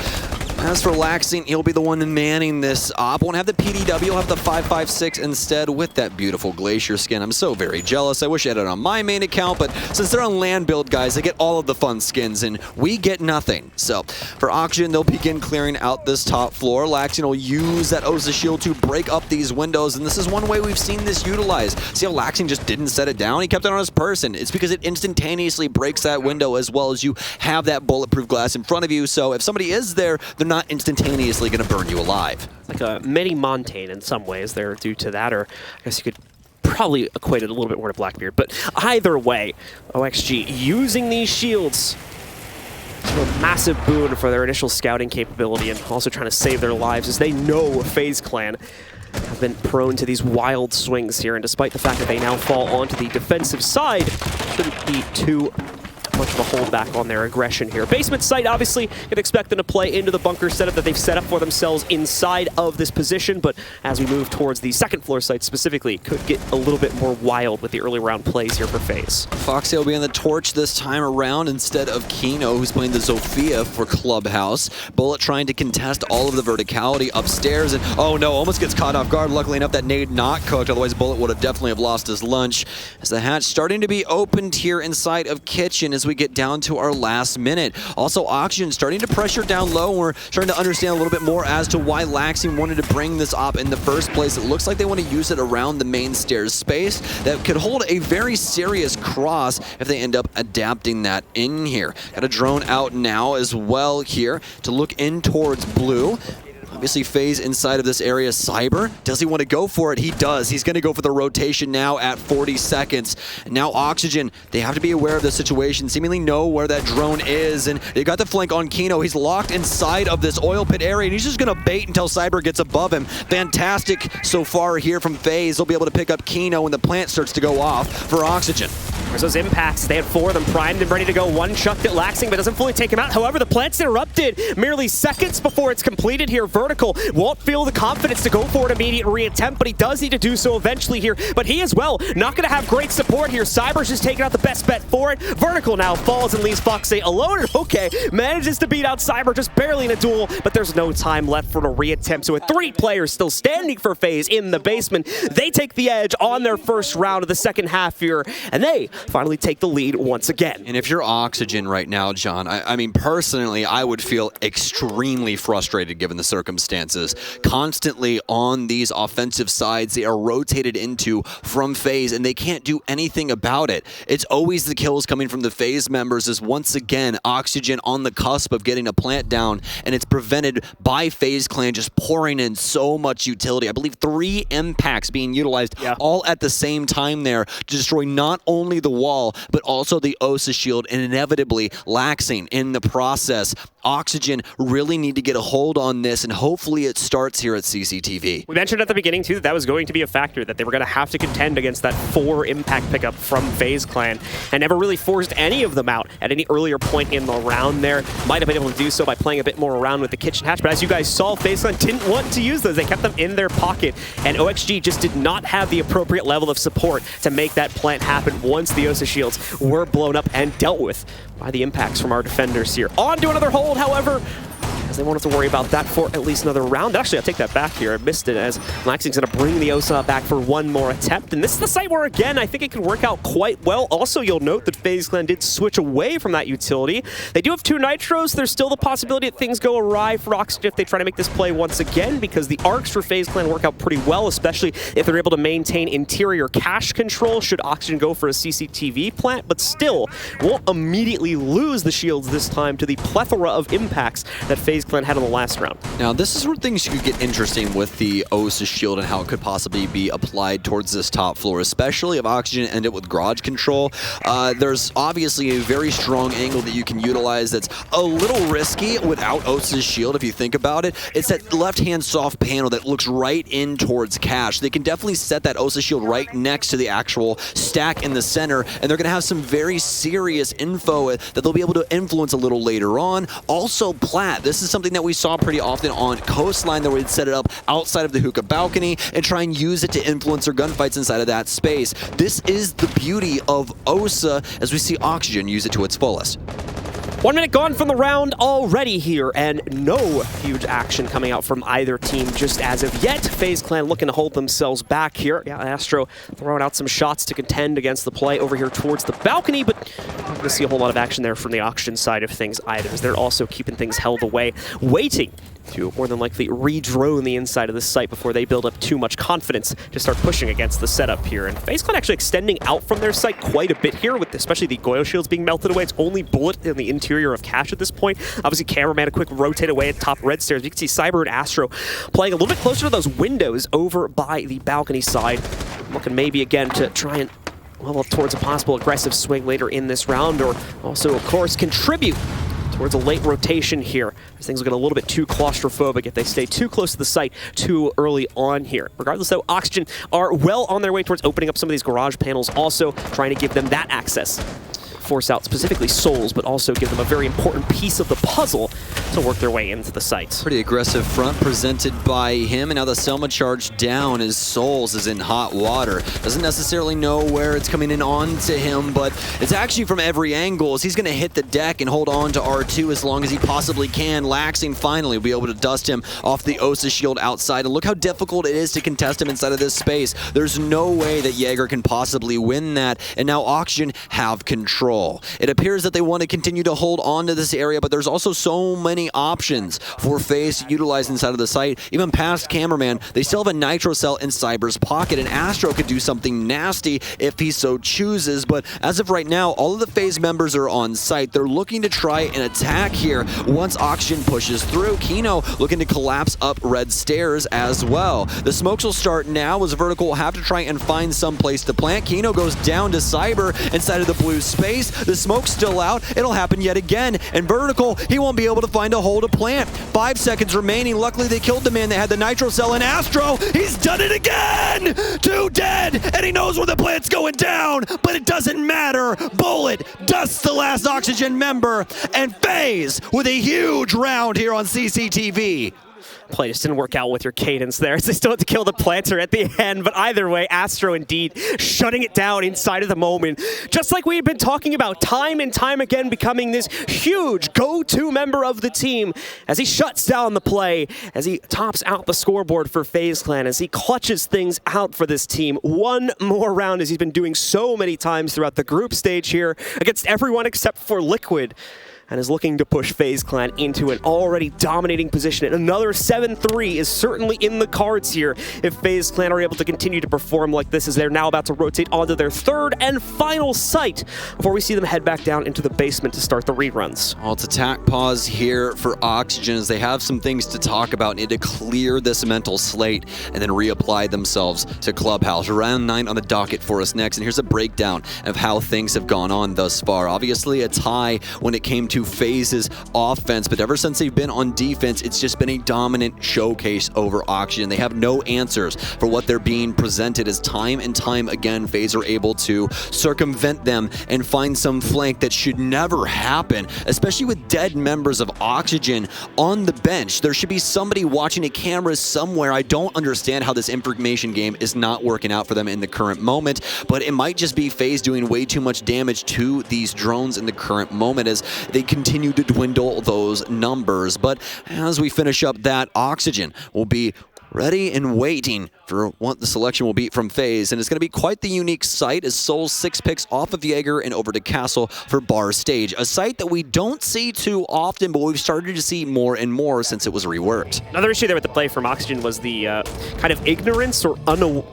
as for Laxing, he'll be the one manning this op. Won't have the PDW, he'll have the 5.56 instead with that beautiful Glacier skin. I'm so very jealous. I wish I had it on my main account, but since they're on land build, guys, they get all of the fun skins, and we get nothing. So for Oxygen, they'll begin clearing out this top floor. Laxing will use that OSA shield to break up these windows, and this is one way we've seen this utilized. See how Laxing just didn't set it down? He kept it on his person. It's because it instantaneously breaks that window, as well as you have that bulletproof glass in front of you, so if somebody is there, they're not instantaneously going to burn you alive. Like a mini Montaigne in some ways there due to that, or I guess you could probably equate it a little bit more to Blackbeard, but either way, OXG using these shields to a massive boon for their initial scouting capability, and also trying to save their lives, as they know FaZe Clan have been prone to these wild swings here, and despite the fact that they now fall onto the defensive side, shouldn't be too much of a holdback on their aggression here. Basement site, obviously, you'd expect them to play into the bunker setup that they've set up for themselves inside of this position, but as we move towards the second floor site specifically, could get a little bit more wild with the early round plays here for FaZe. Foxy will be on the torch this time around instead of Kino, who's playing the Zofia for Clubhouse. Bullet trying to contest all of the verticality upstairs, and oh no, almost gets caught off guard. Luckily enough, that nade not cooked, otherwise Bullet would have definitely have lost his lunch. As the hatch starting to be opened here inside of Kitchen as we get down to our last minute. Also, Oxygen starting to pressure down low. We're starting to understand a little bit more as to why Laxing wanted to bring this op in the first place. It looks like they want to use it around the main stairs space that could hold a very serious cross if they end up adapting that in here. Got a drone out now as well here to look in towards blue. Obviously, FaZe inside of this area. Cyber, does he want to go for it? He does. He's going to go for the rotation now at 40 seconds. And now Oxygen, they have to be aware of the situation, seemingly know where that drone is, and they got the flank on Kino. He's locked inside of this oil pit area, and he's just going to bait until Cyber gets above him. Fantastic so far here from FaZe. They'll be able to pick up Kino when the plant starts to go off for Oxygen. There's those impacts. They had 4 of them primed and ready to go. One chucked at Laxing, but doesn't fully take him out. However, the plant's interrupted merely seconds before it's completed here. Vertical won't feel the confidence to go for an immediate reattempt, but he does need to do so eventually here. But he as well, not going to have great support here. Cyber's just taking out the best bet for it. Vertical now falls and leaves Foxy alone. Okay, manages to beat out Cyber just barely in a duel, but there's no time left for a reattempt. So with 3 players still standing for FaZe in the basement, they take the edge on their first round of the second half here, and they finally take the lead once again. And if you're Oxygen right now, John, I mean, personally, I would feel extremely frustrated given the circumstances circumstances. Constantly on these offensive sides, they are rotated into from FaZe, and they can't do anything about it. It's always the kills coming from the FaZe members, as once again, Oxygen on the cusp of getting a plant down, and it's prevented by FaZe Clan just pouring in so much utility. I believe 3 impacts being utilized all at the same time there to destroy not only the wall, but also the Osa shield, and inevitably laxing in the process. Oxygen really need to get a hold on this, and hopefully it starts here at CCTV. We mentioned at the beginning, too, that was going to be a factor, that they were going to have to contend against that 4 impact pickup from FaZe Clan, and never really forced any of them out at any earlier point in the round there. Might have been able to do so by playing a bit more around with the kitchen hatch, but as you guys saw, FaZe Clan didn't want to use those. They kept them in their pocket, and OXG just did not have the appropriate level of support to make that plant happen once the Osa shields were blown up and dealt with by the impacts from our defenders here. On to another hold, however, as they won't have to worry about that for at least another round. Actually, I'll take that back here. I missed it, as Laxing's going to bring the Osa back for one more attempt. And this is the site where, again, I think it can work out quite well. Also, you'll note that FaZe Clan did switch away from that utility. They do have 2 Nitros. There's still the possibility that things go awry for Oxygen if they try to make this play once again, because the arcs for FaZe Clan work out pretty well, especially if they're able to maintain interior cache control should Oxygen go for a CCTV plant, but still won't immediately lose the shields this time to the plethora of impacts that FaZe Clan had in the last round. Now, this is where things could get interesting with the Osa shield and how it could possibly be applied towards this top floor, especially if Oxygen ended with garage control. There's obviously a very strong angle that you can utilize that's a little risky without Osa's shield, if you think about it. It's that left-hand soft panel that looks right in towards cache. They can definitely set that Osa shield right next to the actual stack in the center, and they're going to have some very serious info that they'll be able to influence a little later on. Also, plat. This is something that we saw pretty often on Coastline, that we'd set it up outside of the hookah balcony and try and use it to influence their gunfights inside of that space. This is the beauty of Osa, as we see Oxygen use it to its fullest. 1 minute gone from the round already here, and no huge action coming out from either team just as of yet. FaZe Clan looking to hold themselves back here. Yeah, Astro throwing out some shots to contend against the play over here towards the balcony, but not going to see a whole lot of action there from the Oxygen side of things either, as they're also keeping things held away, waiting to more than likely re-drone the inside of the site before they build up too much confidence to start pushing against the setup here. And FaZe Clan actually extending out from their site quite a bit here, with especially the Goyo shields being melted away. It's only bullet in the interior of cache at this point. Obviously, Cameraman a quick rotate away at top red stairs. You can see Cyber and Astro playing a little bit closer to those windows over by the balcony side. Looking maybe again to try and level up towards a possible aggressive swing later in this round, or also, of course, contribute towards a late rotation here, as things will get a little bit too claustrophobic if they stay too close to the site too early on here. Regardless, though, Oxygen are well on their way towards opening up some of these garage panels, also trying to give them that access. Force out specifically Souls, but also give them a very important piece of the puzzle to work their way into the site. Pretty aggressive front presented by him, and now the Selma charge down as Souls is in hot water. Doesn't necessarily know where it's coming in onto him, but it's actually from every angle, as he's going to hit the deck and hold on to R2 as long as he possibly can. Laxing finally will be able to dust him off the Osa shield outside, and look how difficult it is to contest him inside of this space. There's no way that Jaeger can possibly win that, and now Oxygen have control. It appears that they want to continue to hold on to this area, but there's also so many options for FaZe to utilize inside of the site. Even past Cameraman, they still have a Nitro Cell in Cyber's pocket, and Astro could do something nasty if he so chooses, but as of right now, all of the FaZe members are on site. They're looking to try and attack here once Oxygen pushes through. Kino looking to collapse up red stairs as well. The smokes will start now, as Vertical will have to try and find some place to plant. Kino goes down to Cyber inside of the blue space. The smoke's still out. It'll happen yet again. And Vertical, he won't be able to find a hole to plant. 5 seconds remaining. Luckily, they killed the man that had the Nitro Cell. And Astro, he's done it again! 2 dead! And he knows where the plant's going down, but it doesn't matter. Bullet dusts the last Oxygen member. And FaZe with a huge round here on CCTV. Play just didn't work out with your cadence there. They still had to kill the planter at the end, but either way, Astro indeed shutting it down inside of the moment. Just like we had been talking about time and time again, becoming this huge go-to member of the team as he shuts down the play, as he tops out the scoreboard for FaZe Clan, as he clutches things out for this team. One more round, as he's been doing so many times throughout the group stage here against everyone except for Liquid. and is looking to push FaZe Clan into an already dominating position. And another 7-3 is certainly in the cards here if FaZe Clan are able to continue to perform like this, as they're now about to rotate onto their third and final site before we see them head back down into the basement to start the reruns. Well, it's attack pause here for Oxygen as they have some things to talk about, need to clear this mental slate and then reapply themselves to Clubhouse. Round 9 on the docket for us next, and here's a breakdown of how things have gone on thus far. Obviously a tie when it came to FaZe's offense, but ever since they've been on defense, it's just been a dominant showcase over Oxygen. They have no answers for what they're being presented, as time and time again FaZe are able to circumvent them and find some flank that should never happen, especially with dead members of Oxygen on the bench. There should be somebody watching a camera somewhere. I don't understand how this information game is not working out for them in the current moment, but it might just be FaZe doing way too much damage to these drones in the current moment as they continue to dwindle those numbers. But as we finish up that, Oxygen will be ready and waiting for what the selection will be from FaZe, and it's going to be quite the unique site as Soul's 6 picks off of Jaeger and over to Castle for Bar Stage, a site that we don't see too often, but we've started to see more and more since it was reworked. Another issue there with the play from Oxygen was the kind of ignorance or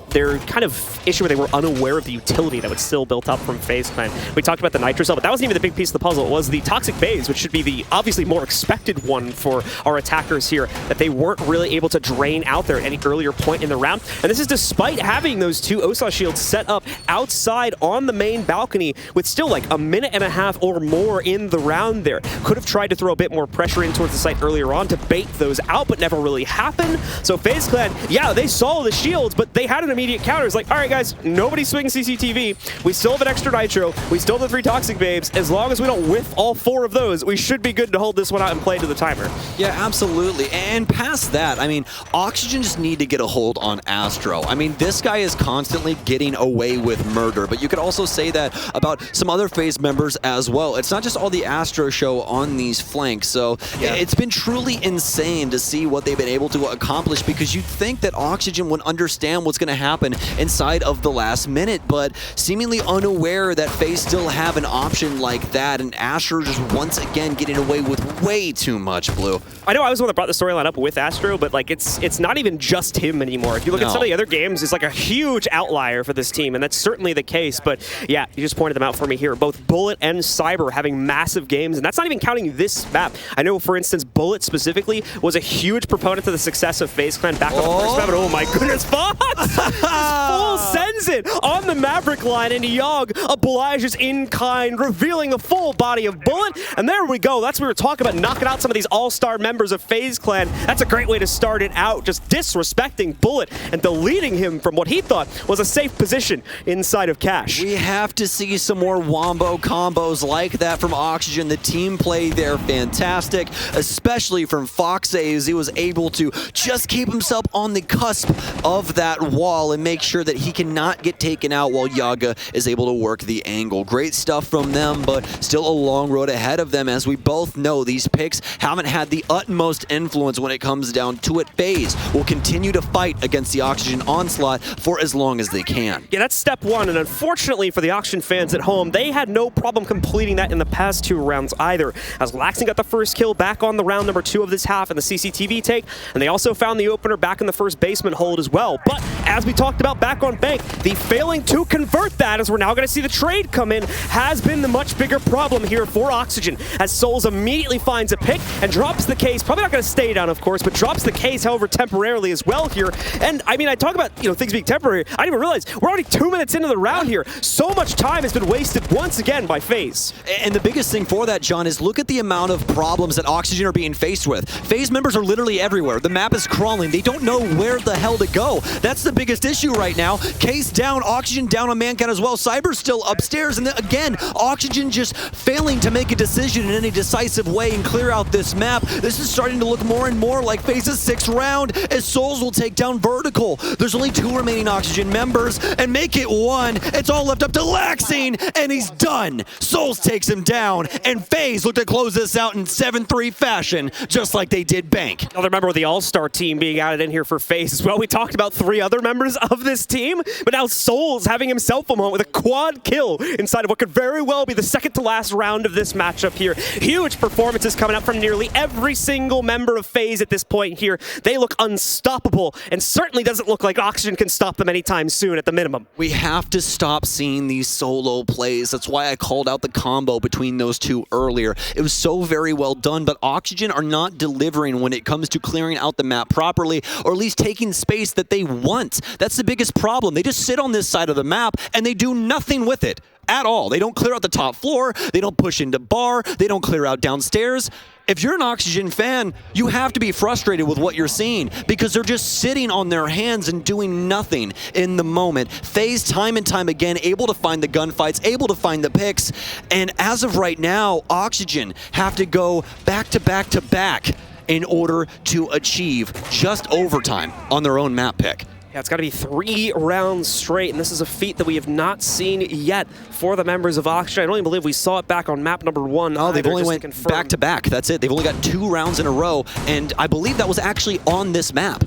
their kind of issue where they were unaware of the utility that was still built up from FaZe Clan. We talked about the Nitro Cell, but that wasn't even the big piece of the puzzle. It was the Toxic Phase, which should be the obviously more expected one for our attackers here, that they weren't really able to drain out there at any earlier point in the round. And this is despite having those 2 OSA shields set up outside on the main balcony with still like a minute and a half or more in the round there. Could have tried to throw a bit more pressure in towards the site earlier on to bait those out, but never really happened. So FaZe Clan, yeah, they saw the shields, but they had an immediate counter. It's like, all right, guys, nobody swings CCTV. We still have an extra Nitro. We still have the 3 Toxic Babes. As long as we don't whiff all 4 of those, we should be good to hold this one out and play to the timer. Yeah, absolutely. And past that, I mean, Oxygen just need to get a hold on Astro. I mean, this guy is constantly getting away with murder, but you could also say that about some other FaZe members as well. It's not just all the Astro show on these flanks, so yeah, it's been truly insane to see what they've been able to accomplish, because you'd think that Oxygen would understand what's going to happen inside of the last minute, but seemingly unaware that FaZe still have an option like that, and Astro just once again getting away with way too much, Blue. I know I was the one that brought the storyline up with Astro, but like it's not even just him anymore. If you look at some of the other games, it's like a huge outlier for this team, and that's certainly the case. But yeah, you just pointed them out for me here. Both Bullet and Cyber having massive games, and that's not even counting this map. I know, for instance, Bullet specifically was a huge proponent to the success of FaZe Clan back on the first map, and oh my goodness, Fox! Full sends it on the Maverick line, and Yogg obliges in kind, revealing the full body of Bullet, and there we go. That's what we were talking about, knocking out some of these all-star members of FaZe Clan. That's a great way to start it out, just disrespecting Bullet and deleting him from what he thought was a safe position inside of Cash. We have to see some more wombo combos like that from Oxygen. The team play there fantastic, especially from Fox, as he was able to just keep himself on the cusp of that wall and make sure that he cannot get taken out while Yaga is able to work the angle. Great stuff from them, but still a long road ahead of them. As we both know, these picks haven't had the utmost influence when it comes down to it. FaZe will continue to fight against the Oxygen onslaught for as long as they can. Yeah, that's step one, and unfortunately for the Oxygen fans at home, they had no problem completing that in the past 2 rounds either, as Laxton got the first kill back on the round number 2 of this half in the CCTV take, and they also found the opener back in the first basement hold as well. But as we talked about back on Bank, the failing to convert that, as we're now going to see the trade come in, has been the much bigger problem here for Oxygen, as Souls immediately finds a pick and drops the case, probably not going to stay down of course, but drops the case however temporarily as well here. And I mean, I talk about, you know, things being temporary, I didn't even realize we're already 2 minutes into the round here. So much time has been wasted once again by FaZe. And the biggest thing for that, John, is look at the amount of problems that Oxygen are being faced with. FaZe members are literally everywhere. The map is crawling. They don't know where the hell to go. That's the biggest issue right now. Case down, Oxygen down on man count as well. Cyber's still upstairs, and then again, Oxygen just failing to make a decision in any decisive way and clear out this map. This is is starting to look more and more like FaZe's 6th round as Souls will take down Vertical. There's only 2 remaining Oxygen members, and make it 1. It's all left up to Laxing, and he's done. Souls takes him down, and FaZe look to close this out in 7-3 fashion, just like they did Bank. Another member of the All-Star team being added in here for FaZe as well. We talked about 3 other members of this team, but now Souls having himself a moment with a quad kill inside of what could very well be the second to last round of this matchup here. Huge performances coming up from nearly every single member of FaZe at this point here. They look unstoppable, and certainly doesn't look like Oxygen can stop them anytime soon at the minimum. We have to stop seeing these solo plays. That's why I called out the combo between those 2 earlier. It was so very well done, but Oxygen are not delivering when it comes to clearing out the map properly, or at least taking space that they want. That's the biggest problem. They just sit on this side of the map, and they do nothing with it at all. They don't clear out the top floor, they don't push into bar, they don't clear out downstairs. If you're an Oxygen fan, you have to be frustrated with what you're seeing because they're just sitting on their hands and doing nothing in the moment. FaZe time and time again able to find the gunfights, able to find the picks, and as of right now, Oxygen have to go back to back to back in order to achieve just overtime on their own map pick. Yeah, it's got to be 3 rounds straight, and this is a feat that we have not seen yet for the members of Oxygen. I don't even believe we saw it back on map number 1. Oh, they've only went back to back. That's it. They've only got 2 rounds in a row, and I believe that was actually on this map.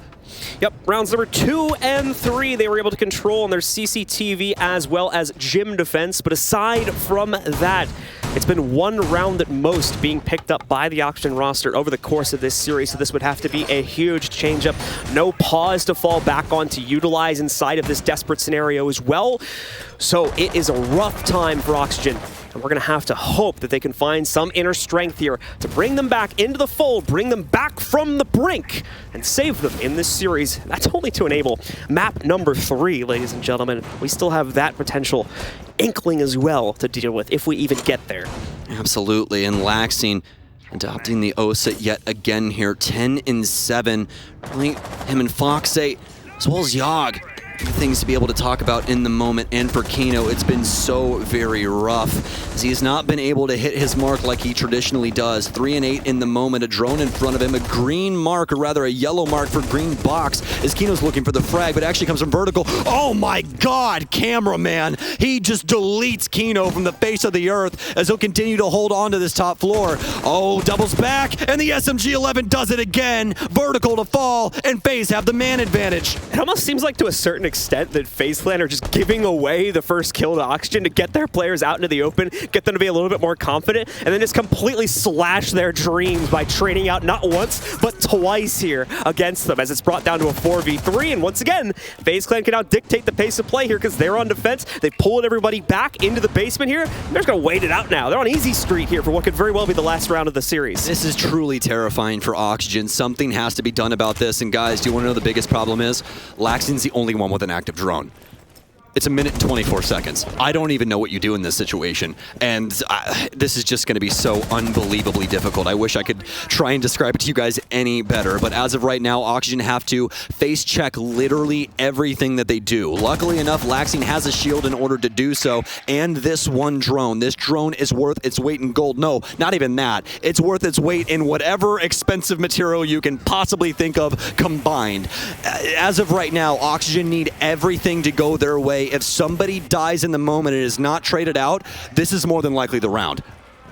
Yep, rounds number 2 and 3 they were able to control on their CCTV as well as gym defense, but aside from that, it's been 1 round at most being picked up by the Oxygen roster over the course of this series, so this would have to be a huge changeup. No pause to fall back on to utilize inside of this desperate scenario as well. So it is a rough time for Oxygen, and we're going to have to hope that they can find some inner strength here to bring them back into the fold, bring them back from the brink, and save them in this series. That's only to enable map number 3, ladies and gentlemen. We still have that potential inkling as well to deal with if we even get there. Absolutely, and Laxing adopting the OSA yet again here, 10-7. Really, him and FaZe, as well as Yogg. Things to be able to talk about in the moment, and for Kino, it's been so very rough as he has not been able to hit his mark like he traditionally does. 3 and 8 in the moment, a drone in front of him, a green mark, or rather a yellow mark for green box as Kino's looking for the frag, but it actually comes from Vertical. Oh my god, cameraman! He just deletes Kino from the face of the earth as he'll continue to hold on to this top floor. Oh, doubles back, and the SMG-11 does it again. Vertical to fall, and FaZe have the man advantage. It almost seems like to a certain extent that FaZe Clan are just giving away the first kill to Oxygen to get their players out into the open, get them to be a little bit more confident, and then just completely slash their dreams by trading out not once, but twice here against them as it's brought down to a 4v3. And once again, FaZe Clan can now dictate the pace of play here because they're on defense. They pulled everybody back into the basement here. They're just going to wait it out now. They're on easy street here for what could very well be the last round of the series. This is truly terrifying for Oxygen. Something has to be done about this. And guys, do you want to know the biggest problem is? Laxing's the only one with an active drone. It's 1 minute and 24 seconds. I don't even know what you do in this situation. And this is just going to be so unbelievably difficult. I wish I could try and describe it to you guys any better. But as of right now, Oxygen have to face check literally everything that they do. Luckily enough, Laxing has a shield in order to do so. And this one drone. This drone is worth its weight in gold. No, not even that. It's worth its weight in whatever expensive material you can possibly think of combined. As of right now, Oxygen need everything to go their way. If somebody dies in the moment and is not traded out, this is more than likely the round.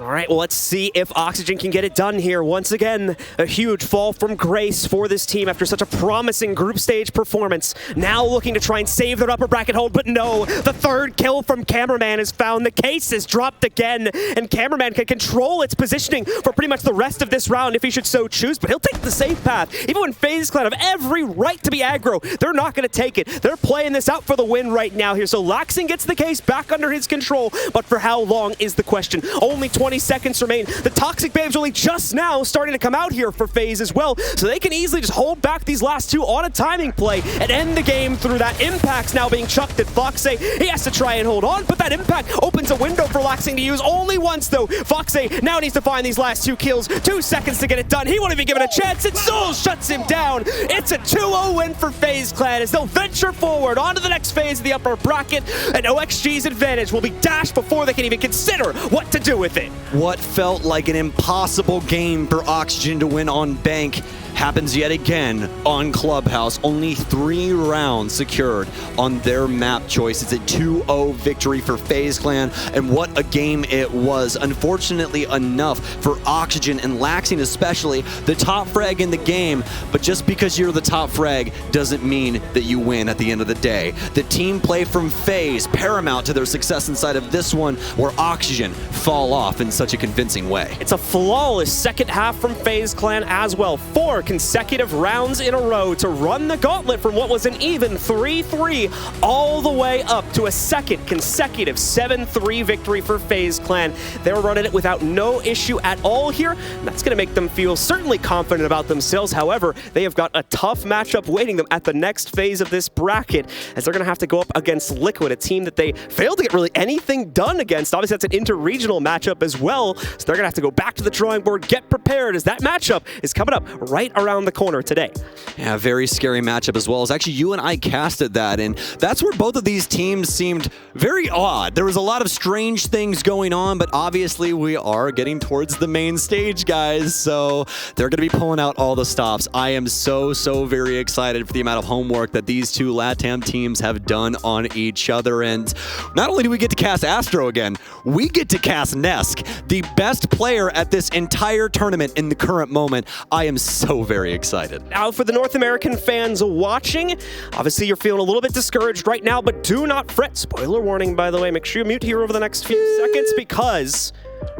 All right, well, let's see if Oxygen can get it done here. Once again, a huge fall from grace for this team after such a promising group stage performance. Now looking to try and save their upper bracket hold, but no, the 3rd kill from Cameraman is found. The case is dropped again, and Cameraman can control its positioning for pretty much the rest of this round if he should so choose, but he'll take the safe path. Even when FaZe Clan have every right to be aggro, they're not going to take it. They're playing this out for the win right now here, so Laxing gets the case back under his control, but for how long is the question? Only 20 seconds remain. The Toxic Babes only just now starting to come out here for FaZe as well, so they can easily just hold back these last 2 on a timing play and end the game through that. Impact's now being chucked at FaZe. He has to try and hold on, but that impact opens a window for Laxing to use only once though. FaZe now needs to find these last 2 kills. 2 seconds to get it done. He won't even give it a chance, and Soul shuts him down. It's a 2-0 win for FaZe Clan as they'll venture forward onto the next phase of the upper bracket, and OXG's advantage will be dashed before they can even consider what to do with it. What felt like an impossible game for Oxygen to win on Bank happens yet again on Clubhouse. Only 3 rounds secured on their map choice. It's a 2-0 victory for FaZe Clan, and what a game it was. Unfortunately enough for Oxygen and Laxing especially, the top frag in the game, but just because you're the top frag doesn't mean that you win at the end of the day. The team play from FaZe paramount to their success inside of this one, where Oxygen fall off in such a convincing way. It's a flawless second half from FaZe Clan as well. 4 consecutive rounds in a row to run the gauntlet from what was an even 3-3 all the way up to a second consecutive 7-3 victory for FaZe Clan. They were running it without no issue at all here, and that's going to make them feel certainly confident about themselves. However, they have got a tough matchup waiting them at the next phase of this bracket, as they're going to have to go up against Liquid, a team that they failed to get really anything done against. Obviously, that's an interregional matchup as well, so they're going to have to go back to the drawing board, get prepared, as that matchup is coming up right around the corner today. Yeah, very scary matchup as well. As actually you and I casted that, and that's where both of these teams seemed very odd. There was a lot of strange things going on, but obviously we are getting towards the main stage, guys, so they're going to be pulling out all the stops. I am so very excited for the amount of homework that these two LATAM teams have done on each other, and not only do we get to cast Astro again, we get to cast Nesk, the best player at this entire tournament in the current moment. I am so very excited. Now for the North American fans watching, obviously you're feeling a little bit discouraged right now, but do not fret. Spoiler warning, by the way. Make sure you mute here over the next few seconds, because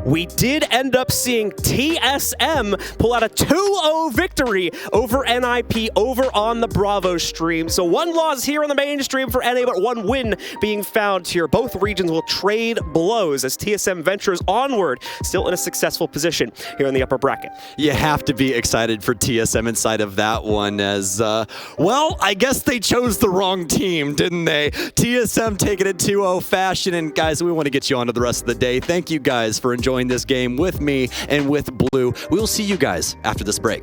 we did end up seeing TSM pull out a 2-0 victory over NIP over on the Bravo stream. So 1 loss here on the main stream for NA, but 1 win being found here. Both regions will trade blows as TSM ventures onward, still in a successful position here in the upper bracket. You have to be excited for TSM inside of that one, as, well, I guess they chose the wrong team, didn't they? TSM taking it 2-0 fashion, and guys, we want to get you on to the rest of the day. Thank you guys for enjoying this game with me and with Blue. We will see you guys after this break.